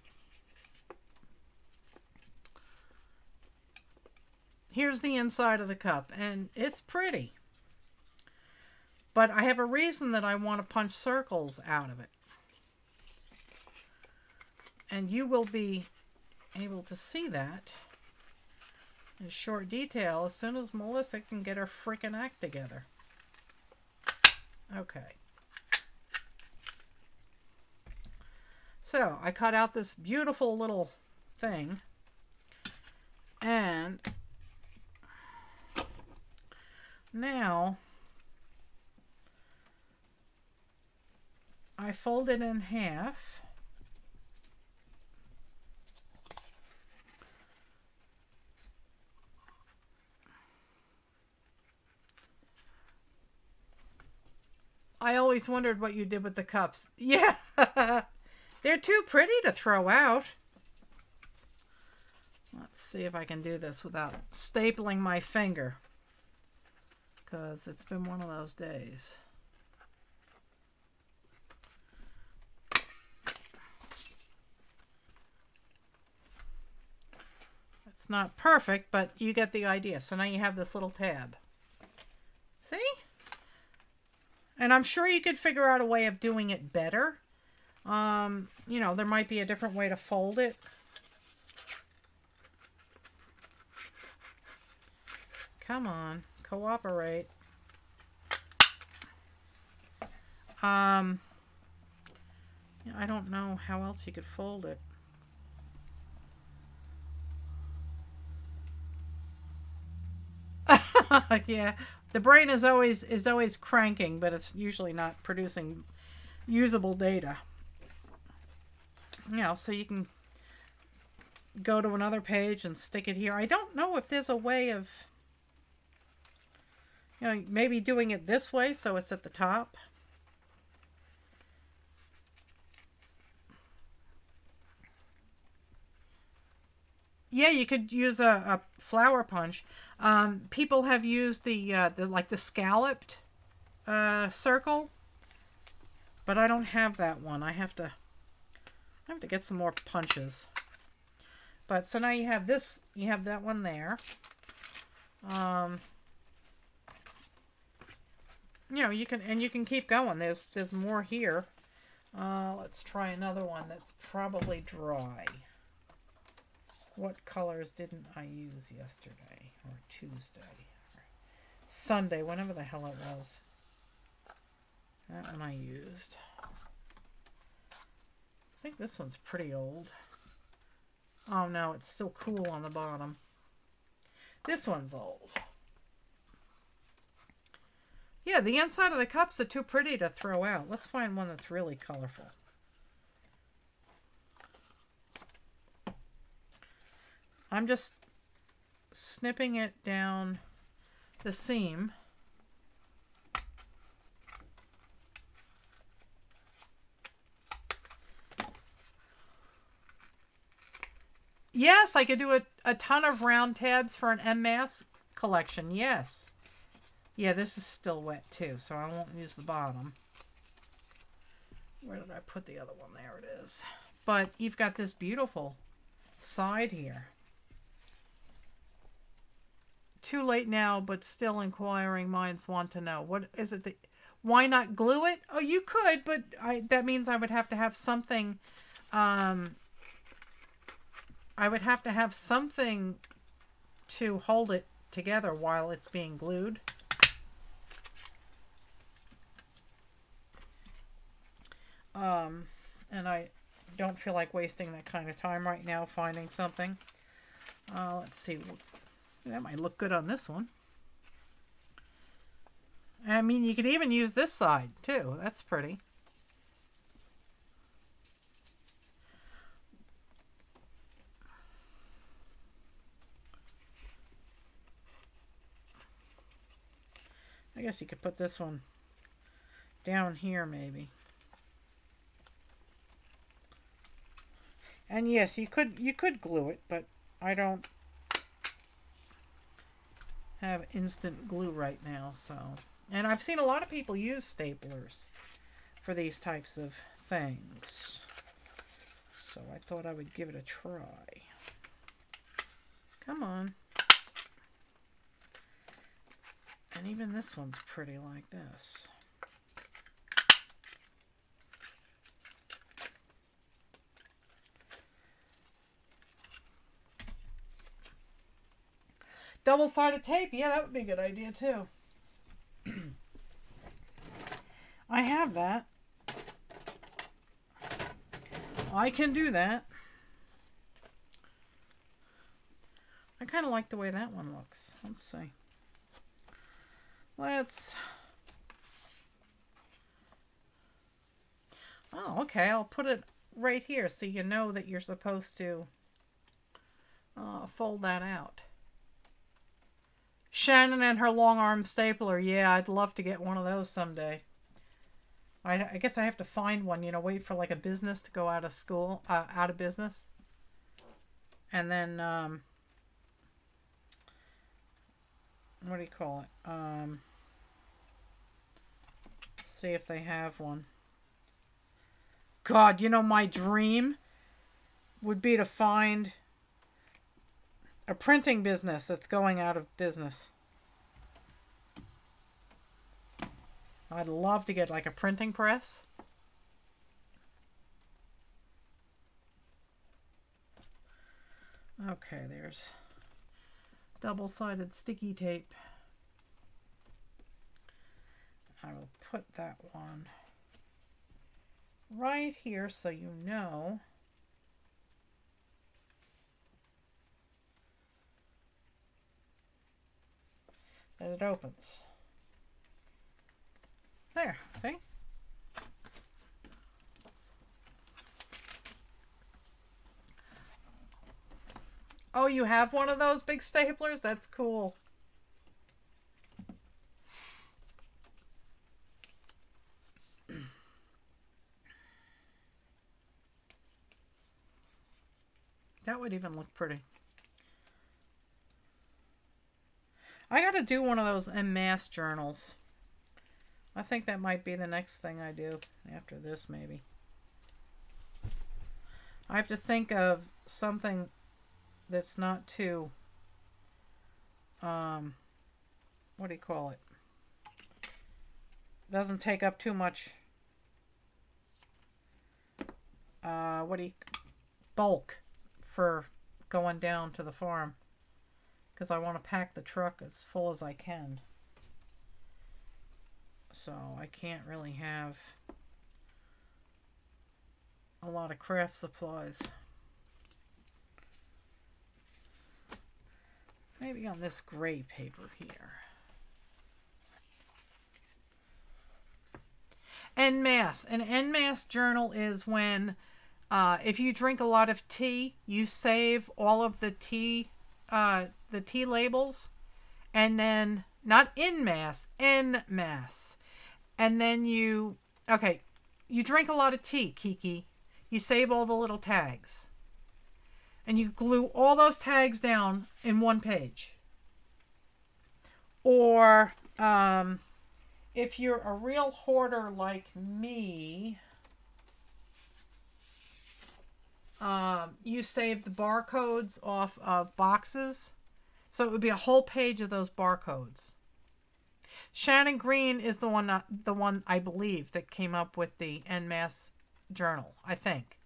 Speaker 1: Here's the inside of the cup, and it's pretty. But I have a reason that I want to punch circles out of it. And you will be able to see that in short detail as soon as Melissa can get her freaking act together. Okay. So I cut out this beautiful little thing, and now I fold it in half. I always wondered what you did with the cups. Yeah, they're too pretty to throw out. Let's see if I can do this without stapling my finger, because it's been one of those days. It's not perfect, but you get the idea. So now you have this little tab. See? And I'm sure you could figure out a way of doing it better. You know, there might be a different way to fold it. Come on, cooperate. Yeah, I don't know how else you could fold it. Yeah, the brain is always cranking, but it's usually not producing usable data. You know, so you can go to another page and stick it here. I don't know if there's a way of, you know, maybe doing it this way so it's at the top. Yeah, you could use a flower punch. People have used the like the scalloped circle, but I don't have that one. I have to get some more punches. But so now you have this, you have that one there. You know, you can keep going. There's more here. Let's try another one that's probably dry. What colors didn't I use yesterday or Tuesday or Sunday, whenever the hell it was? That one I used. I think this one's pretty old. Oh no, it's still cool on the bottom. This one's old. Yeah, the inside of the cups are too pretty to throw out. Let's find one that's really colorful. I'm just snipping it down the seam. Yes, I could do a ton of round tabs for an M mask collection. Yes. Yeah, this is still wet too, so I won't use the bottom. Where did I put the other one? There it is. But you've got this beautiful side here. Too late now, but still inquiring minds want to know. What is it? Why not glue it? Oh, you could, but that means I would have to have something. I would have to have something to hold it together while it's being glued. And I don't feel like wasting that kind of time right now finding something. Let's see. That might look good on this one. I mean, you could even use this side too. That's pretty. I guess you could put this one down here maybe. And yes, you could glue it, but I don't have instant glue right now, so. And I've seen a lot of people use staplers for these types of things. So I thought I would give it a try. Come on. And even this one's pretty like this. Double-sided tape. Yeah, that would be a good idea, too. I have that. I can do that. I kind of like the way that one looks. Let's see. Oh, okay. I'll put it right here so you know that you're supposed to fold that out. Shannon and her long arm stapler. Yeah, I'd love to get one of those someday. I guess I have to find one, you know, wait for like a business to go out of school, out of business. And then, what do you call it? See if they have one. God, you know, my dream would be to find a printing business that's going out of business. I'd love to get like a printing press. Okay, there's double-sided sticky tape. I will put that one right here so you know that it opens. There, see? Oh, you have one of those big staplers? That's cool. That would even look pretty. I got to do one of those en masse journals. I think that might be the next thing I do after this, maybe. I have to think of something that's not too, what do you call it? Doesn't take up too much, bulk for going down to the farm. Because I want to pack the truck as full as I can. So I can't really have a lot of craft supplies. Maybe on this gray paper here. En masse. An en masse journal is when if you drink a lot of tea, you save all of the tea labels, and then not in mass, en masse. And then you drink a lot of tea, Kiki. You save all the little tags. And you glue all those tags down in one page. Or if you're a real hoarder like me, you save the barcodes off of boxes. So it would be a whole page of those barcodes. Shannon Green is the one I believe that came up with the en masse journal, I think.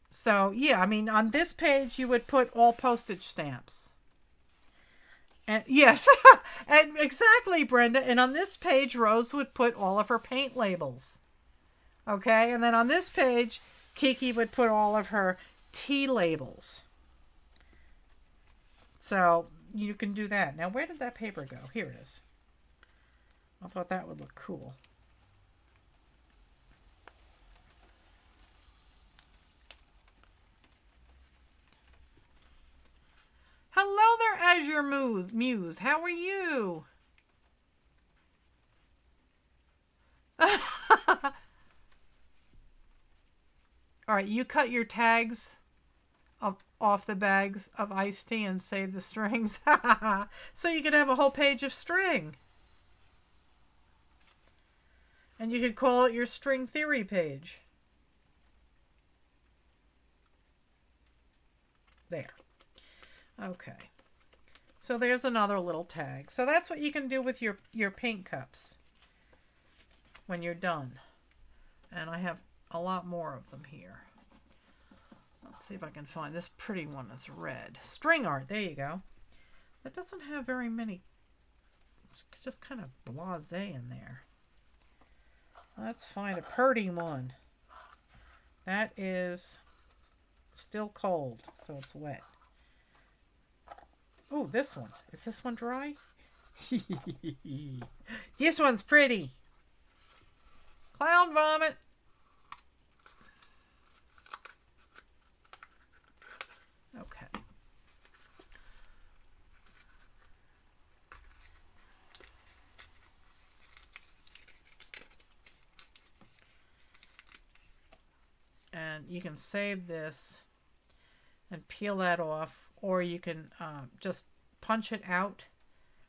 Speaker 1: So yeah, I mean, on this page you would put all postage stamps. And yes, and exactly, Brenda. And on this page, Rose would put all of her paint labels. Okay, and then on this page, Kiki would put all of her tea labels. So you can do that. Now, where did that paper go? Here it is. I thought that would look cool. Hello there, Azure Muse. How are you? All right, you cut your tags off the bags of iced tea and save the strings. So you could have a whole page of string. And you could call it your string theory page. There. Okay. So there's another little tag. So that's what you can do with your paint cups when you're done. And I have a lot more of them here. Let's see if I can find this pretty one that's red. String art. There you go. That doesn't have very many. It's just kind of blasé in there. Let's find a pretty one. That is still cold, so it's wet. Oh, this one. Is this one dry? This one's pretty. Clown vomit. Okay. And you can save this and peel that off, or you can just punch it out,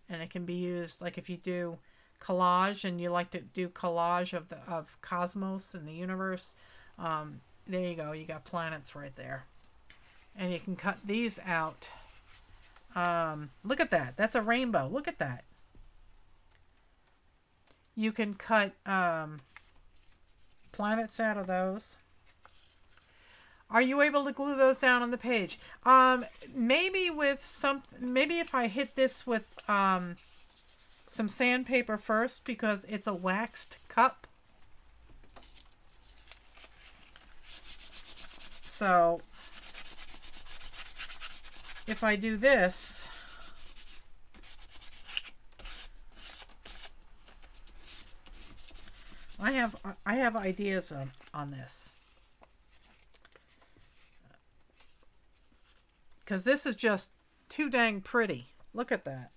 Speaker 1: and it can be used like if you do collage and you like to do collage of cosmos and the universe. There you go. You got planets right there. And you can cut these out. Look at that. That's a rainbow. Look at that. You can cut planets out of those. Are you able to glue those down on the page? Maybe with some. Maybe if I hit this with some sandpaper first, because it's a waxed cup. So if I do this, I have ideas on this. Because this is just too dang pretty. Look at that.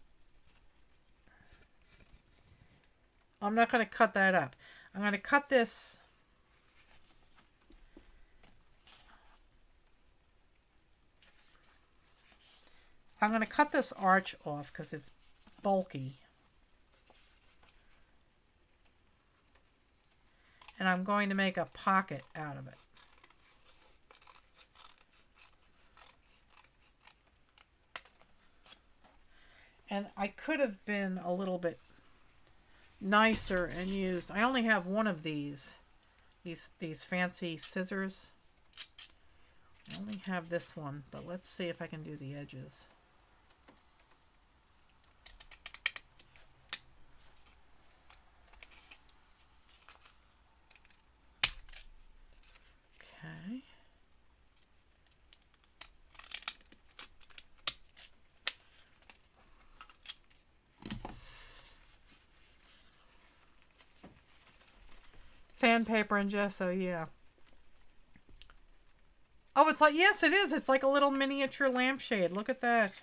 Speaker 1: I'm not going to cut that up. I'm going to cut this. I'm going to cut this arch off because it's bulky. And I'm going to make a pocket out of it. And I could have been a little bit nicer and used. I only have one of these fancy scissors. I only have this one, but let's see if I can do the edges. Okay. Sandpaper and gesso, yeah. Oh, it's like, yes, it is. It's like a little miniature lampshade. Look at that.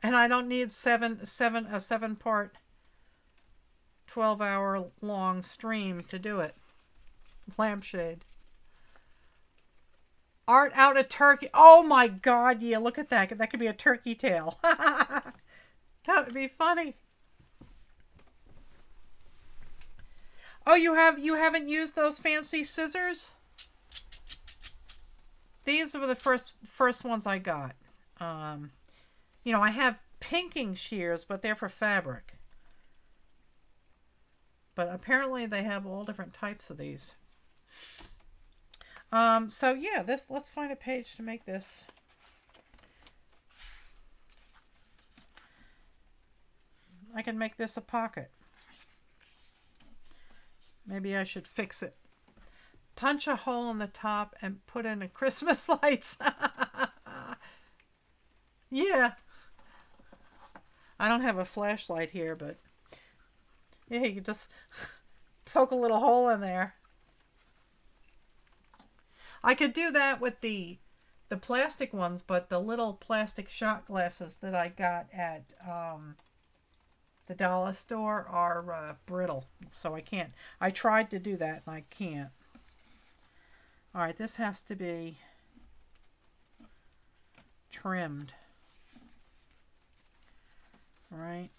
Speaker 1: And I don't need a 7-part, 12-hour long stream to do it. Lampshade. Art out a turkey. Oh my God, yeah, look at that. That could be a turkey tail. That would be funny. Oh, you haven't used those fancy scissors? These were the first ones I got. You know, I have pinking shears, but they're for fabric. But apparently they have all different types of these. So yeah, let's find a page to make this. I can make this a pocket. Maybe I should fix it. Punch a hole in the top and put in a Christmas lights. Yeah. I don't have a flashlight here, but yeah, you can just poke a little hole in there. I could do that with the plastic ones, but the little plastic shot glasses that I got at the dollar store are brittle, so I can't. I tried to do that and I can't. All right, this has to be trimmed. All right.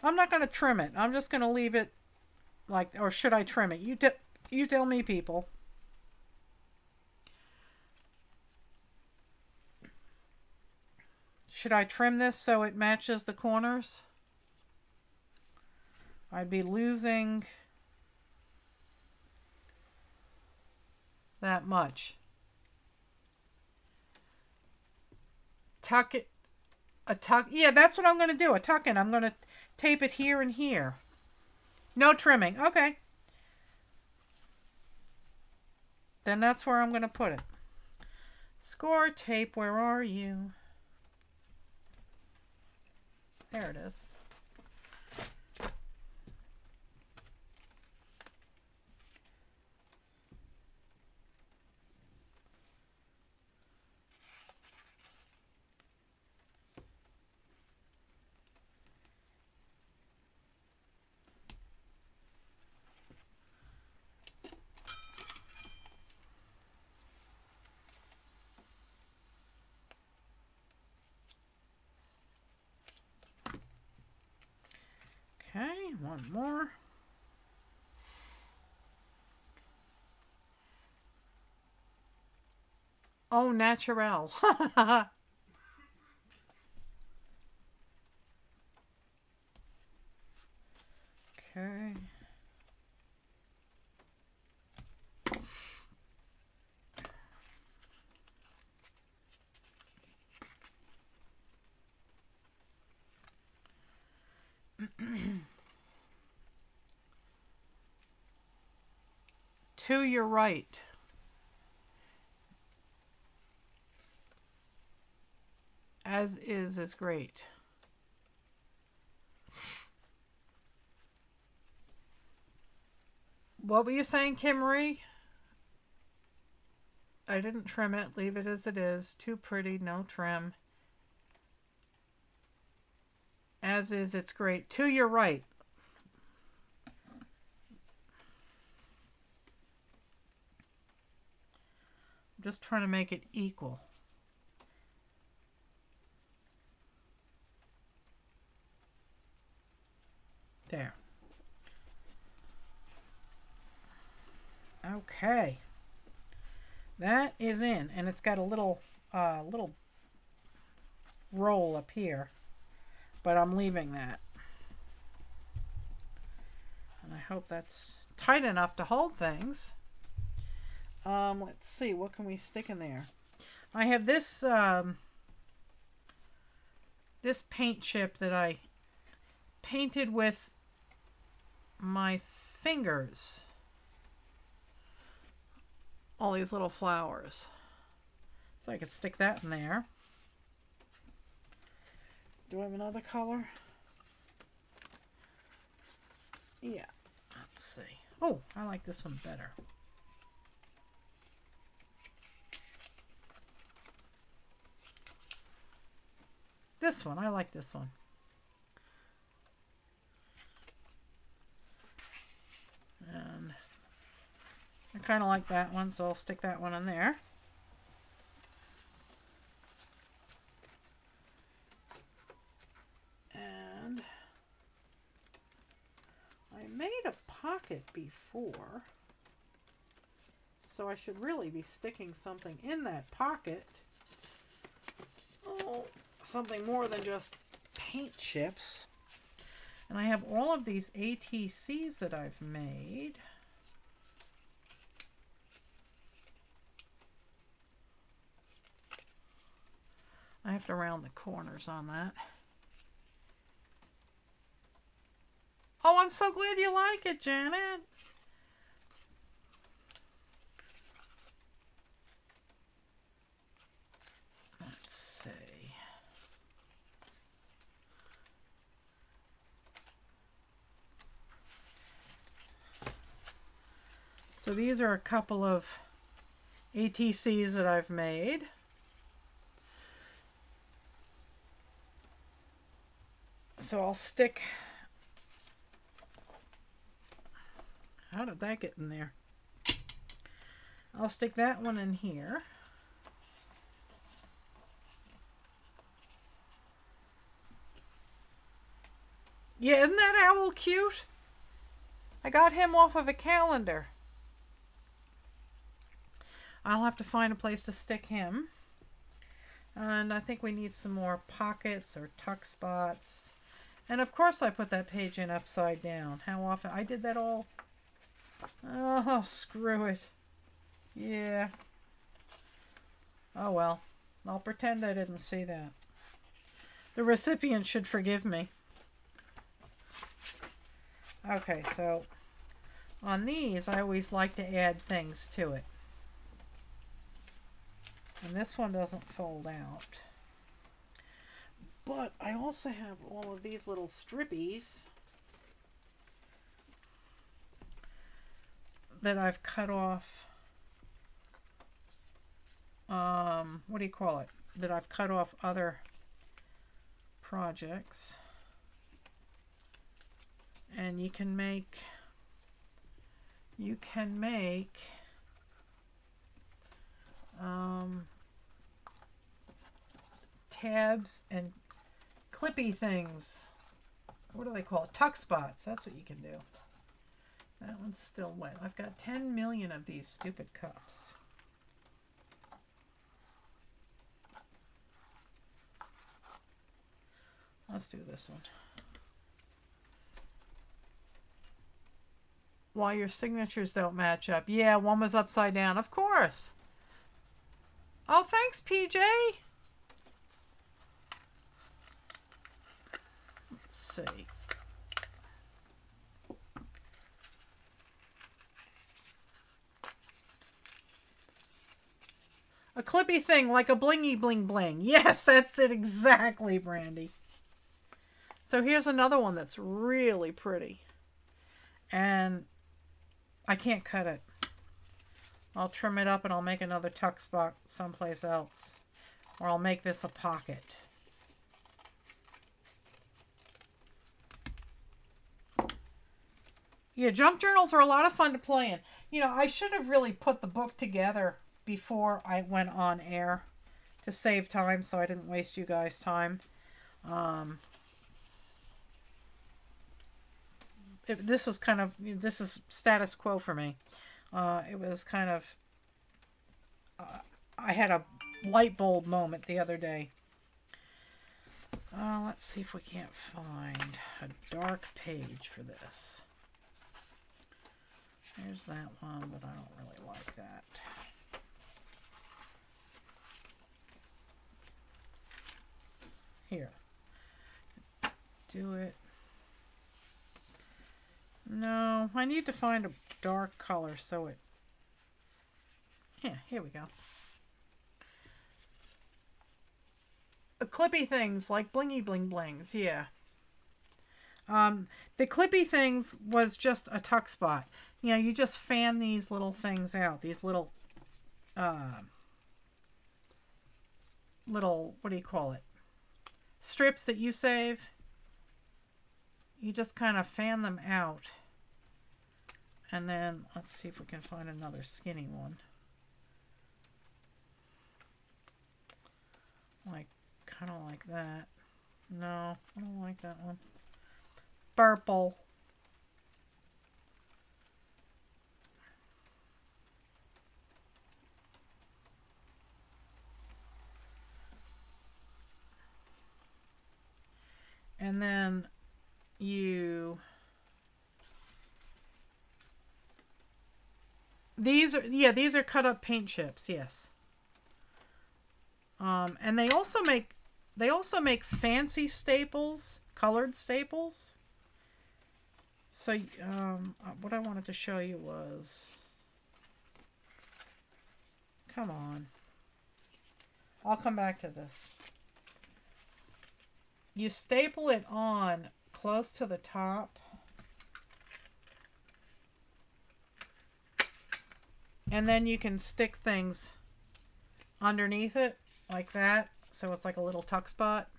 Speaker 1: I'm not going to trim it. I'm just going to leave it like, or should I trim it? You tell me, people. Should I trim this so it matches the corners? I'd be losing that much. Tuck it. A tuck. Yeah, that's what I'm going to do. A tuck in. I'm going to tape it here and here. No trimming. Okay. Then that's where I'm going to put it. Score tape, where are you? There it is. Okay, one more. Oh, natural. Okay. To your right. As is great. What were you saying, Kim Marie? I didn't trim it. Leave it as it is. Too pretty. No trim. As is, it's great. To your right. I'm just trying to make it equal. There. Okay. That is in, and it's got a little roll up here, but I'm leaving that. And I hope that's tight enough to hold things. Let's see, what can we stick in there? I have this this paint chip that I painted with my fingers. All these little flowers. So I could stick that in there. Do I have another color? Yeah, let's see. Oh, I like this one better. This one, I like this one. And I kind of like that one, so I'll stick that one in there. And I made a pocket before, so I should really be sticking something in that pocket. Oh, something more than just paint chips. And I have all of these ATCs that I've made. I have to round the corners on that. Oh, I'm so glad you like it, Janet. Let's see. So these are a couple of ATCs that I've made. So I'll stick... How did that get in there? I'll stick that one in here. Yeah, isn't that owl cute? I got him off of a calendar. I'll have to find a place to stick him. And I think we need some more pockets or tuck spots. And of course I put that page in upside down. How often? I did that all... Oh, screw it. Yeah. Oh well. I'll pretend I didn't see that. The recipient should forgive me. Okay, so on these I always like to add things to it. And this one doesn't fold out. But I also have all of these little strippies that I've cut off. What do you call it? That I've cut off other projects. And you can make tabs and clippy things. What do they call it? Tuck spots. That's what you can do. That one's still wet. I've got 10 million of these stupid cups. Let's do this one. Why your signatures don't match up. Yeah, one was upside down. Of course. Oh, thanks, PJ. Let's see. A clippy thing like a blingy bling bling. Yes, that's it exactly, Brandy. So here's another one that's really pretty. And I can't cut it. I'll trim it up and I'll make another tuck spot someplace else. Or I'll make this a pocket. Yeah, junk journals are a lot of fun to play in. You know, I should have really put the book together before I went on air to save time so I didn't waste you guys' time. This was kind of, this is status quo for me. It was kind of, I had a light bulb moment the other day. Let's see if we can't find a dark page for this. There's that one, but I don't really like that. Here. Do it. No, I need to find a dark color so it... Yeah, here we go. Clippy things like blingy bling blings, yeah. The clippy things was just a tuck spot. You know, you just fan these little things out. These little, what do you call it? Strips that you save. You just kind of fan them out. And then, let's see if we can find another skinny one. Like, kind of like that. No, I don't like that one. Purple. And then you... These are cut up paint chips, yes. And they also make fancy staples, colored staples. So what I wanted to show you was, come on. I'll come back to this. You staple it on close to the top. And then you can stick things underneath it like that. So it's like a little tuck spot.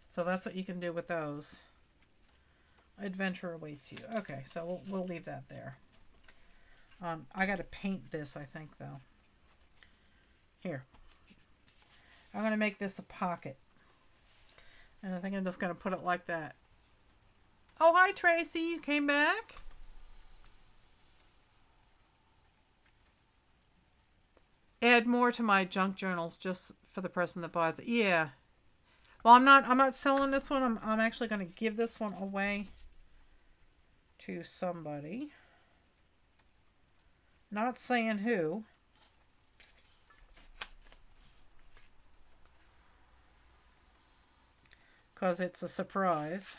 Speaker 1: So that's what you can do with those. Adventure awaits you. Okay, so we'll leave that there. I got to paint this, I think, though. Here. I'm going to make this a pocket. And I think I'm just going to put it like that. Oh, hi, Tracy. You came back? Add more to my junk journals just for the person that buys it. Yeah. Well, I'm not selling this one. I'm actually going to give this one away to somebody. Not saying who. Because it's a surprise.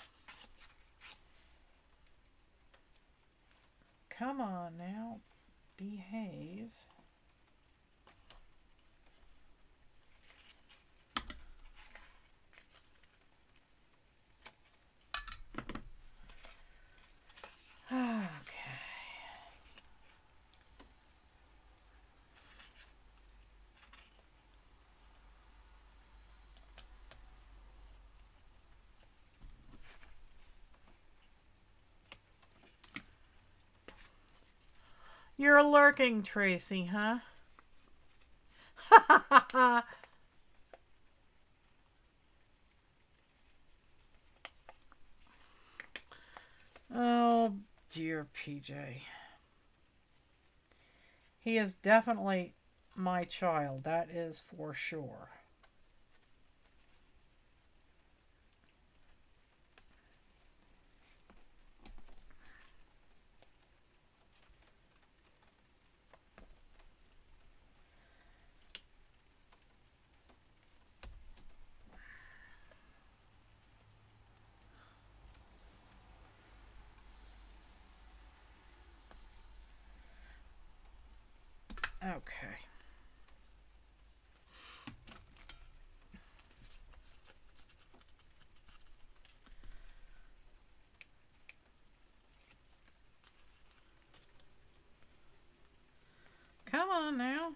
Speaker 1: Come on now. Behave. Okay. You're lurking, Tracy, huh? Oh, dear PJ. He is definitely my child. That is for sure. Okay. on now.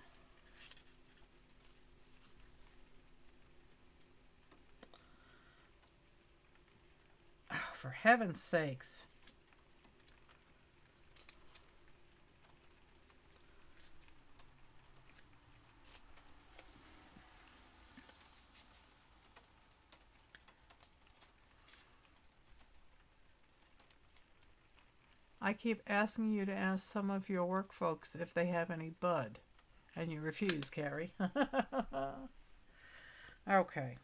Speaker 1: Oh, for heaven's sakes. I keep asking you to ask some of your work folks if they have any bud. And you refuse, Carrie. Okay.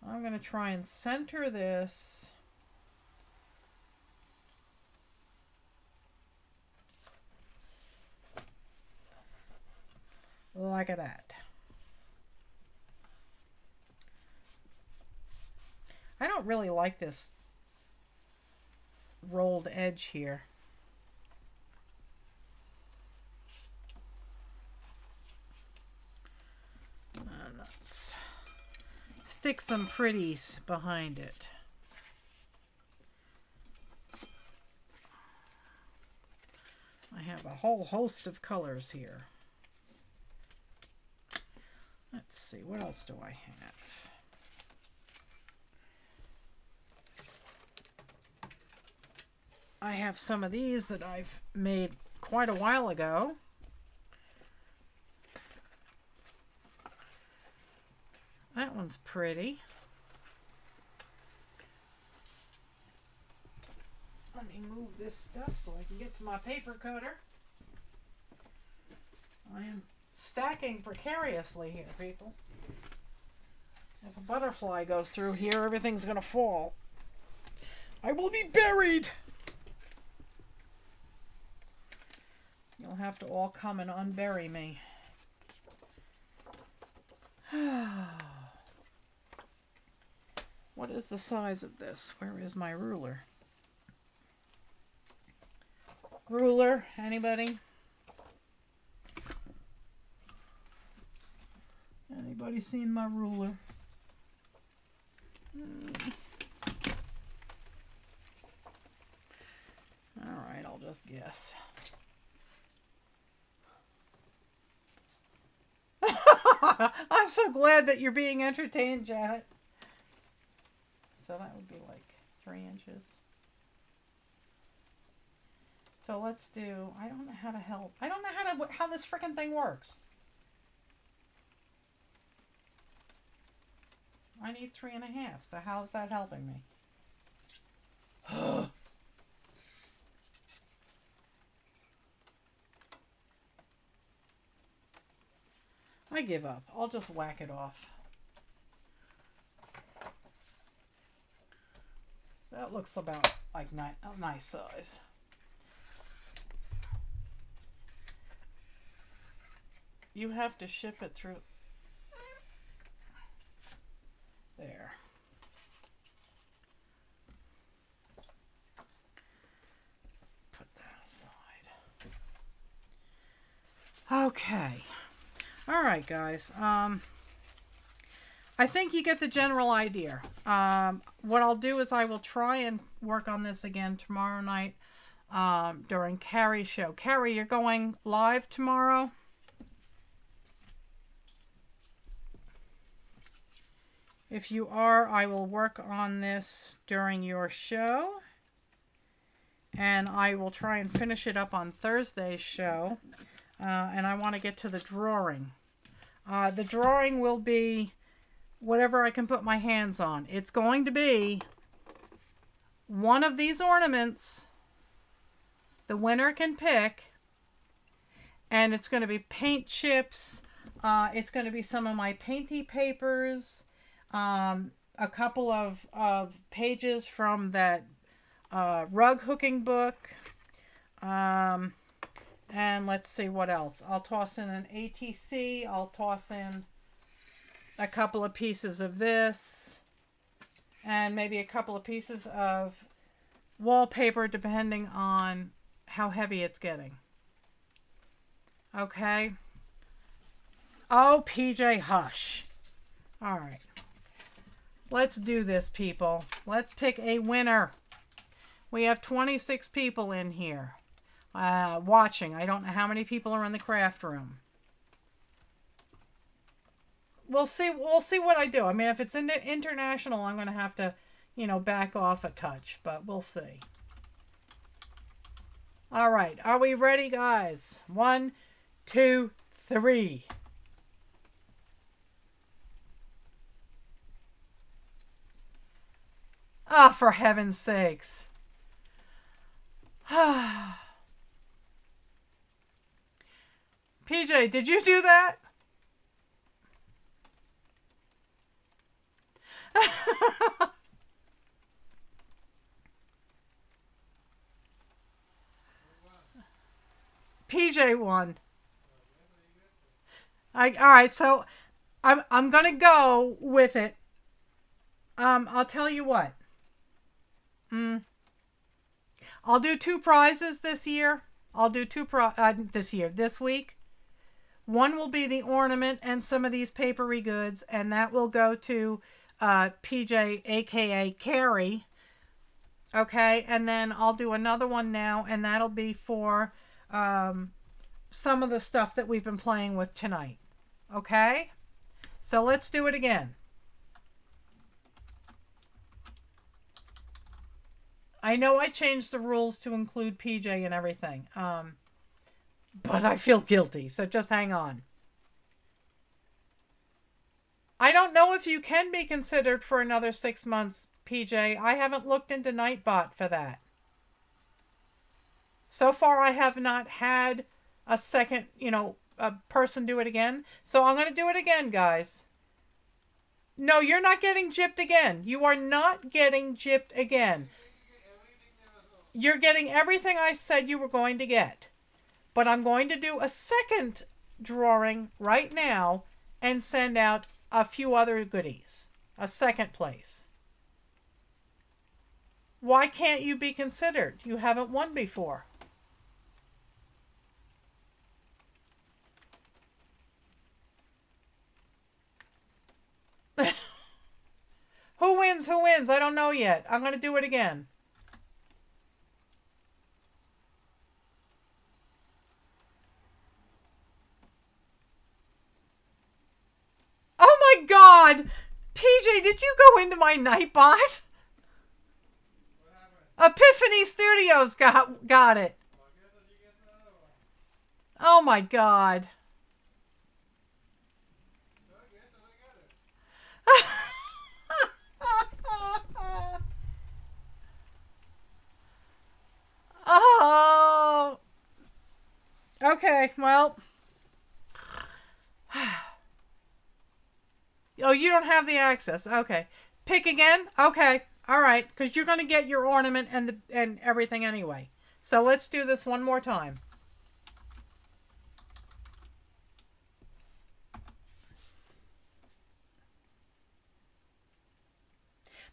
Speaker 1: I'm going to try and center this. Like that. I don't really like this rolled edge here. Let's stick some pretties behind it. I have a whole host of colors here. Let's see, what else do I have? I have some of these that I've made quite a while ago. That one's pretty. Let me move this stuff so I can get to my paper cutter. I am stacking precariously here, people. If a butterfly goes through here, everything's going to fall. I will be buried! You'll have to all come and unbury me. What is the size of this? Where is my ruler? Ruler, anybody? Anybody seen my ruler? All right, I'll just guess. I'm so glad that you're being entertained, Janet. So that would be like 3 inches. So let's do, I don't know how to help. I don't know how this frickin' thing works. I need 3.5. So how's that helping me? I give up. I'll just whack it off. That looks about like a nice size. You have to ship it through. There. Put that aside. Okay. All right, guys. I think you get the general idea. What I'll do is I will try and work on this again tomorrow night during Carrie's show. Carrie, you're going live tomorrow? If you are, I will work on this during your show. And I will try and finish it up on Thursday's show. And I want to get to the drawing. The drawing will be whatever I can put my hands on. It's going to be one of these ornaments the winner can pick. And it's going to be paint chips. It's going to be some of my painty papers. A couple of pages from that rug hooking book. And let's see what else. I'll toss in an ATC. I'll toss in a couple of pieces of this. And maybe a couple of pieces of wallpaper depending on how heavy it's getting. Okay. Oh, PJ, hush. All right. Let's do this, people. Let's pick a winner. We have 26 people in here. watching. I don't know how many people are in the craft room. We'll see what I do. I mean, if it's international, I'm going to have to, back off a touch, but we'll see. All right. Are we ready, guys? 1, 2, 3. Ah, for heaven's sakes. PJ, did you do that? PJ won. All right, so I'm gonna go with it. I'll tell you what. I'll do 2 prizes this year. I'll do 2 this week. One will be the ornament and some of these papery goods, and that will go to PJ, aka Carrie. Okay, and then I'll do another one now, and that'll be for some of the stuff that we've been playing with tonight. Okay, so let's do it again. I know I changed the rules to include PJ and everything, but I feel guilty, so just hang on. I don't know if you can be considered for another 6 months, PJ. I haven't looked into Nightbot for that. So far, I have not had a second, a person do it again. So I'm going to do it again, guys. No, you're not getting gypped again. You are not getting gypped again. You're getting everything I said you were going to get. But I'm going to do a second drawing right now and send out a few other goodies. A second place. Why can't you be considered? You haven't won before. Who wins? Who wins? I don't know yet. I'm going to do it again. Oh my God! PJ, did you go into my Nightbot? Epiphany Studios got it. Oh my God. Oh. Okay, well. Oh, you don't have the access. Okay. Pick again? Okay. All right, because you're going to get your ornament and everything anyway. So let's do this one more time.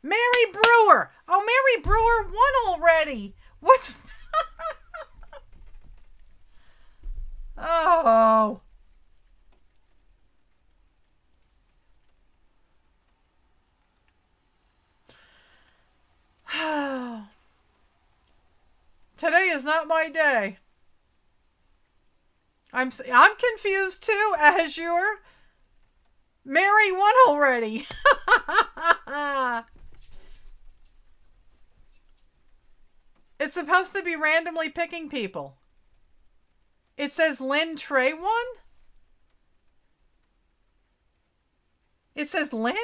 Speaker 1: Mary Brewer. Oh, Mary Brewer won already. What's... Oh. Today is not my day. I'm confused too, Azure. Mary won already. It's supposed to be randomly picking people. It says Lynn Trey won? It says Lynn?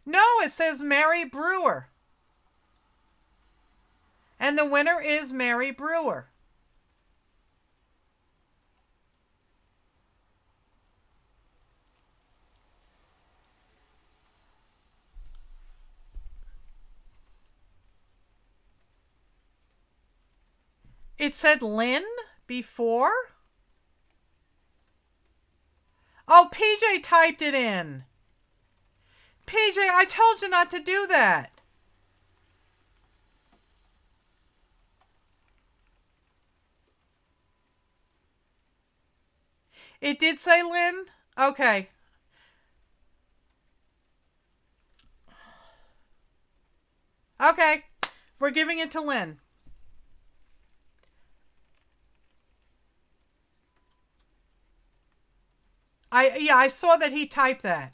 Speaker 1: No, it says Mary Brewer. And the winner is Mary Brewer. It said Lynn before? Oh, PJ typed it in. PJ, I told you not to do that. It did say Lynn? Okay. Okay. We're giving it to Lynn. I saw that he typed that.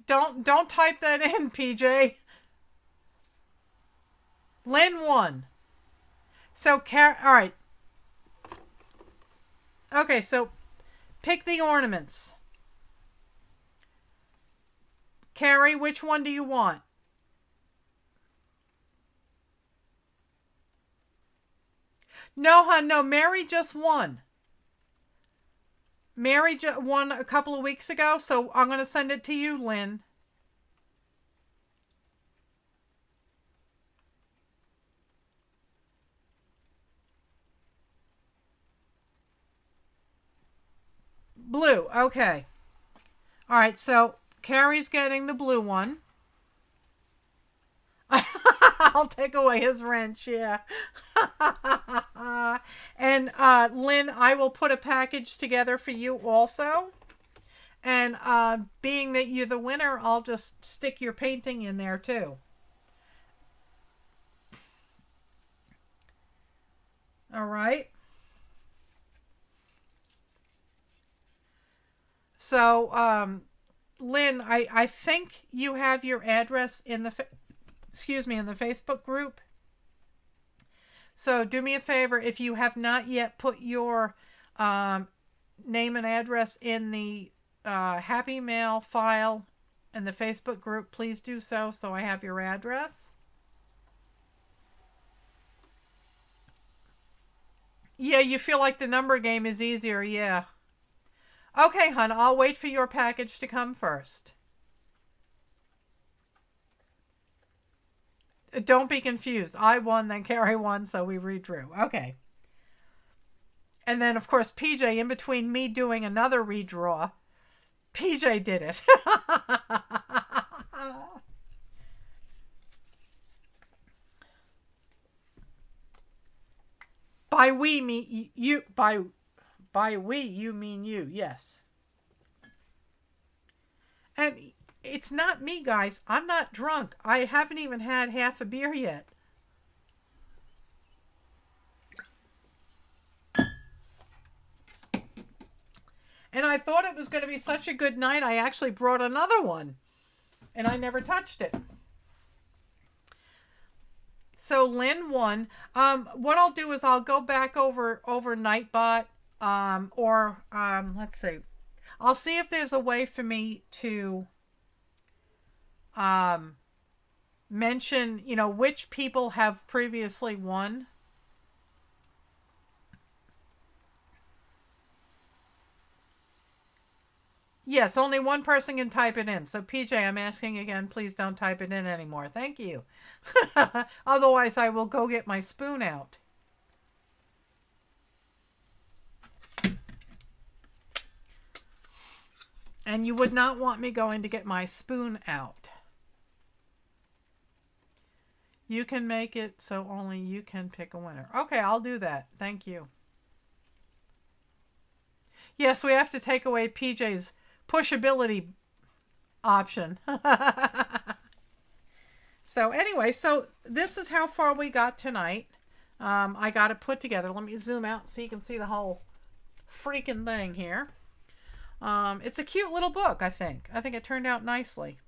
Speaker 1: Don't type that in, PJ. Lynn won. So, all right. Okay, so pick the ornaments. Carrie, which one do you want? No, hon, no. Mary just won. Mary won a couple of weeks ago, so I'm going to send it to you, Lynn. Blue, okay. All right, so Carrie's getting the blue one. I'll take away his wrench, yeah. And Lynn, I will put a package together for you also. And being that you're the winner, I'll just stick your painting in there too. All right. So, Lynn, I think you have your address in the, in the Facebook group. So do me a favor, if you have not yet put your name and address in the Happy Mail file in the Facebook group, please do so I have your address. Yeah, you feel like the number game is easier, yeah. Okay, hon, I'll wait for your package to come first. Don't be confused. I won, then Carrie won, so we redrew. Okay. And then, of course, PJ, in between me doing another redraw, PJ did it. By we mean you. By we you mean you. Yes. And it's not me, guys. I'm not drunk. I haven't even had half a beer yet. And I thought it was going to be such a good night, I actually brought another one. And I never touched it. So Lynn won. What I'll do is I'll go back over Nightbot. Let's see. I'll see if there's a way for me to mention, which people have previously won. Yes, only one person can type it in. So PJ, I'm asking again, please don't type it in anymore. Thank you. Otherwise, I will go get my spoon out. And you would not want me going to get my spoon out. You can make it so only you can pick a winner. Okay, I'll do that. Thank you. Yes, we have to take away PJ's pushability option. So anyway, so this is how far we got tonight. I got it put together. Let me zoom out so you can see the whole freaking thing here. It's a cute little book, I think. I think it turned out nicely.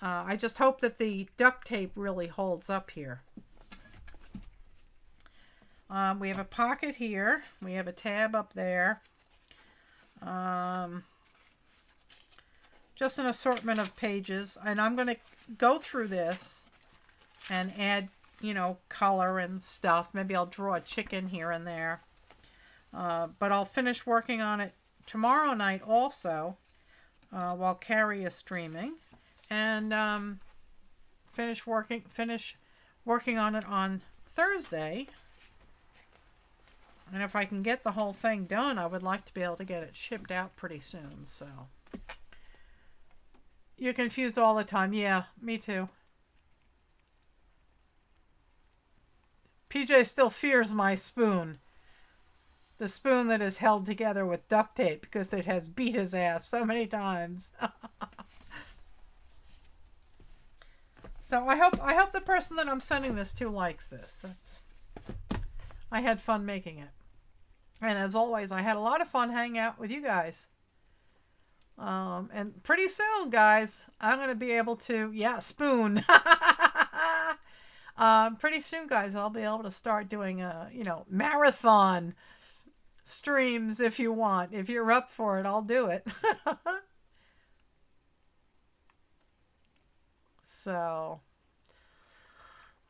Speaker 1: I just hope that the duct tape really holds up here. We have a pocket here. We have a tab up there. Just an assortment of pages. And I'm going to go through this and add, color and stuff. Maybe I'll draw a chicken here and there. But I'll finish working on it tomorrow night also, while Carrie is streaming, and finish working on it on Thursday. And if I can get the whole thing done, I would like to be able to get it shipped out pretty soon. So you're confused all the time. Yeah, me too. PJ still fears my spoon. The spoon that is held together with duct tape because it has beat his ass so many times. So I hope the person that I'm sending this to likes this. I had fun making it. And as always, I had a lot of fun hanging out with you guys. And pretty soon, guys, I'm going to be able to, yeah, spoon. Pretty soon, guys, I'll be able to start doing, marathon streams if you want. If you're up for it, I'll do it. So,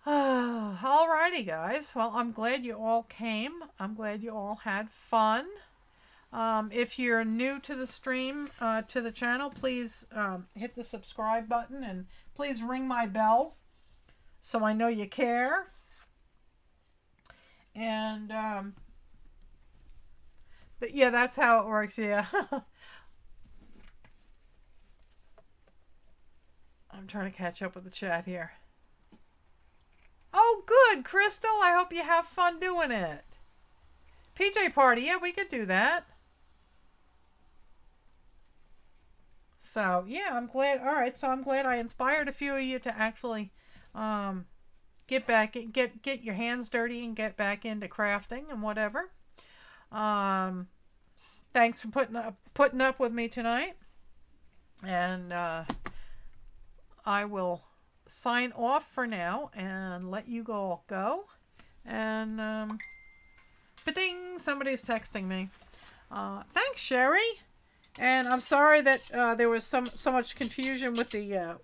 Speaker 1: alrighty, guys. Well, I'm glad you all came. I'm glad you all had fun. If you're new to the stream, to the channel, please hit the subscribe button and please ring my bell so I know you care. And yeah, that's how it works. Yeah. I'm trying to catch up with the chat here. Oh, good, Crystal. I hope you have fun doing it. PJ party. Yeah, we could do that. So, yeah, I'm glad. All right, so I'm glad I inspired a few of you to actually get your hands dirty and get back into crafting and whatever. Thanks for putting up with me tonight. And I will sign off for now and let you all go. And ba-ding, somebody's texting me. Thanks, Sherry. And I'm sorry that there was so much confusion with the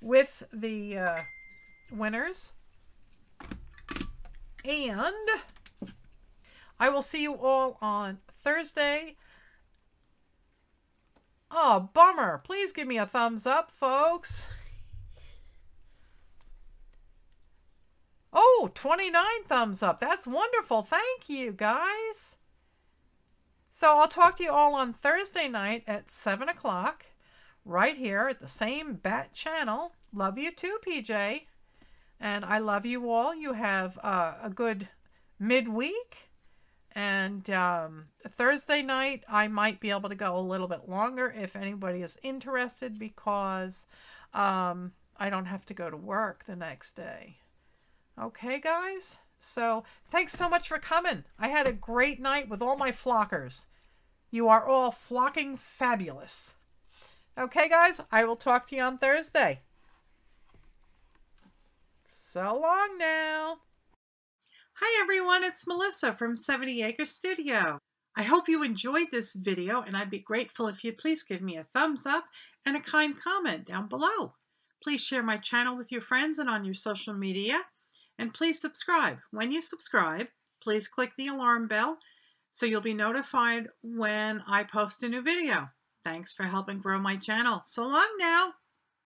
Speaker 1: with the winners. And I will see you all on Thursday. Oh, bummer. Please give me a thumbs up, folks. Oh, 29 thumbs up. That's wonderful. Thank you, guys. So I'll talk to you all on Thursday night at 7 o'clock, right here at the same bat channel. Love you too, PJ. And I love you all. You have a good midweek. And Thursday night, I might be able to go a little bit longer if anybody is interested, because I don't have to go to work the next day. Okay, guys? So thanks so much for coming. I had a great night with all my flockers. You are all flocking fabulous. Okay, guys? I will talk to you on Thursday. So long now. Hi everyone, it's Melissa from 70 Acre Studio. I hope you enjoyed this video, and I'd be grateful if you'd please give me a thumbs up and a kind comment down below. Please share my channel with your friends and on your social media, and please subscribe. When you subscribe, please click the alarm bell so you'll be notified when I post a new video. Thanks for helping grow my channel. So long now.